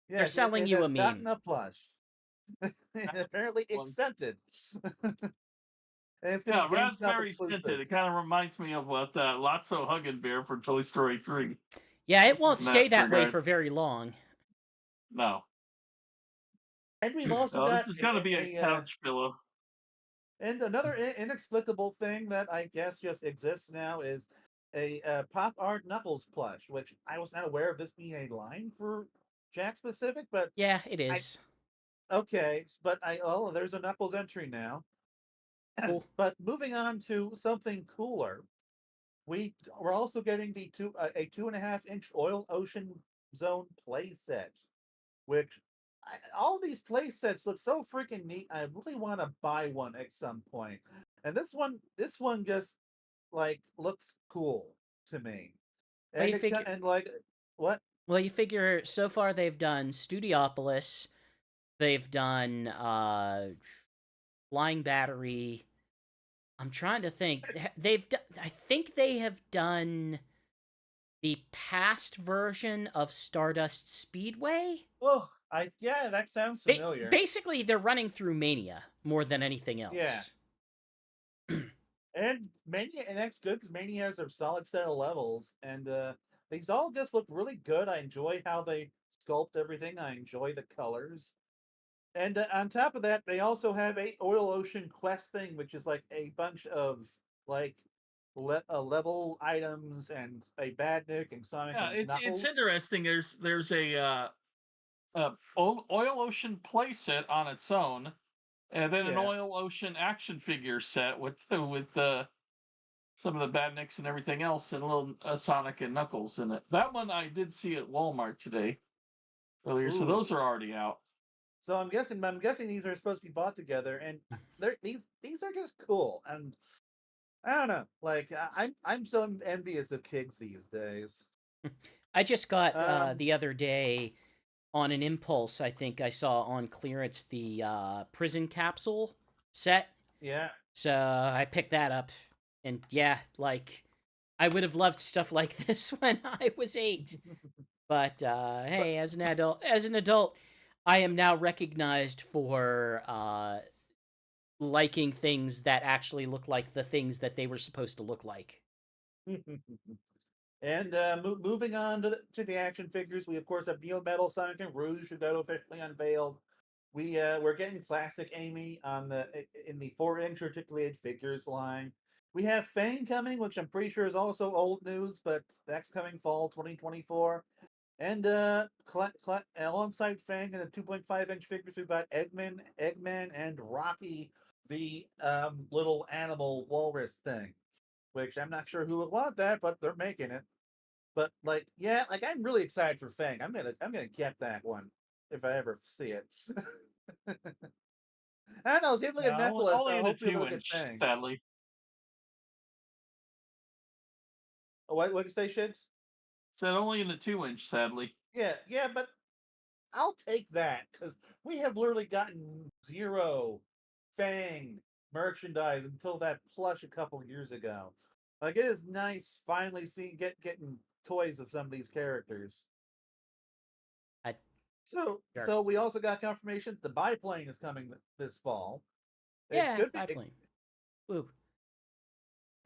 A: They're
B: yes,
A: selling
B: it
A: you a
B: has gotten
A: meme.
B: a plush. Apparently, it's scented. And it's gonna
C: Yeah,
B: be GameStop
C: raspberry
B: exclusive.
C: scented. It kind of reminds me of what Lotso Huggin' Bear from Toy Story 3.
A: Yeah, it won't
C: In
A: stay
C: that
A: that way
C: regard.
A: for very long.
C: No.
B: And we've also
C: No, this
B: got
C: is going to be a couch pillow.
B: and another inexplicable thing that I guess just exists now is a pop art Knuckles plush, which I was not aware of this being a line for Jack Specific, but
A: Yeah, it is.
B: There's a Knuckles entry now.
A: Cool.
B: But moving on to something cooler, we're also getting a 2.5-inch Oil Ocean Zone playset, which all these play sets look so freaking neat. I really want to buy one at some point. And this one just like looks cool to me.
A: Well,
B: And what?
A: Well, you figure so far they've done Studiopolis, they've done Flying Battery. I'm trying to think. I think they have done the past version of Stardust Speedway.
B: Oh, that sounds familiar.
A: Basically, they're running through Mania more than anything else.
B: Yeah. And that's good because Mania has a solid set of levels, and these all just look really good. I enjoy how they sculpt everything. I enjoy the colors. And on top of that, they also have a Oil Ocean Quest thing, which is like a bunch of like level items and a Badnik and Sonic
C: Yeah,
B: and
C: it's
B: Knuckles.
C: interesting. There's a Oil Ocean playset on its own, and then an
B: Yeah.
C: Oil Ocean action figure set with some of the Badniks and everything else, and a little Sonic and Knuckles in it. That one I did see at Walmart today earlier, so those
B: Ooh.
C: are already out.
B: So I'm guessing these are supposed to be bought together, and these are just cool. And I don't know, like I'm so envious of kids these days.
A: I just got the other day on an impulse. I think I saw on clearance the prison capsule set.
B: Yeah.
A: So I picked that up, and yeah, like I would have loved stuff like this when I was 8. But hey, as an adult, I am now recognized for liking things that actually look like the things that they were supposed to look like.
B: And moving on to the action figures, we of course have Neo Metal Sonic and Rouge who got officially unveiled. We're getting classic Amy in the 4-inch articulated figures line. We have Fang coming, which I'm pretty sure is also old news, but that's coming fall 2024. And alongside Fang and the 2.5-inch figures, we've got Eggman, and Rocky, the little animal walrus thing. Which I'm not sure who would want that, but they're making it. But like, yeah, like I'm really excited for Fang. I'm gonna get that one if I ever see it. I don't know. I was able to get
C: Yeah,
B: Mephiles,
C: only
B: so
C: in the
B: hopefully we'll
C: two
B: get
C: inch,
B: Fang.
C: sadly.
B: Oh, what you say, Shigs?
C: Said only in the 2 inch, sadly.
B: Yeah, but I'll take that because we have literally gotten zero Fang merchandise until that plush a couple years ago. Like it is nice finally seeing getting toys of some of these characters.
A: I,
B: So
A: sure.
B: so we also got confirmation the biplane is coming this fall. It
A: Yeah,
B: could be
A: biplane. Ooh.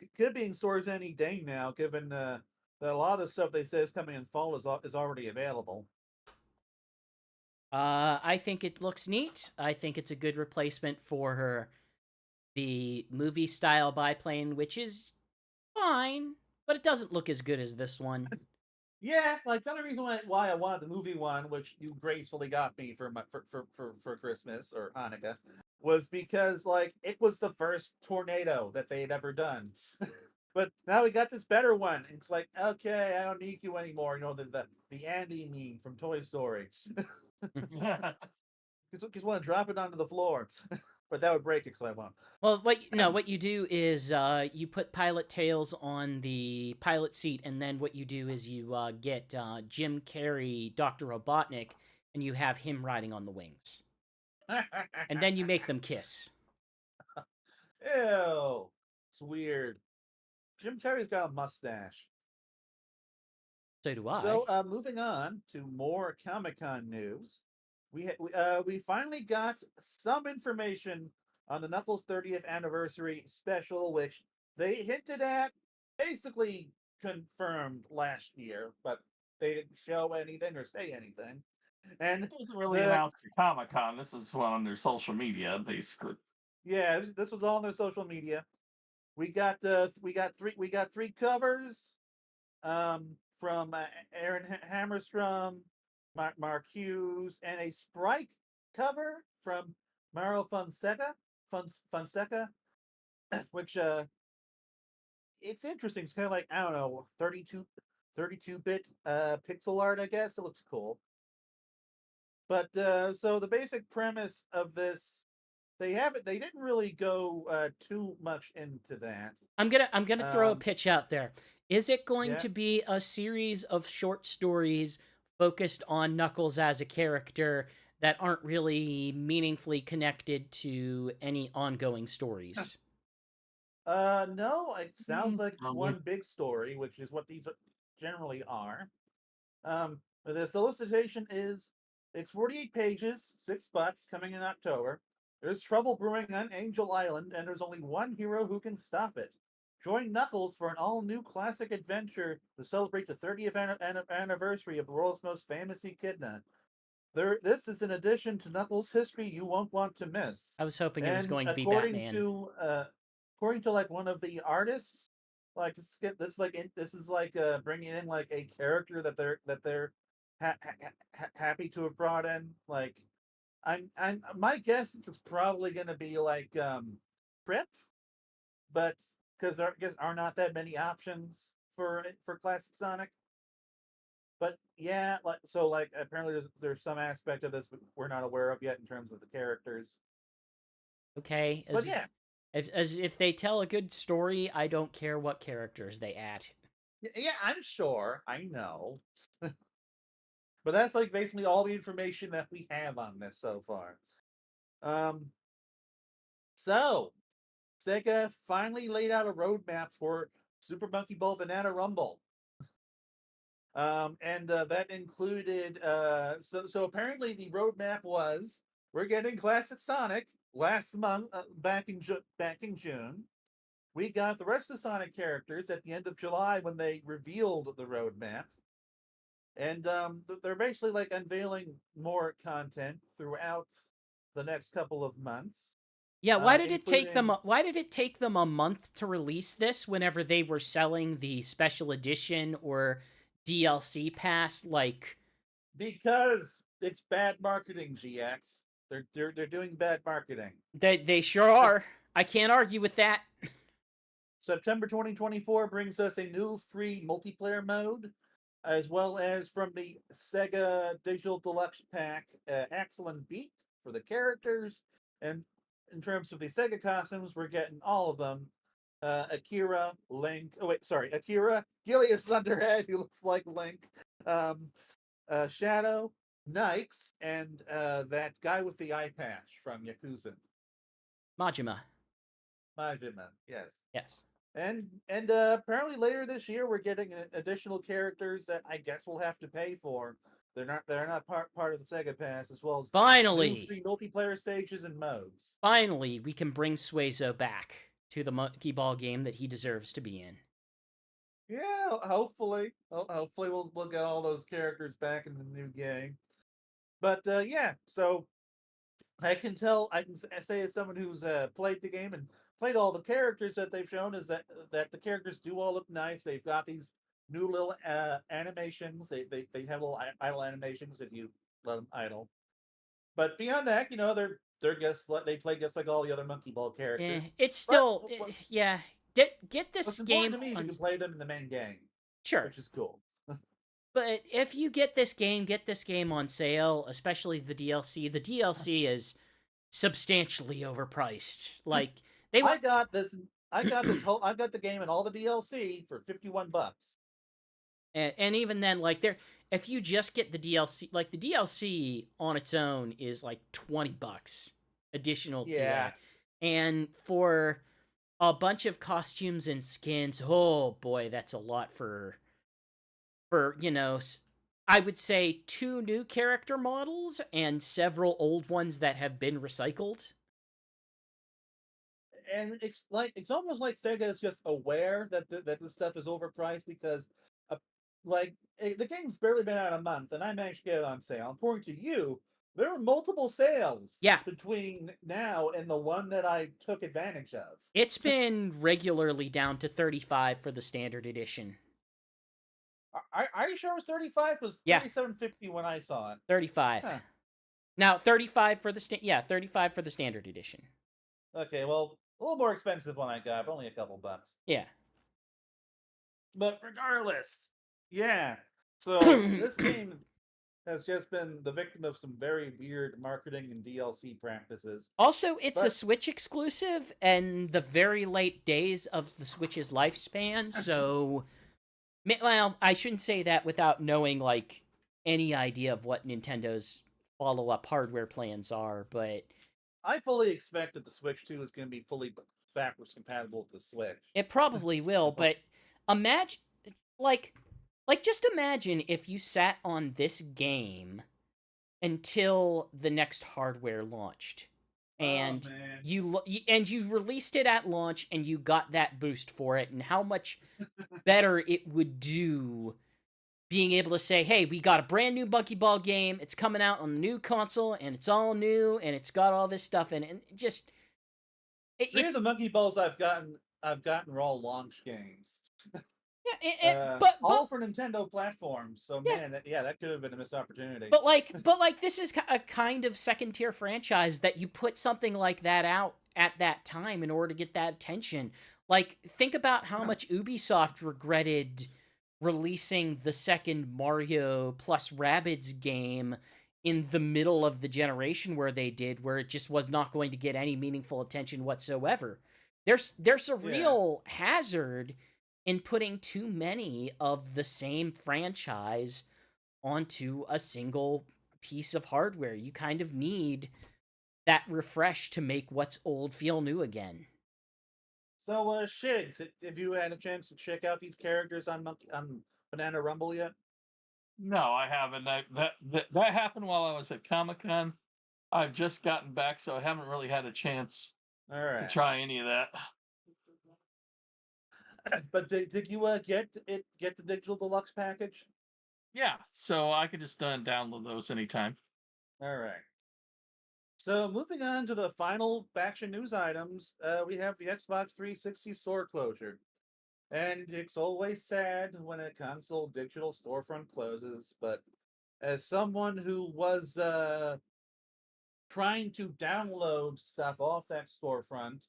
B: it could be in stores any day now, given that a lot of the stuff they say is coming in fall is already available.
A: I think it looks neat. I think it's a good replacement for the movie style biplane, which is fine, but it doesn't look as good as this one.
B: Yeah, like the only reason why I wanted the movie one, which you gracefully got me for for Christmas or Hanukkah, was because like it was the first tornado that they had ever done. But now we got this better one. It's like, okay, I don't need you anymore. You know, the Andy meme from Toy Story. Just want to drop it onto the floor. But that would break it, so I won't.
A: Well, what you do is you put Pilot Tails on the pilot seat, and then what you do is you get Jim Carrey, Dr. Robotnik, and you have him riding on the wings. And then you make them kiss.
B: Ew. It's weird. Jim Carrey's got a mustache.
A: So do I.
B: So, moving on to more Comic-Con news. We finally got some information on the Knuckles 30th anniversary special, which they hinted at, basically confirmed last year, but they didn't show anything or say anything. And
C: It wasn't really
B: the
C: announced at Comic-Con. This is on their social media, basically.
B: yeah, this was all on their social media. We got three covers from Aaron Hammerstrom, Mark Hughes, and a sprite cover from Mario Fonseca, which it's interesting. It's kind of like I don't know, 32-bit pixel art. I guess it looks cool. But so the basic premise of this, they didn't really go too much into that.
A: I'm gonna throw a
B: Um,
A: pitch out there. Is it going
B: yeah.
A: to be a series of short stories focused on Knuckles as a character that aren't really meaningfully connected to any ongoing stories?
B: No, it sounds like it's
C: Probably.
B: one big story, which is what these generally are. The solicitation is it's 48 pages, $6, coming in October. There's trouble brewing on Angel Island, and there's only one hero who can stop it. Join Knuckles for an all-new classic adventure to celebrate the 30th anniversary of the world's most famous echidna. This is an addition to Knuckles' history you won't want to miss.
A: I was hoping it was
B: And
A: going to be Batman.
B: according to like one of the artists, like this is like bringing in like a character that they're happy to have brought in. Like I'm my guess is it's probably going to be like Trip, but because there I guess are not that many options for classic Sonic. But yeah, like apparently there's some aspect of this we're not aware of yet in terms of the characters.
A: Okay,
B: But yeah,
A: as if they tell a good story, I don't care what characters they add.
B: yeah, I'm sure. I know. But that's like basically all the information that we have on this so far. Um, so Sega finally laid out a roadmap for Super Monkey Ball Banana Rumble. And that included so apparently the roadmap was we're getting Classic Sonic last month back in June. We got the rest of the Sonic characters at the end of July when they revealed the roadmap. And they're basically like unveiling more content throughout the next couple of months.
A: Yeah,
B: Including
A: why did it take them a month to release this whenever they were selling the special edition or DLC pass like
B: Because it's bad marketing, GX. They're doing bad marketing.
A: They sure are. I can't argue with that.
B: September 2024 brings us a new free multiplayer mode, as well as from the Sega Digital Deluxe Pack, Axel and Beat for the characters. And in terms of the Sega costumes, we're getting all of them. Akira, Link. Oh wait, sorry, Akira, Gilius Thunderhead, who looks like Link. Um, Shadow, Nyx, and that guy with the eye patch from Yakuza.
A: Majima.
B: Majima, yes.
A: Yes.
B: And apparently later this year we're getting additional characters that I guess we'll have to pay for. They're not part of the Sega Pass, as well as new
A: Finally,
B: free multiplayer stages and modes.
A: finally, we can bring Suezo back to the monkey ball game that he deserves to be in.
B: Yeah, hopefully, hopefully we'll get all those characters back in the new game. But yeah, so I can say as someone who's played the game and played all the characters that they've shown is that the characters do all look nice. They've got these new little animations. They have little idle animations if you let them idle. But beyond that, they're just they play just like all the other Monkey Ball characters.
A: It's still,
B: But
A: yeah. Get this
B: what's
A: game
B: important to me is you can play them in the main game,
A: sure.
B: which is cool.
A: But if you get this game on sale, especially the DLC. The DLC is substantially overpriced. Like they
B: I got this. I got the game and all the DLC for $51.
A: and even then, like if you just get the DLC, like the DLC on its own is like $20 additional to that, and for a bunch of costumes and skins, oh boy, that's a lot for I would say 2 new character models and several old ones that have been recycled.
B: And it's almost like Sega is just aware that that this stuff is overpriced because, the game's barely been out a month, and I managed to get it on sale. According to you, there were multiple sales between now and the one that I took advantage of.
A: It's been regularly down to $35 for the standard edition.
B: Are you sure it was 35? It was $37.50 when I saw it.
A: 35.
B: Huh.
A: Now 35 for the 35 for the standard edition.
B: Okay, well, a little more expensive when I got, but only a couple bucks.
A: Yeah.
B: But regardless, yeah. So this game has just been the victim of some very weird marketing and DLC practices.
A: Also, it's a Switch exclusive and the very late days of the Switch's lifespan, so well, I shouldn't say that without knowing like any idea of what Nintendo's follow-up hardware plans are, but
B: I fully expect that the Switch 2 is going to be fully backwards compatible with the Switch.
A: It probably will, but imagine just imagine if you sat on this game until the next hardware launched. And you released it at launch and you got that boost for it, and how much better it would do being able to say, hey, we got a brand new Monkey Ball game, it's coming out on the new console, and it's all new, and it's got all this stuff in it, and just...
B: Three of the Monkey Balls I've gotten were all launch games.
A: Yeah,
B: all for Nintendo platforms. So man, that could have been a missed opportunity.
A: But this is a kind of second tier franchise that you put something like that out at that time in order to get that attention. Like, think about how much Ubisoft regretted releasing the second Mario plus Rabbids game in the middle of the generation where they did, where it just was not going to get any meaningful attention whatsoever. There's a real hazard in putting too many of the same franchise onto a single piece of hardware. You kind of need that refresh to make what's old feel new again.
B: So, Shigs, have you had a chance to check out these characters on Banana Rumble yet?
C: No, I haven't. That happened while I was at Comic-Con. I've just gotten back, so I haven't really had a chance to try any of that.
B: But did you get the digital deluxe package?
C: Yeah, so I could just download those anytime.
B: All right. So moving on to the final faction news items, we have the Xbox 360 store closure. And it's always sad when a console digital storefront closes, but as someone who was trying to download stuff off that storefront,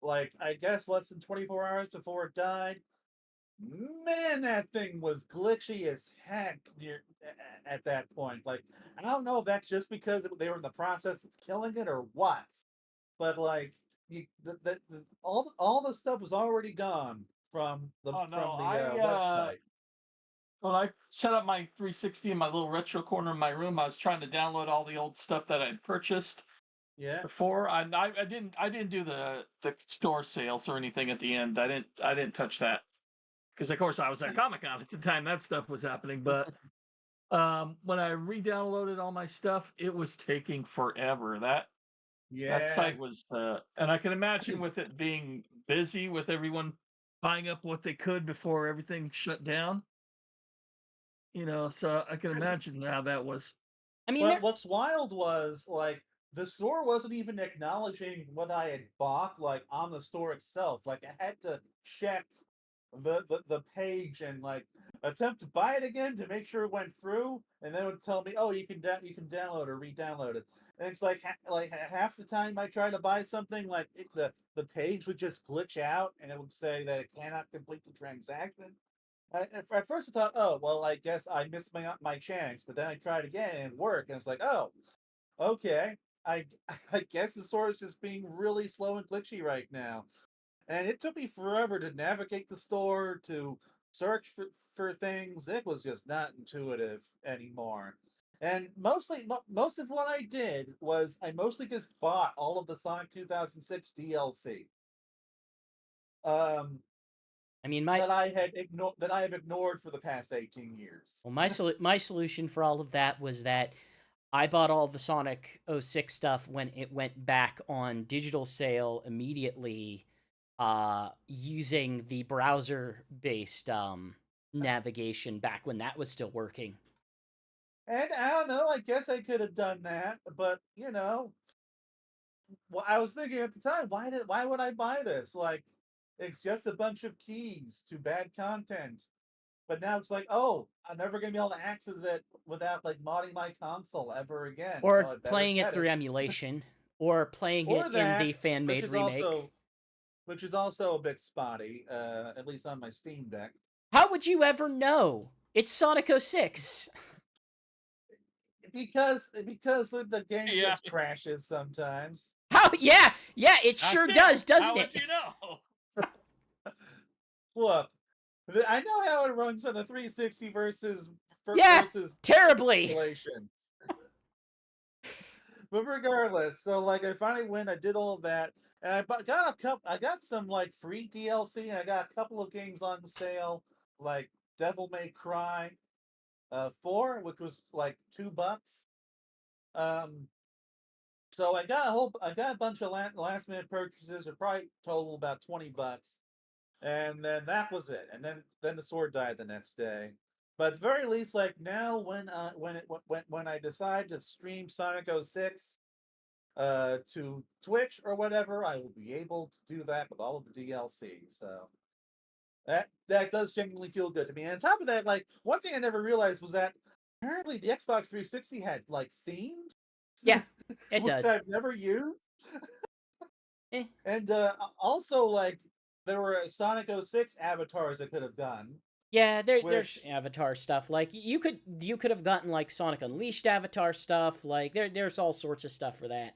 B: like I guess less than 24 hours before it died. Man, that thing was glitchy as heck at that point. Like, I don't know if that's just because they were in the process of killing it or what, but like, all the stuff was already gone from the
C: Oh no,
B: website.
C: when I set up my 360 in my little retro corner in my room, I was trying to download all the old stuff that I'd purchased
B: Yeah,
C: before. I didn't do the store sales or anything at the end. I didn't touch that because of course I was at Comic Con at the time that stuff was happening. But when I re-downloaded all my stuff, it was taking forever. That
B: yeah.
C: site was, and I can imagine with it being busy with everyone buying up what they could before everything shut down. So I can imagine how that was.
A: I mean,
B: But what's wild was like the store wasn't even acknowledging what I had bought, like on the store itself. Like I had to check the page and like attempt to buy it again to make sure it went through, and then it would tell me, "Oh, you can download or re-download it." And it's like half the time I try to buy something, like the page would just glitch out, and it would say that it cannot complete the transaction. At first I thought, oh well, I guess I missed my chance. But then I tried again and it worked, and it's like, oh, okay. I I guess the store is just being really slow and glitchy right now. And it took me forever to navigate the store, to search for things. It was just not intuitive anymore. And most of what I did was I mostly just bought all of the Sonic 2006 DLC. Um,
A: I mean,
B: that I have ignored for the past 18 years.
A: well, my solution for all of that was that I bought all the Sonic '06 stuff when it went back on digital sale immediately, using the browser-based navigation back when that was still working.
B: And I don't know, I guess I could have done that, but well, I was thinking at the time, why would I buy this? Like, it's just a bunch of keys to bad content. But now it's like, oh, I'm never gonna be able to access it without like modding my console ever again. So
A: Or
B: I better
A: playing it
B: get
A: through
B: it.
A: emulation, or playing it
B: Or
A: in
B: that,
A: the fan-made remake.
B: which is also a bit spotty, at least on my Steam Deck.
A: How would you ever know? It's Sonic '06.
B: Because the game
C: Yeah,
B: just crashes sometimes.
A: How? Yeah, it
C: I
A: sure
C: said,
A: does,
C: how
A: doesn't
C: would
A: it?
C: you know?
B: Look, I know how it runs on a 360 versus
A: Yeah,
B: versus
A: terribly.
B: emulation. But regardless, so like I finally went, I did all of that, and I got some like free DLC, and I got a couple of games on sale, like Devil May Cry 4, which was like $2. Um, so I got a bunch of last minute purchases, or probably total about $20, and then that was it. And then the sword died the next day. But at the very least, like now, when I decide to stream Sonic '06 to Twitch or whatever, I will be able to do that with all of the DLC. So that does genuinely feel good to me. And on top of that, like one thing I never realized was that apparently the Xbox 360 had like themes,
A: Yeah, it
B: which
A: does.
B: I've never used.
A: Eh.
B: And also like there were Sonic '06 avatars I could have done,
A: Yeah, there's
B: which
A: Avatar stuff. Like you could have gotten like Sonic Unleashed Avatar stuff. Like there's all sorts of stuff for that.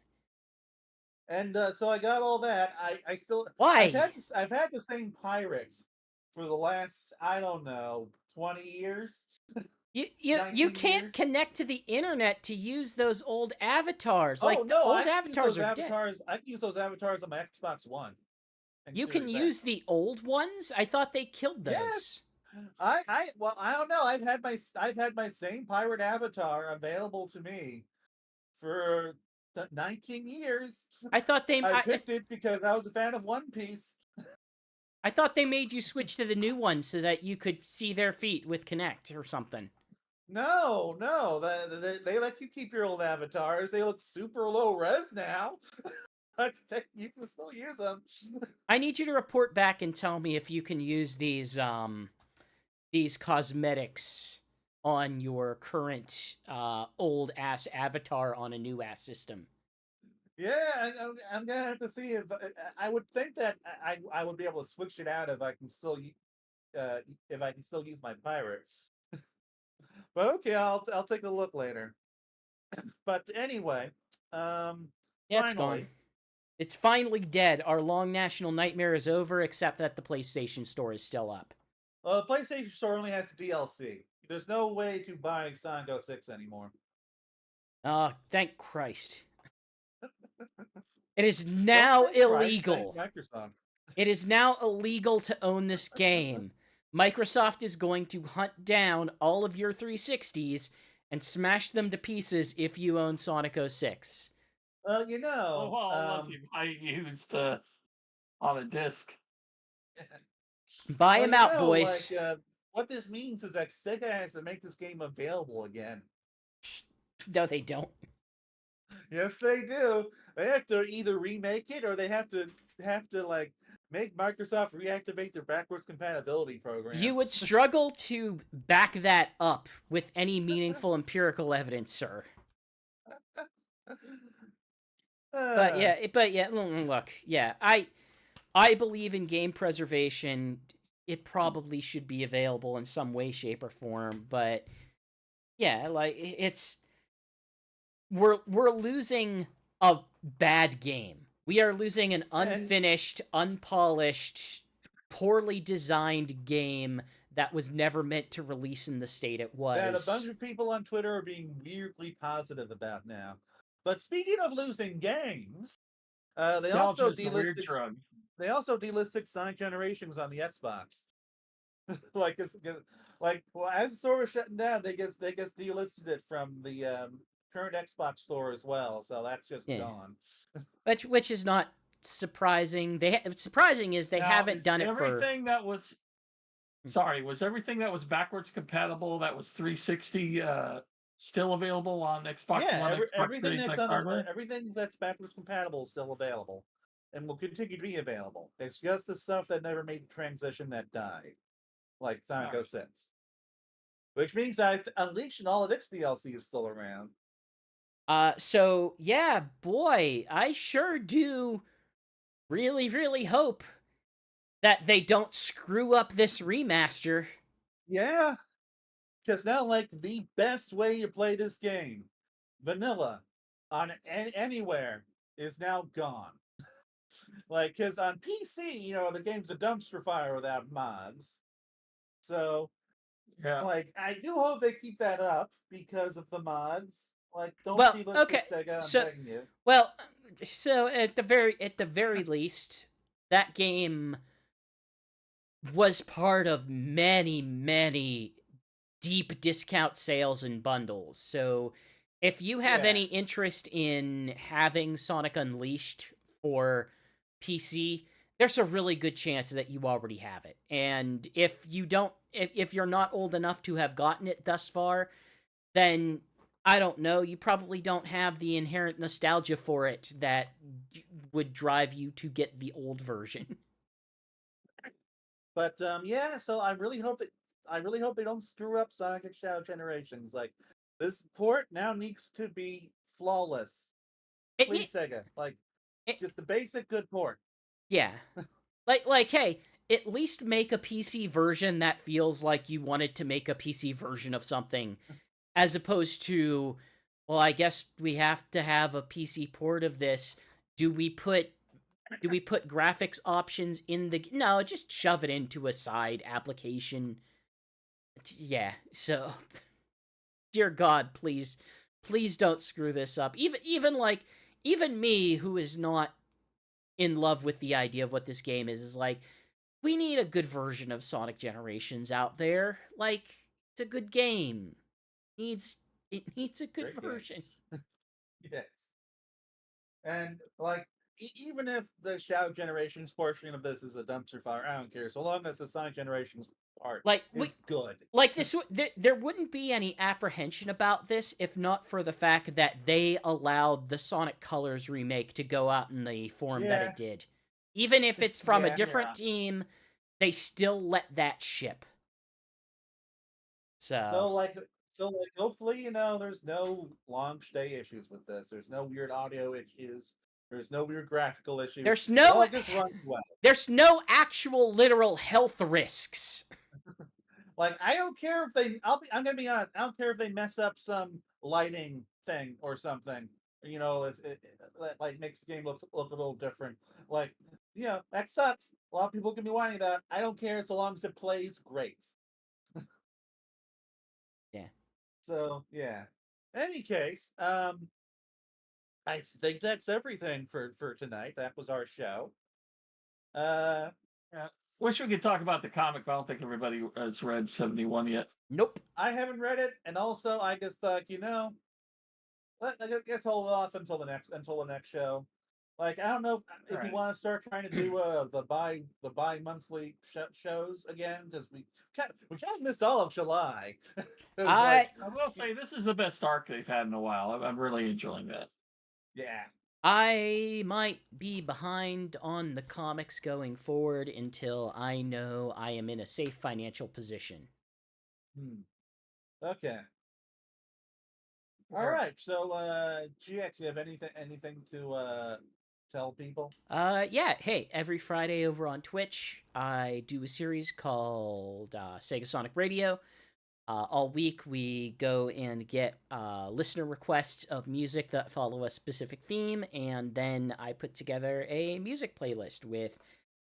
B: and so I got all that. I still
A: Why?
B: I've had the same pirate for the last, I don't know, 20 years,
A: You
B: 19
A: can't
B: years.
A: connect to the internet to use those old avatars.
B: Oh
A: Like the
B: no,
A: old avatars are dead.
B: I can use those avatars on my Xbox One and
A: You can
B: Series
A: use
B: X.
A: the old ones? I thought they killed
B: Yes.
A: those.
B: Well, I don't know. I've had my same pirate avatar available to me for 19 years.
A: I thought they
B: I picked it because I was a fan of One Piece.
A: I thought they made you switch to the new ones so that you could see their feet with Connect or something.
B: No, no, they let you keep your old avatars. They look super low res now. You can still use them.
A: I need you to report back and tell me if you can use these cosmetics on your current old ass avatar on a new ass system.
B: Yeah, I'm gonna have to see if I would think that I would be able to switch it out if I can still use my pirates. But okay, I'll take a look later. But anyway,
A: Yeah, it's gone.
B: finally,
A: It's finally dead. Our long national nightmare is over, except that the PlayStation Store is still up.
B: the PlayStation Store only has DLC. There's no way to buy Sonic 06 anymore.
A: Oh, thank Christ. It is
B: Don't
A: now
B: thank Christ,
A: illegal.
B: thank Microsoft.
A: It is now illegal to own this game. Microsoft is going to hunt down all of your 360s and smash them to pieces if you own Sonic 06.
B: Well, you know,
C: well, unless you buy it used on a disc.
A: Buy
B: well,
A: them
B: you
A: out,
B: know,
A: boys.
B: like, what this means is that Sega has to make this game available again.
A: No, they don't.
B: Yes, they do. They have to either remake it or they have to like make Microsoft reactivate their backwards compatibility program.
A: You would struggle to back that up with any meaningful empirical evidence, sir. But yeah, look, yeah, I believe in game preservation. It probably should be available in some way, shape, or form, but yeah, like we're losing a bad game. We are losing an unfinished, unpolished, poorly designed game that was never meant to release in the state it was.
B: That a bunch of people on Twitter are being weirdly positive about now. But speaking of losing games, they also
C: Nostalgia is a weird
B: delisted
C: drug.
B: they also delisted Sonic Generations on the Xbox. like, well, as the store was shutting down, they guess delisted it from the current Xbox store as well. So that's just gone.
A: Which is not surprising. Surprising is they haven't done it for
C: everything that was. Sorry, was everything that was backwards compatible that was 360 still available on Xbox One, Xbox
B: everything
C: Series
B: that's
C: X hardware?
B: everything that's backwards compatible is still available, and will continue to be available. It's just the stuff that never made the transition that died, like Sonic 06. Which means that Unleashed and all of its DLC is still around.
A: So yeah, boy, I sure do really, really hope that they don't screw up this remaster.
B: Yeah, because now, like, the best way to play this game, vanilla, on anywhere, is now gone. Like, because on PC, you know, the game's a dumpster fire without mods. So,
C: Yeah.
B: like, I do hope they keep that up because of the mods. Like, don't delist
A: okay,
B: Sega,
A: so,
B: I'm begging you.
A: Well, so at the very least, that game was part of many, many deep discount sales and bundles. So if you have any interest in having Sonic Unleashed for PC, there's a really good chance that you already have it. And if you don't, if you're not old enough to have gotten it thus far, then I don't know, you probably don't have the inherent nostalgia for it that would drive you to get the old version.
B: But yeah, so I really hope they don't screw up Sonic and Shadow Generations. Like, this port now needs to be flawless. Please, Sega, like, just the basic good port.
A: Yeah, like, hey, at least make a PC version that feels like you wanted to make a PC version of something, as opposed to, well, I guess we have to have a PC port of this. Do we put graphics options in the... No, just shove it into a side application. Yeah, so... Dear God, please don't screw this up. Even me, who is not in love with the idea of what this game is like, we need a good version of Sonic Generations out there. Like, it's a good game. It needs a good version.
B: Yes. And, like, even if the Shadow Generations portion of this is a dumpster fire, I don't care. So long as the Sonic Generations part is good.
A: Like, there wouldn't be any apprehension about this if not for the fact that they allowed the Sonic Colors remake to go out in the form that it did. Even if it's from a different team, they still let that ship.
B: So, like, So, like, hopefully, there's no long stay issues with this. There's no weird audio issues. There's no weird graphical issues.
A: There's
B: It
A: no
B: all just runs well.
A: there's no actual literal health risks.
B: Like, I don't care if I'm gonna be honest. I don't care if they mess up some lighting thing or something. If it like makes the game look a little different. Like, that sucks. A lot of people can be whining about it. I don't care so long as it plays great.
A: Yeah.
B: So yeah. Any case, I think that's everything for tonight. That was our show. Uh,
C: Yeah. Wish we could talk about the comic, but I don't think everybody has read 71 yet.
A: Nope.
B: I haven't read it, and also I just thought, I guess hold off until the next show. Like, I don't know if you
C: Right.
B: want to start trying to do the bi-monthly shows again, because we kind of missed all of July. It was
A: I
C: I will say this is the best arc they've had in a while. I'm really enjoying that.
B: yeah.
A: I might be behind on the comics going forward until I know I am in a safe financial position.
B: Okay. All right. So, GX, you have anything to tell people?
A: Yeah, hey, every Friday over on Twitch, I do a series called Sega Sonic Radio. All week, we go and get listener requests of music that follow a specific theme, and then I put together a music playlist with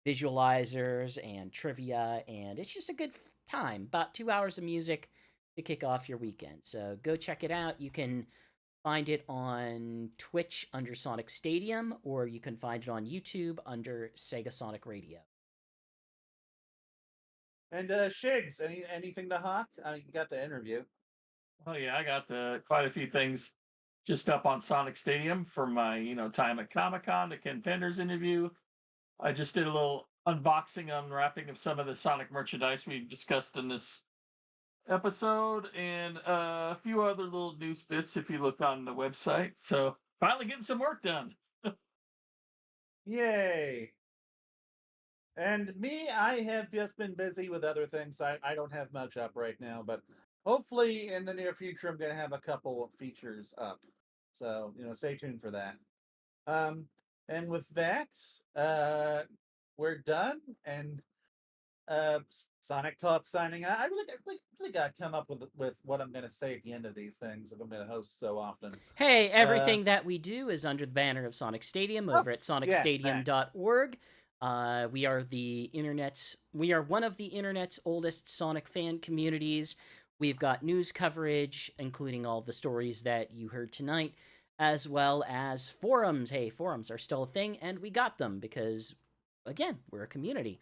A: visualizers and trivia, and it's just a good time. About 2 hours of music to kick off your weekend. So go check it out. You can find it on Twitch under Sonic Stadium, or you can find it on YouTube under Sega Sonic Radio.
B: And Shigs, anything to hawk? You got the interview.
C: Oh yeah, I got quite a few things just up on Sonic Stadium from my time at Comic Con, the Ken Penders interview. I just did a little unboxing, unwrapping of some of the Sonic merchandise we've discussed in this episode, and a few other little news bits if you look on the website. So finally getting some work done.
B: Yay! And me, I have just been busy with other things. I don't have much up right now, but hopefully in the near future, I'm going to have a couple of features up. So, stay tuned for that. And with that, we're done. And Sonic Talk signing out. I really got to come up with what I'm going to say at the end of these things if I'm going to host so often.
A: Hey, everything that we do is under the banner of Sonic Stadium over at sonicstadium.org. We are one of the internet's oldest Sonic fan communities. We've got news coverage, including all the stories that you heard tonight, as well as forums. Hey, forums are still a thing, and we got them because, again, we're a community.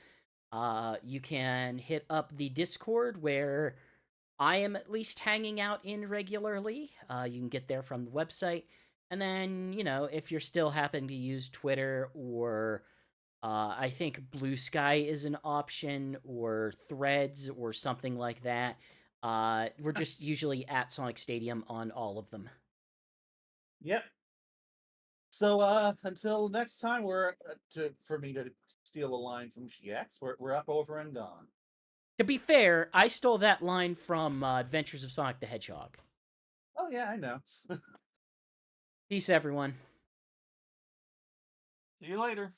A: You can hit up the Discord where I am at least hanging out in regularly. You can get there from the website. And then, if you're still happen to use Twitter or I think Blue Sky is an option, or Threads or something like that. We're just usually at Sonic Stadium on all of them.
B: Yep. So until next time, for me to steal a line from GX, we're up, over, and gone.
A: To be fair, I stole that line from Adventures of Sonic the Hedgehog.
B: Oh yeah, I know.
A: Peace, everyone.
C: See you later.